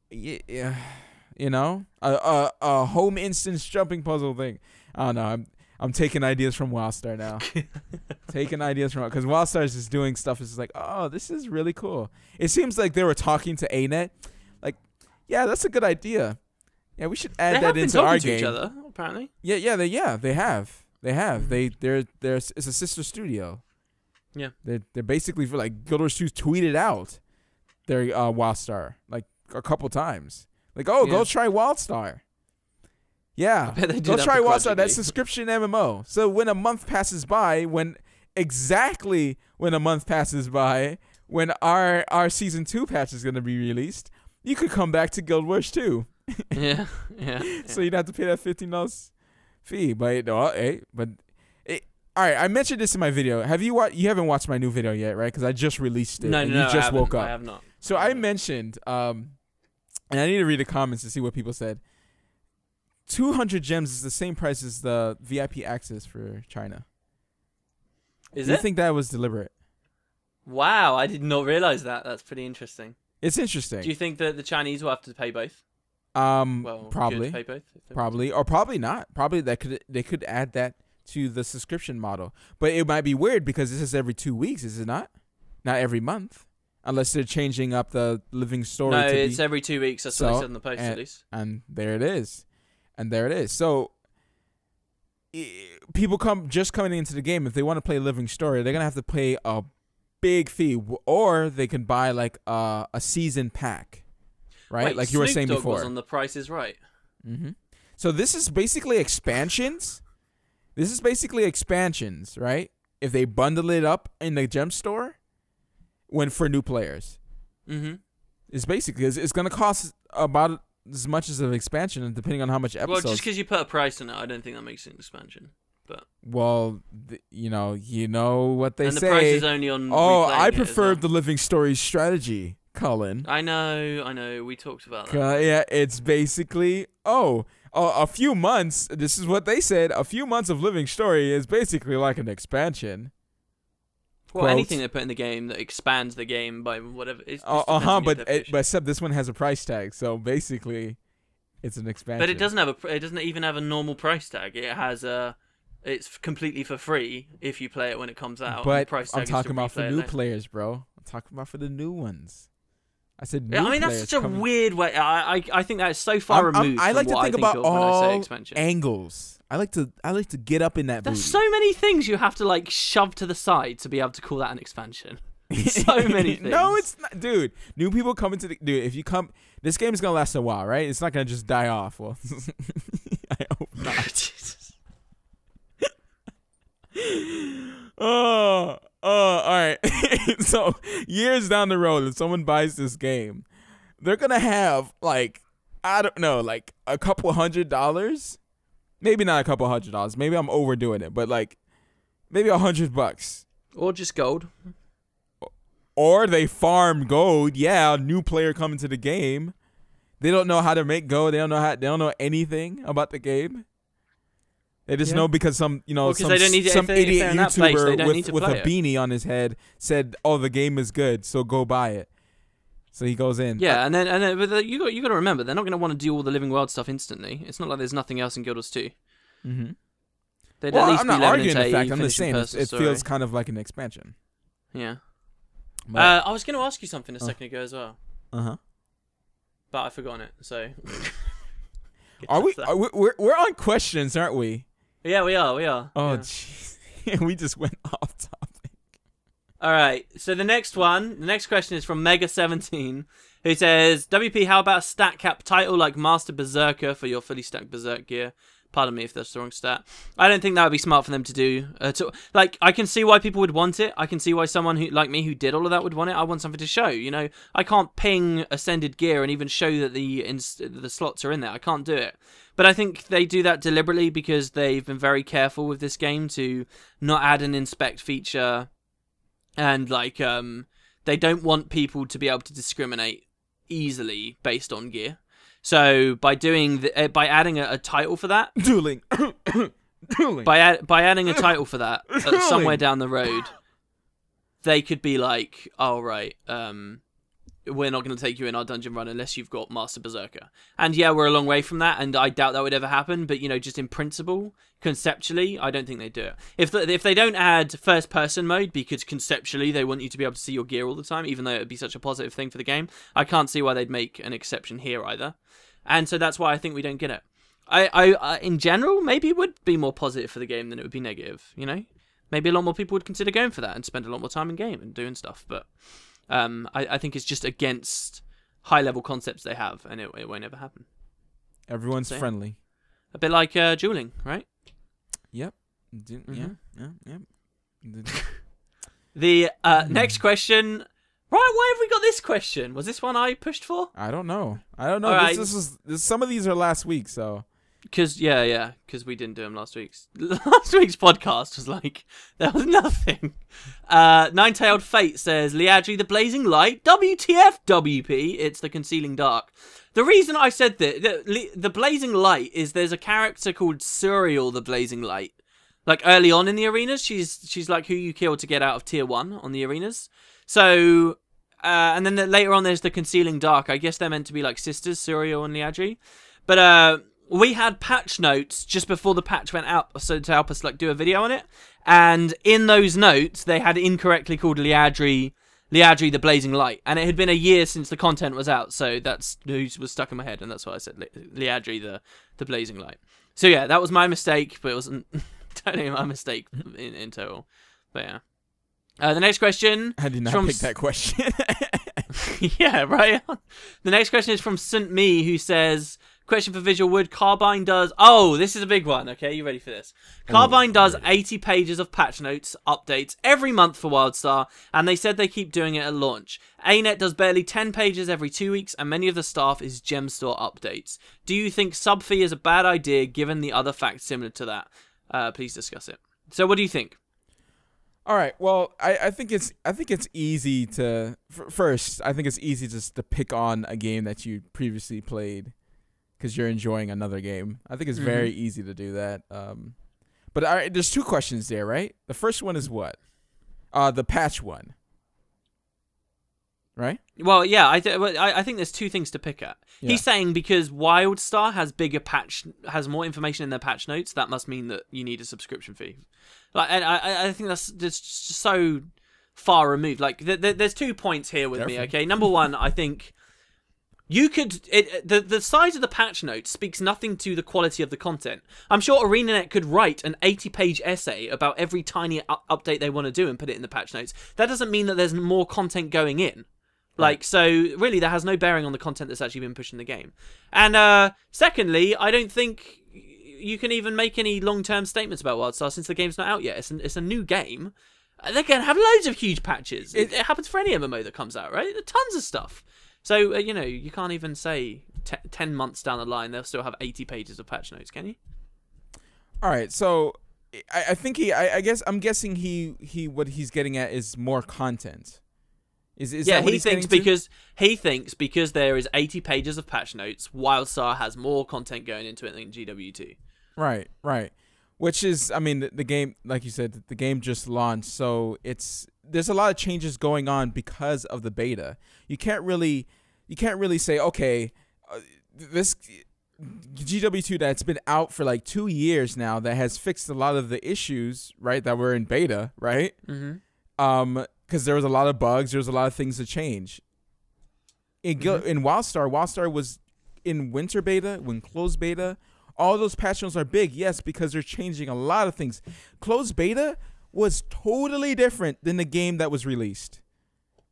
Yeah, you know, a home instance jumping puzzle thing. I don't know. I'm taking ideas from Wildstar now. Taking ideas from, because Wildstar is just doing stuff. It's just like, oh, this is really cool. It seems like they were talking to ANET. Like, yeah, that's a good idea. Yeah, we should add that into our game. Each other, apparently. They have. It's a sister studio. Yeah. They're basically like Guild Wars 2 tweeted out their Wildstar like a couple times. Like, oh, go try Wildstar. Yeah, go try Wildstar. That subscription MMO. So when a month passes by, when a month passes by, when our season 2 patch is gonna be released, you could come back to Guild Wars 2. yeah. So you'd have to pay that $15 fee. But all right. I mentioned this in my video. You haven't watched my new video yet, right? Because I just released it. No, you just woke up. I have not. So I mentioned, and I need to read the comments to see what people said. 200 gems is the same price as the VIP access for China. Do you think that was deliberate? Wow, I did not realize that. That's pretty interesting. It's interesting. Do you think that the Chinese will have to pay both? Probably. Pay both, probably, or probably not. Probably they could add that to the subscription model. But it might be weird because this is every 2 weeks, is it not? Not every month. Unless they're changing up the living story. No, it's every 2 weeks. That's what I said on the post, at least. And there it is. So people coming into the game, if they want to play Living Story, they're gonna have to pay a big fee, or they can buy like a season pack, right? Wait, like you were saying Dog before. Was on The Price is Right. Mm-hmm. So this is basically expansions. Right? If they bundle it up in the gem store, for new players, it's basically it's gonna cost about as much as an expansion, and depending on how much episodes. Well, just because you put a price on it, I don't think that makes it an expansion. But you know what they say. And the price is only on. Oh, I prefer the Living Story strategy, Colin. I know. We talked about that. Yeah, it's basically a few months. This is what they said. A few months of Living Story is basically like an expansion. Well, anything they put in the game that expands the game by whatever. But except this one has a price tag, so basically, it's an expansion. But it doesn't even have a normal price tag. It has it's completely for free if you play it when it comes out. But I'm talking about for new players, bro. I'm talking about for the new ones. I said new players. That's such a weird way. I think that is so far removed. I like from to think what I about think of when I say all expansion. angles. I like to get up in that. There's so many things you have to like shove to the side to be able to call that an expansion. So many things. No, it's not, dude. New people come into the dude. If you come, this game is gonna last a while, right? It's not gonna just die off. Well, I hope not. Jesus. All right. So years down the road, if someone buys this game, they're gonna have like I don't know, like a couple $100. Maybe not a couple $100. Maybe I'm overdoing it, but like maybe $100. Or just gold. Or they farm gold. Yeah, new player coming to the game. They don't know how to make gold. They don't know anything about the game. They just know because some idiot YouTuber with a beanie on his head said, "Oh, the game is good, so go buy it." So he goes in. Yeah, and then but you got to remember, they're not going to want to do all the Living World stuff instantly. It's not like there's nothing else in Guild Wars 2. Mm-hmm. They'd at least I'm not be arguing the a fact. I'm just saying it story. feels kind of like an expansion. Yeah. I was going to ask you something a second ago as well. but I've forgotten it. So. Are we? We're on questions, aren't we? Yeah, we are. We are. Oh, jeez. We just went off topic. All right. So the next question is from Mega17, who says, "WP, how about a stat cap title like Master Berserker for your fully stacked Berserk gear?" Pardon me if that's the wrong stat. I don't think that would be smart for them to do. Like, I can see why people would want it. I can see why someone who like me who did all of that would want it. I want something to show. You know, I can't ping Ascended gear and even show that the slots are in there. I can't do it. But I think they do that deliberately because they've been very careful with this game to not add an inspect feature, and like they don't want people to be able to discriminate easily based on gear. So by doing by adding a title for that, dueling, by adding a title for that somewhere down the road, they could be like, "Oh right, we're not going to take you in our dungeon run unless you've got Master Berserker." And yeah, we're a long way from that, and I doubt that would ever happen. But you know, just in principle, conceptually, I don't think they do it. If they don't add first person mode because conceptually they want you to be able to see your gear all the time, even though it would be such a positive thing for the game, I can't see why they'd make an exception here either. And so that's why I think we don't get it. I in general, maybe it would be more positive for the game than it would be negative. You know, maybe a lot more people would consider going for that and spend a lot more time in game and doing stuff. But I think it's just against high level concepts they have, and it won't ever happen. Everyone's friendly. A bit like dueling, right? Yep. Yeah. The next question. Right, why have we got this question? Was this one I pushed for? I don't know. All right. Some of these are last week, so. Because we didn't do them last week's. Last week's podcast was like, there was nothing. Nine-Tailed Fate says, Liadri the Blazing Light, WTF WP, it's the Concealing Dark. The reason I said that, the Blazing Light is there's a character called Suriel the Blazing Light. Like early on in the arenas, she's like who you kill to get out of tier 1 on the arenas. So, and then later on there's the Concealing Dark. I guess they're meant to be like sisters, Suriel and Liadri. But we had patch notes just before the patch went out, so to help us like do a video on it. And in those notes, they had incorrectly called Liadri the Blazing Light, and it had been a year since the content was out, so that's news was stuck in my head, and that's why I said Liadri the Blazing Light. So yeah, that was my mistake, but it wasn't totally my mistake in total. But yeah. The next question. I did not pick that question. Yeah, right. The next question is from St. Me, who says, question for VisualWood, Carbine does... Oh, this is a big one. Okay, you ready for this? Carbine does 80 pages of patch notes, updates, every month for Wildstar, and they said they keep doing it at launch. ANET does barely 10 pages every 2 weeks, and many of the staff is gem store updates. Do you think sub fee is a bad idea, given the other facts similar to that? Please discuss it. So what do you think? All right. Well, I think it's easy to first. I think it's easy just to pick on a game that you previously played because you're enjoying another game. I think it's very easy to do that. But there's two questions there, right? The first one is what? The patch one. Right? Well, yeah. I think there's two things to pick at. Yeah. He's saying because Wildstar has more information in their patch notes, that must mean that you need a subscription fee. Like, and I think that's just so far removed. Like, there's 2 points here with me. Okay, number one, I think you could the size of the patch notes speaks nothing to the quality of the content. I'm sure ArenaNet could write an 80-page essay about every tiny update they want to do and put it in the patch notes. That doesn't mean that there's more content going in. Like, so really, that has no bearing on the content that's actually been pushed in the game. And secondly, I don't think you can even make any long-term statements about Wildstar since the game's not out yet. It's a new game. They're going to have loads of huge patches. It happens for any MMO that comes out, right? Tons of stuff. So, you know, you can't even say 10 months down the line they'll still have 80 pages of patch notes, can you? All right, so I think I'm guessing what he's getting at is more content. Is that what he thinks because there is 80 pages of patch notes, Wildstar has more content going into it than GW2. Right. Which is, I mean, the game, like you said, the game just launched, so there's a lot of changes going on because of the beta. You can't really say, okay, this GW2 that's been out for like 2 years now that has fixed a lot of the issues, right, that were in beta, right? Because there was a lot of bugs, there was a lot of things to change. in Wildstar was in winter beta, when closed beta. All those patch notes are big, yes, because they're changing a lot of things. Closed beta was totally different than the game that was released.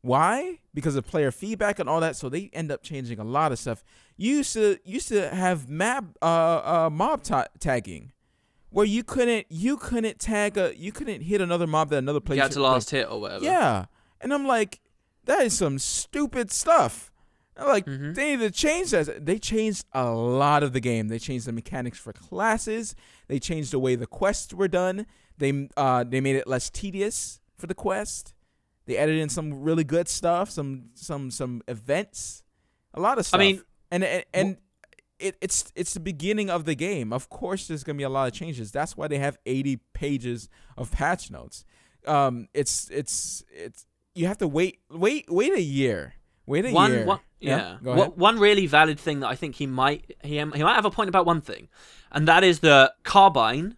Why? Because of player feedback and all that. So they end up changing a lot of stuff. You used to have mob tagging, where you couldn't hit another mob that another player. You had to last hit or whatever. Yeah, and I'm like, that is some stupid stuff. I'm like, they need to change that. They changed a lot of the game. They changed the mechanics for classes. They changed the way the quests were done. They made it less tedious for the quest. They added in some really good stuff, some events, a lot of stuff. I mean, and it's the beginning of the game. Of course, there's gonna be a lot of changes. That's why they have 80 pages of patch notes. It's you have to wait a year. Wait a year. One really valid thing that I think he might have a point about one thing, and that is that Carbine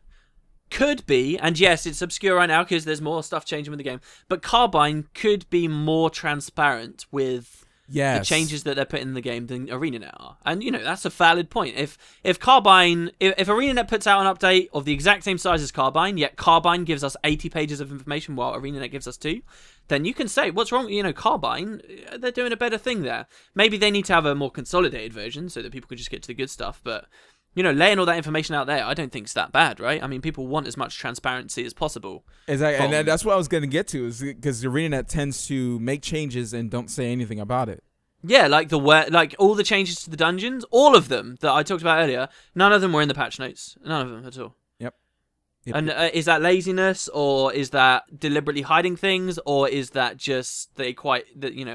could be, and yes, it's obscure right now because there's more stuff changing with the game, but Carbine could be more transparent with the changes that they're putting in the game than ArenaNet are. And, that's a valid point. If ArenaNet puts out an update of the exact same size as Carbine, yet Carbine gives us 80 pages of information while ArenaNet gives us 2, then you can say, what's wrong? Carbine, they're doing a better thing there. Maybe they need to have a more consolidated version so that people can just get to the good stuff, but laying all that information out there, I don't think it's that bad, right? I mean, people want as much transparency as possible. Exactly, and that's what I was going to get to, is because ArenaNet tends to make changes and don't say anything about it. Yeah, like all the changes to the dungeons, all of them that I talked about earlier, none of them were in the patch notes. None of them at all. Yep. And is that laziness, or is that deliberately hiding things, or is that just a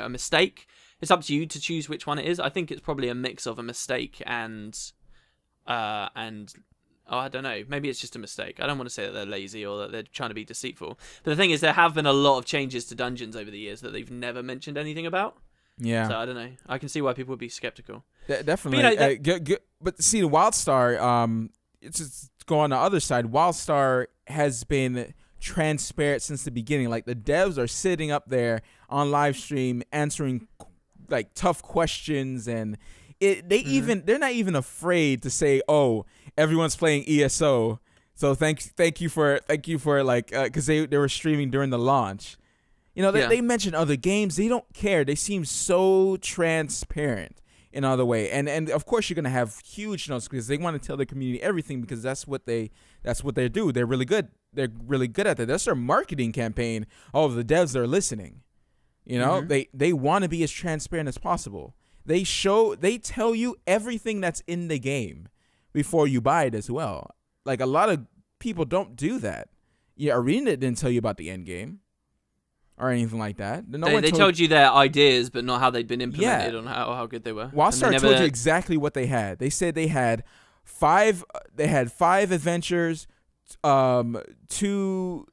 mistake? It's up to you to choose which one it is. I think it's probably a mix of a mistake and I don't know. Maybe it's just a mistake. I don't want to say that they're lazy or that they're trying to be deceitful. But the thing is, there have been a lot of changes to dungeons over the years that they've never mentioned anything about. Yeah. So I don't know. I can see why people would be skeptical. Definitely. But see, the Wildstar, it's just go on the other side. Wildstar has been transparent since the beginning. Like, the devs are sitting up there on live stream answering like tough questions, and they're not even afraid to say, oh, everyone's playing ESO, so thank you for like, because they were streaming during the launch. They mention other games. They don't care. They seem so transparent in other way, and of course you're gonna have huge notes because they want to tell their community everything, because that's what they do. They're really good. They're really good at that. That's their marketing campaign. All of the devs that are listening, they want to be as transparent as possible. They tell you everything that's in the game before you buy it as well. Like, a lot of people don't do that. Yeah, Arena didn't tell you about the end game or anything like that. They told you their ideas, but not how they'd been implemented, on how good they were. Wildstar told you exactly what they had. They said they had five adventures, 2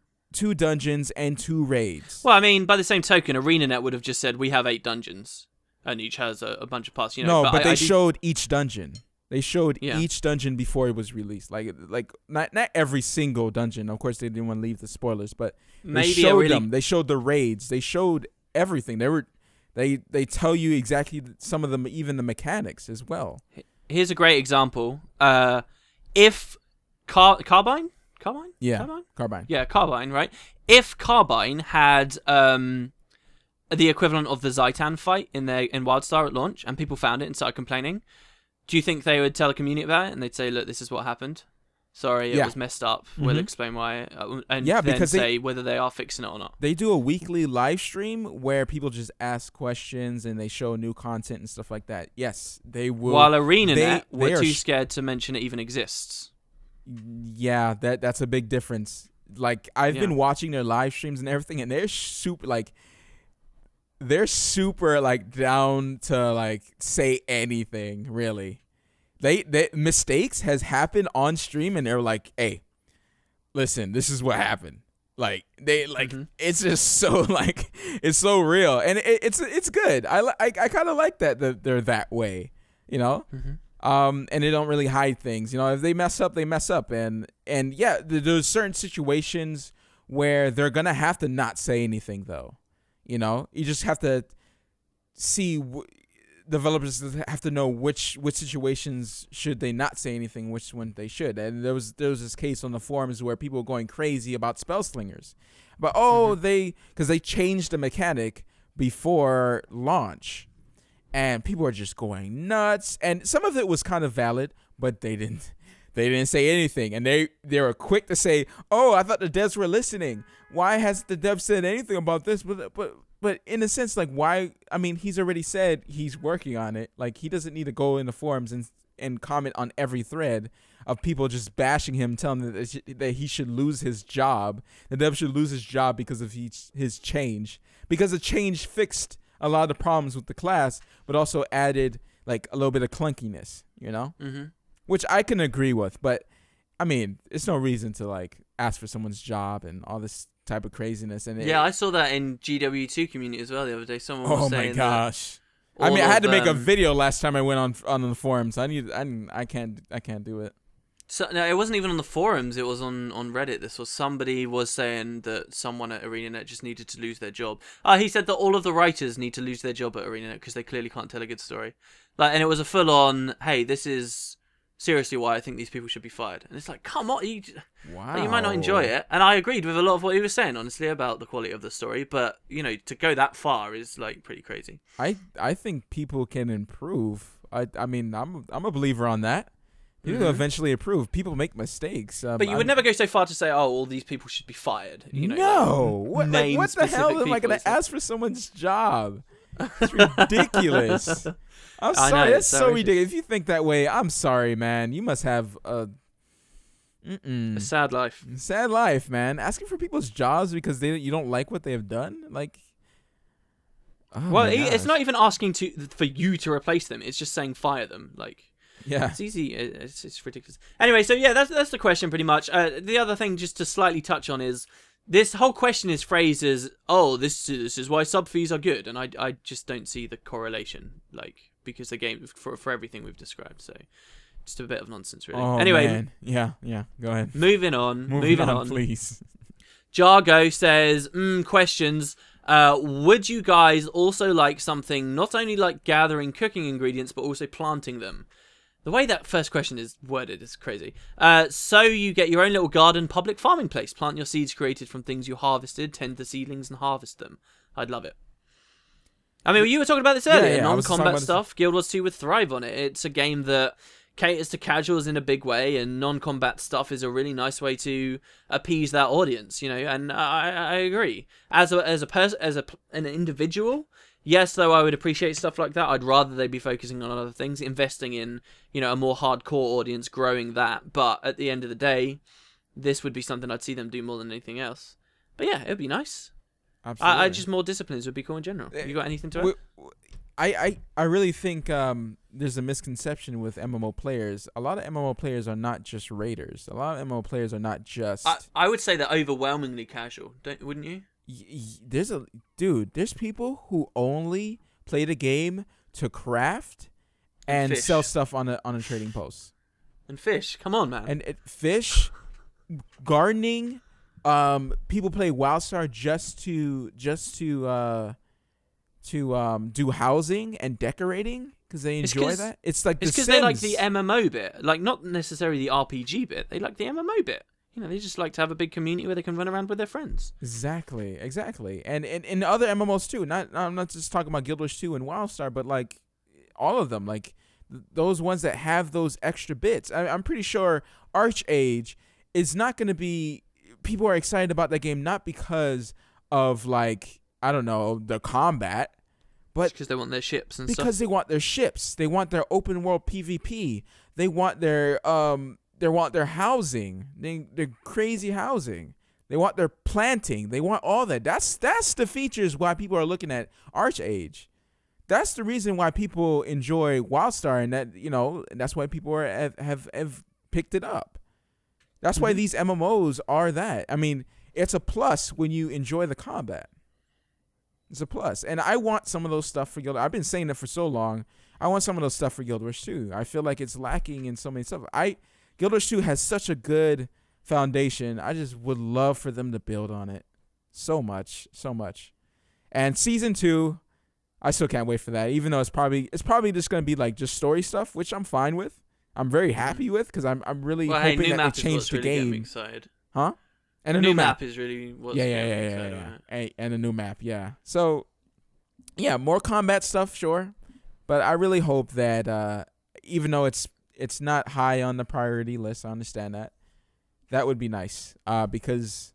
dungeons, and 2 raids. Well, I mean, by the same token, ArenaNet would have just said we have 8 dungeons. And each has a bunch of parts, No, but they showed each dungeon. They showed each dungeon before it was released. Like not every single dungeon. Of course, they didn't want to leave the spoilers, but they showed them. They showed the raids. They showed everything. They tell you exactly some of them, even the mechanics as well. Here's a great example. If Carbine? Yeah, Carbine. Yeah, Carbine. Right. If Carbine had the equivalent of the Zaitan fight in Wildstar at launch, and people found it and started complaining, do you think they would tell the community about it and they'd say, look, this is what happened? Sorry, it was messed up. We'll explain why. And then because say whether they are fixing it or not. They do a weekly live stream where people just ask questions and they show new content and stuff like that. Yes, they will. While ArenaNet were too scared to mention it even exists. Yeah, that's a big difference. Like, I've been watching their live streams and everything, and they're super down to like say anything, really. They mistakes has happened on stream and they're like, hey, listen, this is what happened. Like, they it's just so like, it's so real, and it's good. I kind of like that they're that way, and they don't really hide things. If they mess up, they mess up, and yeah, there's certain situations where they're gonna have to not say anything though. You just have to see developers have to know which situations should they not say anything, which one they should. And there was this case on the forums where people were going crazy about spell slingers, but because they changed the mechanic before launch, and people are just going nuts. And some of it was kind of valid, but they didn't say anything, and they were quick to say, "Oh, I thought the devs were listening. Why hasn't the dev said anything about this?" But in a sense, like, why? I mean, he's already said he's working on it. Like, he doesn't need to go in the forums and comment on every thread of people just bashing him, telling him that he should lose his job. The dev should lose his job because of his change. Because the change fixed a lot of the problems with the class, but also added like a little bit of clunkiness, you know? Mm-hmm. Which I can agree with, but I mean, it's no reason to like ask for someone's job and all this type of craziness. And I saw that in GW2 community as well the other day. Someone was saying, oh my gosh! I mean, I had to make a video last time I went on the forums. I can't do it. So no, it wasn't even on the forums. It was on Reddit. This was somebody was saying that someone at ArenaNet just needed to lose their job. He said that all of the writers need to lose their job at ArenaNet because they clearly can't tell a good story. Like, and it was a full on, hey, this is seriously why I think these people should be fired. And it's like, come on, wow. You might not enjoy it. And I agreed with a lot of what he was saying, honestly, about the quality of the story. But, you know, to go that far is like pretty crazy. I think people can improve. I mean, I'm a believer on that. People eventually improve. People make mistakes. But you would never go so far to say, "Oh, all these people should be fired." You know, no. What the hell am I going to ask for someone's job? It's ridiculous. I'm sorry. That's so ridiculous. If you think that way, I'm sorry, man. You must have a sad life. Sad life, man. Asking for people's jobs because you don't like what they have done, like. Oh well, it's not even asking for you to replace them. It's just saying fire them, like. Yeah, it's easy. It's ridiculous. Anyway, so yeah, that's the question pretty much. The other thing, just to slightly touch on, is this whole question is phrased as, "Oh, this is why sub fees are good," and I just don't see the correlation, like, because the game for everything we've described. So just a bit of nonsense, really. Oh, anyway, man. Yeah. Go ahead. Moving on, please. Jargo says, questions. Would you guys also like something not only like gathering cooking ingredients but also planting them? The way that first question is worded is crazy. So you get your own little garden public farming place. Plant your seeds created from things you harvested, tend the seedlings and harvest them. I'd love it. I mean, you were talking about this earlier. Non-combat stuff. Guild Wars 2 would thrive on it. It's a game that caters to casuals in a big way, and non-combat stuff is a really nice way to appease that audience, you know, and I agree. As an individual, yes, though, I would appreciate stuff like that. I'd rather they be focusing on other things, investing in, you know, a more hardcore audience, growing that. But at the end of the day, this would be something I'd see them do more than anything else. But yeah, it'd be nice. Absolutely. Just more disciplines would be cool in general. You got anything to add? I really think there's a misconception with MMO players. A lot of MMO players are not just raiders. A lot of MMO players are not just. I would say they're overwhelmingly casual, wouldn't you? There's people who only play the game to craft and sell stuff on a trading post. And fish, come on, man. And fish, gardening. People play Wildstar just to do housing and decorating because they enjoy that. It's like because they like the MMO bit, like not necessarily the RPG bit. They like the MMO bit. You know, they just like to have a big community where they can run around with their friends. Exactly. And in other MMOs too. I'm not just talking about Guild Wars 2 and Wildstar, but like all of them, like those ones that have those extra bits. I'm pretty sure ArchAge is not going to be. People are excited about that game not because of like I don't know the combat, but because they want their ships and stuff. Because they want their ships. They want their open world PvP. They want their housing. Their crazy housing. They want their planting. They want all that. That's the features why people are looking at ArchAge. That's the reason why people enjoy Wildstar, and that that's why people have picked it up. That's why these MMOs are that. I mean, it's a plus when you enjoy the combat. It's a plus. And I want some of those stuff for Guild Wars. I've been saying that for so long. I want some of those stuff for Guild Wars 2. I feel like it's lacking in so many stuff. Guild Wars 2 has such a good foundation. I just would love for them to build on it so much. And Season 2, I still can't wait for that. Even though it's probably just gonna be like just story stuff, which I'm fine with. I'm very happy with because I'm really hoping that they change the game. Excited. Huh? And a new new map is really what's yeah. And a new map, yeah. So yeah, more combat stuff, sure. But I really hope that even though it's not high on the priority list, I understand that. That would be nice. Because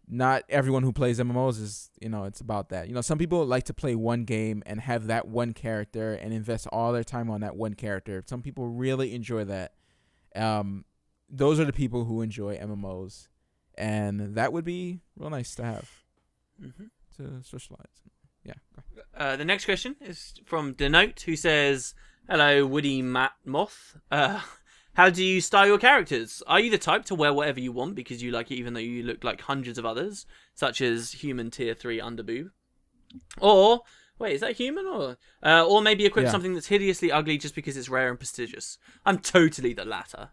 not everyone who plays MMOs is, it's about that. Some people like to play one game and have that one character and invest all their time on that one character. Some people really enjoy that. Those are the people who enjoy MMOs. And that would be real nice to have to socialize. Yeah. The next question is from Denote, who says, "Hello, Woody Matt Moth. How do you style your characters? Are you the type to wear whatever you want because you like it even though you look like hundreds of others, such as human tier 3 underboob? Or, wait, is that human? Or maybe equip something that's hideously ugly just because it's rare and prestigious? I'm totally the latter.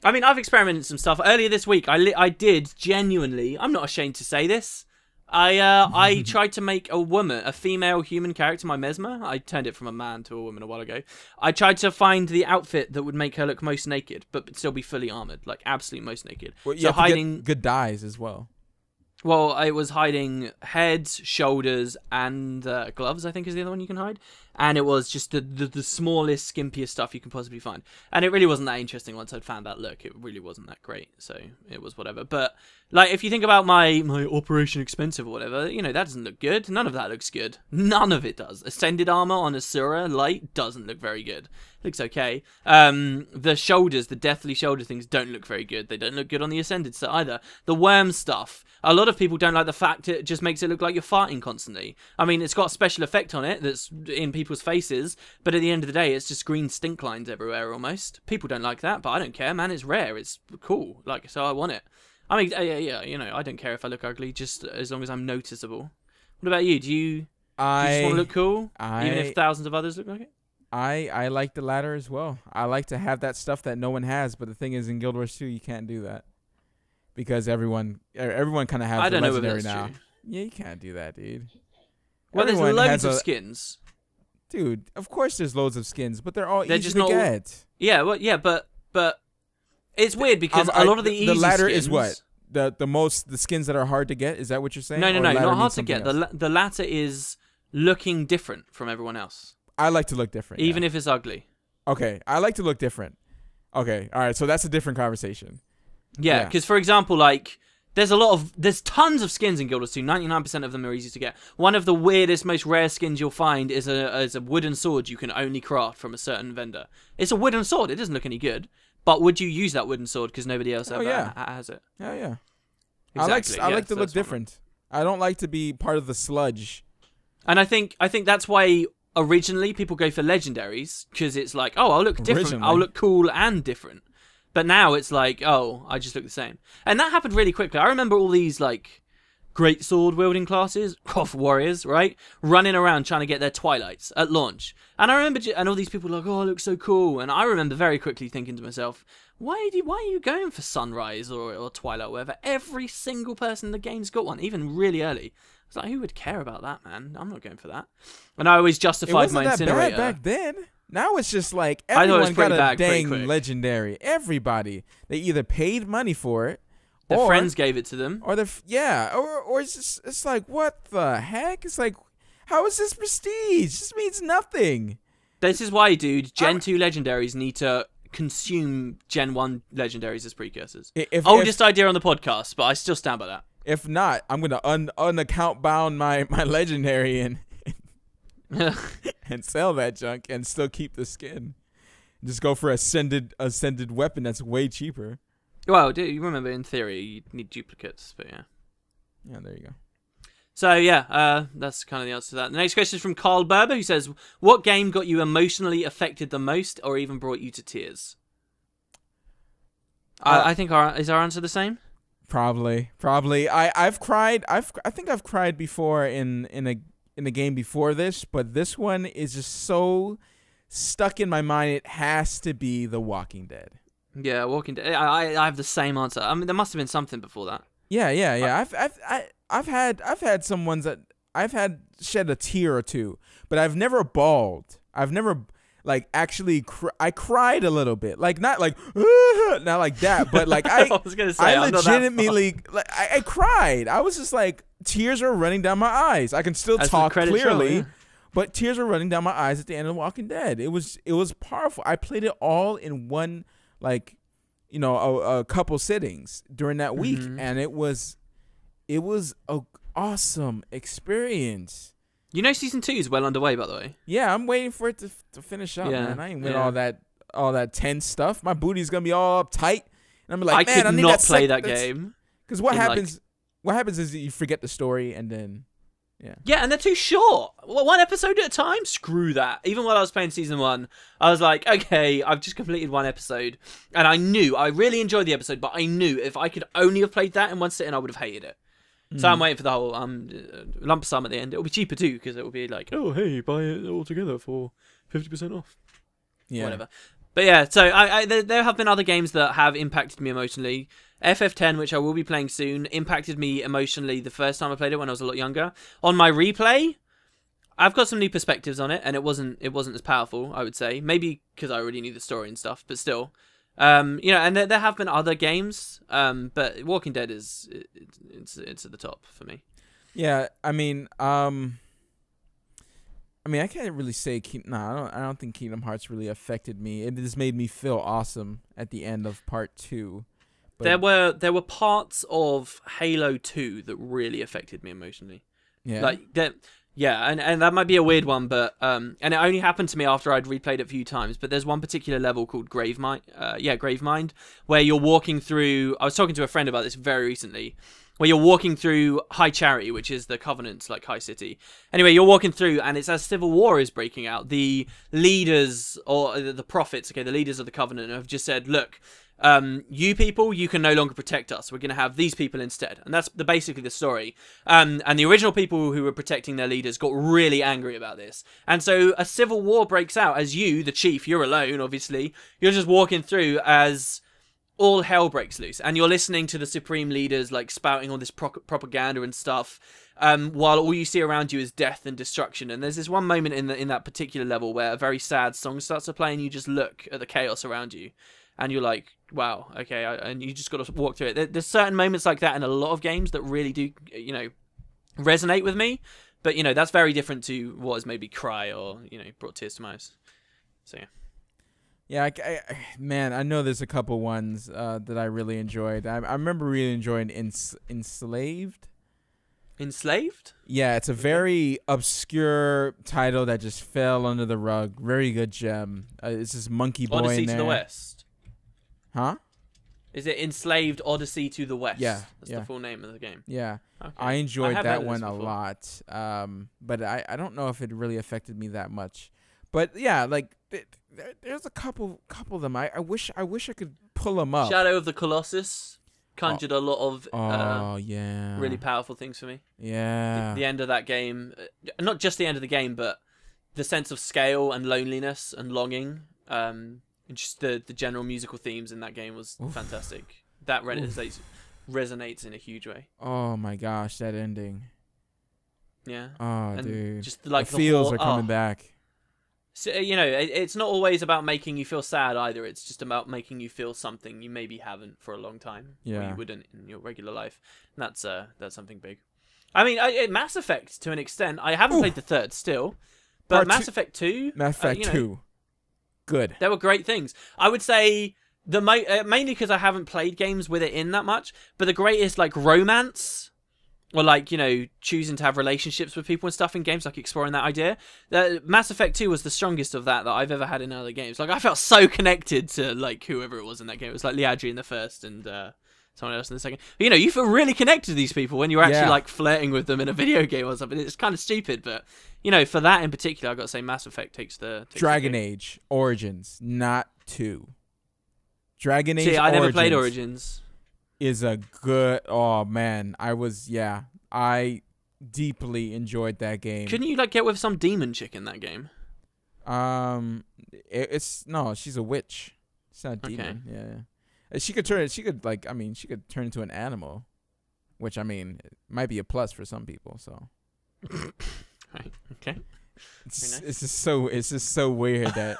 I mean, I've experimented some stuff. Earlier this week, I did genuinely, I'm not ashamed to say this, I tried to make a female human character, my Mesmer. I turned it from a man to a woman a while ago. I tried to find the outfit that would make her look most naked, but still be fully armored, like absolute most naked. Well, so hiding good dyes as well. Well, it was hiding heads, shoulders, and gloves, I think is the other one you can hide. And it was just the smallest, skimpiest stuff you can possibly find. And it really wasn't that interesting once I'd found that look. It really wasn't that great, so it was whatever. But, like, if you think about my Operation Expensive or whatever, that doesn't look good. None of that looks good. None of it does. Ascended armor on Asura Light doesn't look very good. Looks okay. The shoulders, the deathly shoulder things don't look very good. They don't look good on the Ascended set either. The worm stuff. A lot of people don't like the fact it just makes it look like you're farting constantly. I mean, it's got a special effect on it that's in people's faces, but at the end of the day, it's just green stink lines everywhere almost. People don't like that, but I don't care, man. It's rare. It's cool. Like, so I want it. I mean, yeah, I don't care if I look ugly, just as long as I'm noticeable. What about you? Do you just want to look cool, even if thousands of others look like it? I like the latter as well. I like to have that stuff that no one has, but the thing is, in Guild Wars 2, you can't do that. Because everyone kind of has the legendary now. True. Yeah, you can't do that, dude. Well, there's loads of skins. Dude, of course there's loads of skins, but they're all easy to get. Yeah, well, yeah, but it's weird because a lot of the easy skins... The latter is what? The skins that are hard to get? Is that what you're saying? No, not hard to get. The latter is looking different from everyone else. I like to look different. Even if it's ugly. Okay, I like to look different. Okay, all right, so that's a different conversation. Yeah, because for example, like there's tons of skins in Guild Wars 2. 99% of them are easy to get. One of the weirdest, most rare skins you'll find is a wooden sword you can only craft from a certain vendor. It's a wooden sword. It doesn't look any good, but would you use that wooden sword because nobody else ever has it? Yeah. Exactly. I like to look different. I don't like to be part of the sludge. And I think that's why originally people go for legendaries because it's like, oh, I'll look different. I'll look cool and different. But now it's like, oh, I just look the same. And that happened really quickly. I remember all these, like, great sword wielding classes, warriors, right? Running around trying to get their twilights at launch. And I remember, and all these people were like, oh, I look so cool. And I remember very quickly thinking to myself, why are you going for sunrise or twilight or whatever? Every single person in the game's got one, even really early. I was like, who would care about that, man? I'm not going for that. And I always justified my incinerator. It wasn't that bad back then. Now it's just like everyone got a dang legendary. Everybody. They either paid money for it, their friends gave it to them, or or it's like, what the heck? It's like, how is this prestige? This means nothing. This is why, dude. Gen 2 legendaries need to consume Gen 1 legendaries as precursors. Oldest idea on the podcast, but I still stand by that. If not, I'm gonna unaccount bound my legendary and sell that junk and still keep the skin. Just go for ascended weapon that's way cheaper. Well, do you remember in theory you need duplicates, but yeah. Yeah, there you go. So yeah, that's kind of the answer to that. The next question is from Carl Berber, who says, "What game got you emotionally affected the most, or even brought you to tears?" I think is our answer the same? Probably. I've cried. I think I've cried before in a game before this, but this one is just so stuck in my mind. It has to be The Walking Dead. Yeah, Walking Dead. I have the same answer. I mean, there must have been something before that. Yeah. I've had some ones that I've had shed a tear or two, but I've never bawled. I've never like actually I cried a little bit, like not like not like that, but like I was gonna say, I legitimately like I cried. I was just like tears were running down my eyes. I can still talk clearly, show, yeah. but tears were running down my eyes at the end of Walking Dead. It was powerful. I played it all in one like a couple sittings during that week, and it was a awesome experience. Season 2 is well underway, by the way. Yeah, I'm waiting for it to finish up, man. I ain't with all that tense stuff. My booty's gonna be all uptight, and I'm like, I could not play that game. Because what happens? What happens is that you forget the story, and then yeah, and they're too short. Well, one episode at a time. Screw that. Even while I was playing season 1, I was like, okay, I've just completed one episode, and I really enjoyed the episode, but I knew if I could only have played that in one sitting, I would have hated it. So I'm waiting for the whole lump sum at the end. It'll be cheaper too, because it will be like, oh hey, buy it all together for 50% off. Yeah, whatever. But yeah, so there have been other games that have impacted me emotionally. FF10, which I will be playing soon, impacted me emotionally the first time I played it when I was a lot younger. On my replay, I've got some new perspectives on it, and it wasn't as powerful, I would say. Maybe because I already knew the story and stuff, but still. And there have been other games, but Walking Dead it's at the top for me. Yeah, I mean, I can't really say I don't think Kingdom Hearts really affected me. It just made me feel awesome at the end of part 2. But there were parts of Halo 2 that really affected me emotionally. Yeah, like that. Yeah, and that might be a weird one, but and it only happened to me after I'd replayed it a few times. But there's one particular level called Gravemind, Gravemind, where you're walking through. I was talking to a friend about this very recently, where you're walking through High Charity, which is the Covenant's like high city. Anyway, you're walking through, and it's as civil war is breaking out. The leaders or the prophets, the leaders of the Covenant have just said, look. You people, you can no longer protect us. We're going to have these people instead. And that's basically the story. And the original people who were protecting their leaders got really angry about this. And so a civil war breaks out as you, the chief, you're alone, obviously. You're just walking through as all hell breaks loose. And you're listening to the supreme leaders like spouting all this propaganda and stuff. While all you see around you is death and destruction. And there's this one moment in that particular level where a very sad song starts to play and you just look at the chaos around you. And you're like, wow, okay, and you just got to walk through it. There's certain moments like that in a lot of games that really do, resonate with me. But, that's very different to what has made me cry or, brought tears to my eyes. So, yeah. Yeah, man, I know there's a couple ones that I really enjoyed. I remember really enjoying Enslaved. Enslaved? Yeah, it's a very obscure title that just fell under the rug. Very good gem. It's this monkey boy Odyssey in there. to the West. Huh? Is it Enslaved Odyssey to the West? Yeah. That's the full name of the game. Yeah. Okay. I enjoyed that one a lot. But I don't know if it really affected me that much. But yeah, like there's a couple of them. I wish I could pull them up. Shadow of the Colossus conjured a lot of really powerful things for me. Yeah. The end of that game, not just the end of the game, but the sense of scale and loneliness and longing. And just the general musical themes in that game was fantastic. That resonates in a huge way. Oh my gosh, that ending. Yeah. Oh, and dude. Just like the feels are coming back. So, it's not always about making you feel sad either. It's just about making you feel something you maybe haven't for a long time. Yeah. Or you wouldn't in your regular life. And that's something big. I mean, Mass Effect to an extent. I haven't played the third still, but Mass Effect 2. Mass Effect 2. Good. There were great things. I would say mainly because I haven't played games with it in that much, but the greatest like romance or like, choosing to have relationships with people and stuff in games, like exploring that idea. Mass Effect 2 was the strongest of that I've ever had in other games. Like I felt so connected to like whoever it was in that game. It was like Liadri in the first and someone else in the second. But, you feel really connected to these people when you're actually like flirting with them in a video game or something. It's kind of stupid, but for that in particular, I've got to say Mass Effect takes Dragon Age Origins, not 2. Dragon Age. See, I never played Origins. Is a good. Oh man, I deeply enjoyed that game. Couldn't you like get with some demon chick in that game? She's a witch. It's not a demon. Yeah. She could turn into an animal, which it might be a plus for some people. So Right. Okay. It's just so weird that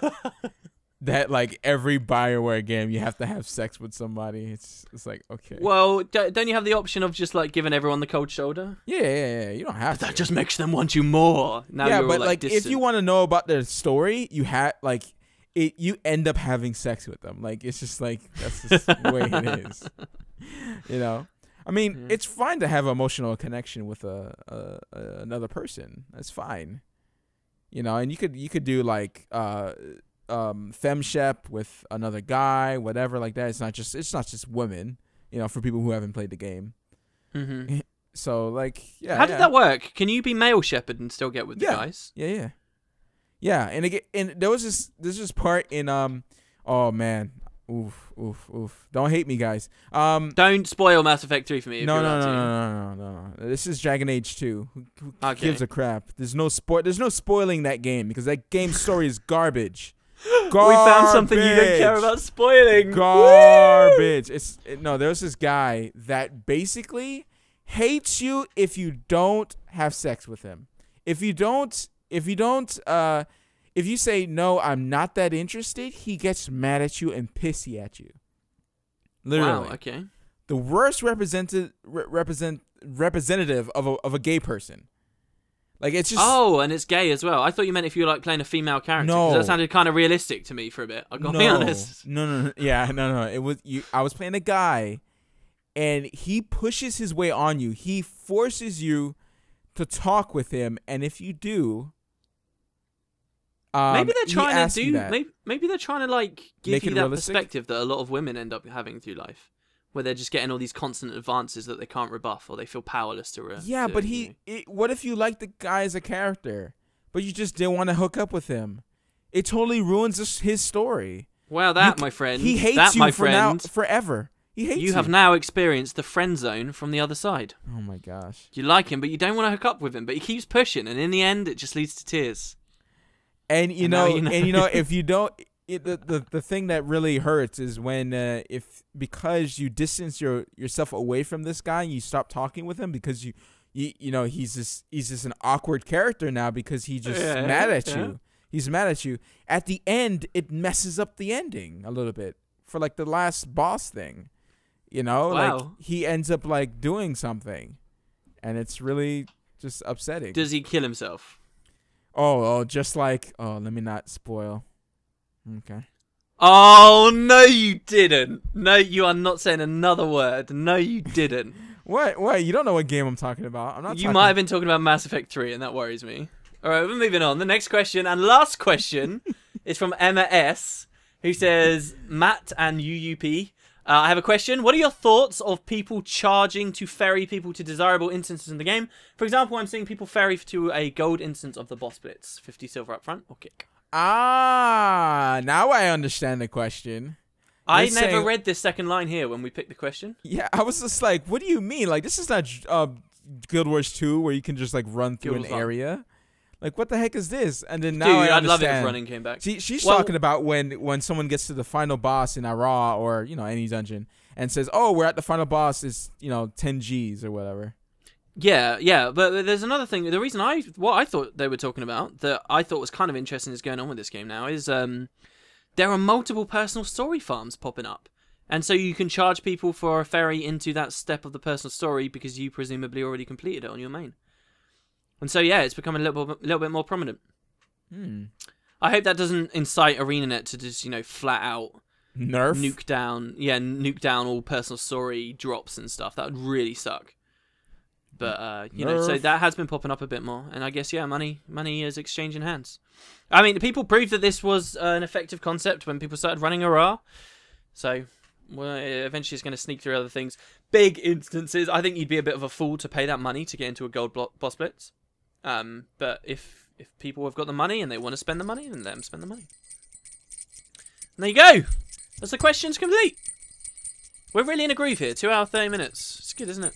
that like every Bioware game you have to have sex with somebody. It's like, okay. Well, don't you have the option of just like giving everyone the cold shoulder? Yeah. You don't have But to. that just makes them want you more. Now yeah, you're but all, like if distant. you want to know about their story, you have like you end up having sex with them. Like it's just like that's just the way it is. You know. I mean, it's fine to have an emotional connection with another person. That's fine. You know, and you could do like femshep with another guy, whatever like that. It's not just women, you know, for people who haven't played the game. Mm-hmm. So like, yeah. How did that work? Can you be male shepherd and still get with the guys? Yeah. And again, and there was this part in oh man. Oof. Don't hate me, guys. Don't spoil Mass Effect 3 for me. No. This is Dragon Age 2. Who gives a crap? There's no spoiling that game because that game's story is garbage. We found something you don't care about spoiling. Garbage. There's this guy that basically hates you if you don't have sex with him. If you say, no, I'm not that interested, he gets mad at you and pissy at you. Literally. Wow, okay. The worst representative of a gay person. Like, it's just... Oh, and it's gay as well. I thought you meant if you were like playing a female character. No. 'Cause that sounded kind of realistic to me for a bit. I've got to be honest. No. Yeah, no. It was I was playing a guy, and he pushes his way on you. He forces you to talk with him, and if you do... maybe they're trying to do. Maybe Maybe they're trying to like give Make you it that realistic? perspective that a lot of women end up having through life, where they're just getting all these constant advances that they can't rebuff, or they feel powerless to. Yeah, but what if you like the guy as a character, but you just didn't want to hook up with him? It totally ruins his story. Well, my friend, he hates that, you my now friend, forever. He hates you. You have now experienced the friend zone from the other side. Oh my gosh. You like him, but you don't want to hook up with him. But he keeps pushing, and in the end, it just leads to tears. And you know, if you don't, the thing that really hurts is when because you distance yourself away from this guy, you stop talking with him because you know he's just an awkward character now because he's just mad at you. He's mad at you. At the end, it messes up the ending a little bit for like the last boss thing. You know, Wow. like he ends up like doing something, and it's really just upsetting. Does he kill himself? Just like, let me not spoil. Okay. Oh, no, you didn't. No, you are not saying another word. No, you didn't. What? You don't know what game I'm talking about. I'm not. You might have been talking about Mass Effect 3, and that worries me. All right, we're moving on. The next question and last question is from Emma S, who says, Matt and UUP, I have a question. What are your thoughts of people charging to ferry people to desirable instances in the game? For example, I'm seeing people ferry to a gold instance of the boss Blitz. 50 silver up front or kick. Now I understand the question. I never read this second line here when we picked the question. Yeah, I was just like, what do you mean? Like, this is not Guild Wars 2 where you can just like run through an area. Like, what the heck is this? And then now I understand. I'd love it if running came back. She's talking about when someone gets to the final boss in Ara or, you know, any dungeon and says, oh, we're at the final boss is, 10 Gs or whatever. Yeah, but there's another thing. The reason what I thought they were talking about that I thought was kind of interesting is going on with this game now is there are multiple personal story farms popping up. And so you can charge people for a ferry into that step of the personal story because you presumably already completed it on your main. And so, yeah, it's becoming a little bit more prominent. I hope that doesn't incite ArenaNet to just, flat out nuke down all personal story drops and stuff. That would really suck. But, so that has been popping up a bit more. And I guess, yeah, money is exchanging hands. I mean, people proved that this was an effective concept when people started running Ara. So, well, eventually it's going to sneak through other things. Big instances. I think you'd be a bit of a fool to pay that money to get into a gold boss blitz. But if people have got the money and they want to spend the money, then let them spend the money. And there you go. That's the questions complete. We're really in a groove here. 2 hours, 30 minutes. It's good, isn't it?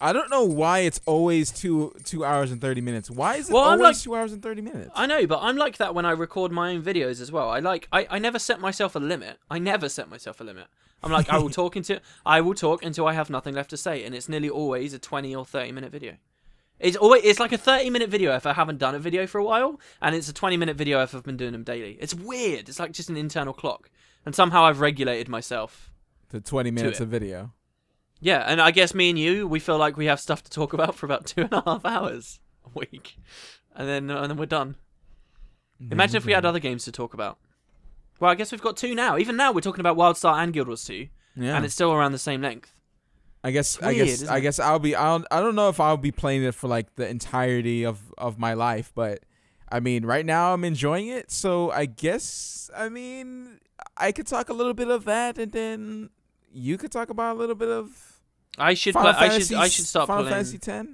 I don't know why it's always 2 hours and 30 minutes. Why is it always 2 hours and 30 minutes? I know, but I'm like that when I record my own videos as well. I never set myself a limit. I'm like, I will talk until I have nothing left to say, and it's nearly always a 20 or 30 minute video. It's like a 30-minute video if I haven't done a video for a while, and it's a 20-minute video if I've been doing them daily. It's weird. It's like just an internal clock, and somehow I've regulated myself to 20 minutes of video. Yeah, and I guess me and you, we feel like we have stuff to talk about for about 2.5 hours a week, and then we're done. Imagine if we had other games to talk about. Well, I guess we've got 2 now. Even now, we're talking about Wildstar and Guild Wars 2, and it's still around the same length. I guess I'll be. I don't know if I'll be playing it for like the entirety of my life, but I mean, right now I'm enjoying it. So I guess I could talk a little bit of that, and then you could talk about a little bit of. I should start Final playing Fantasy X.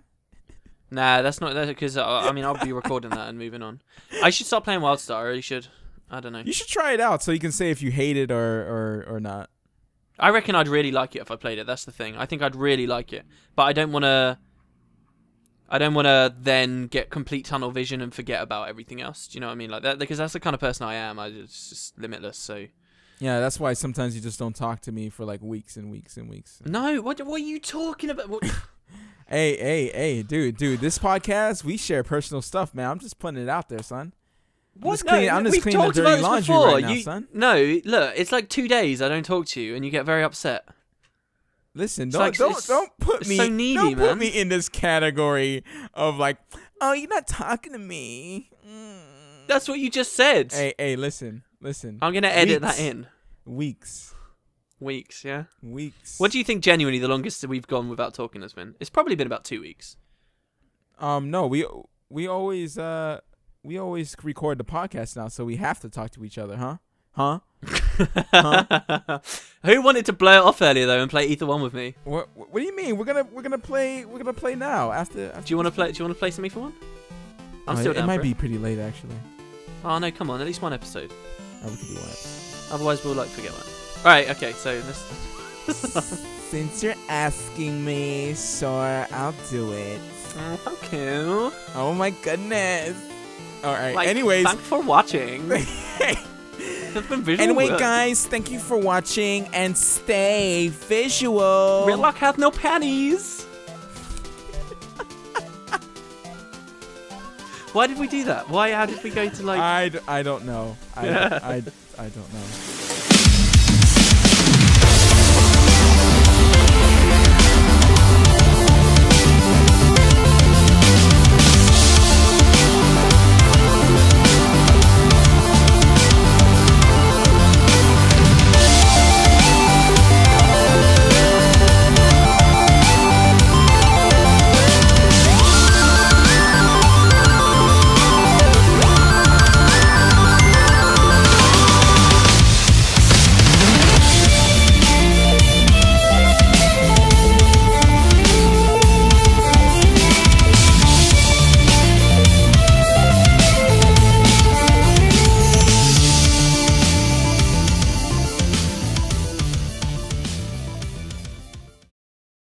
Nah, that's not that because I'll be recording that and moving on. I should start playing Wildstar. Or you should. I don't know. You should try it out so you can say if you hate it or not. I reckon I'd really like it if I played it. That's the thing. I think I'd really like it, but I don't want to then get complete tunnel vision and forget about everything else. Do you know what I mean? Like that, because that's the kind of person I am. It's just limitless. So yeah, that's why sometimes you just don't talk to me for like weeks and weeks and weeks. No, what are you talking about? Hey, dude, this podcast, we share personal stuff, man. I'm just putting it out there, son. I'm just cleaning the dirty laundry right now, son. No, look, it's like 2 days I don't talk to you, and you get very upset. Listen, don't put me so needy, don't man. put me in this category of like, oh, you're not talking to me. That's what you just said. Hey, listen. I'm gonna edit that in. Weeks, yeah. Weeks. What do you think genuinely the longest we've gone without talking has been? It's probably been about 2 weeks. No, we always record the podcast now, so we have to talk to each other, huh? Who wanted to blow it off earlier though and play Ether 1 with me? What do you mean? We're gonna play now after. Do you want to play some Ether 1? I'm still down. It might be pretty late actually. Oh no, come on, at least one episode. Oh, we could do one episode. Otherwise we'll forget one. Alright, okay, so this Since you're asking me, sure, I'll do it. Okay. Oh my goodness. Alright, anyways. Thanks for watching. Anyway, guys, thank you for watching and stay visual. Real luck has no panties. Why did we do that? How did we go to like... I don't know. I don't know.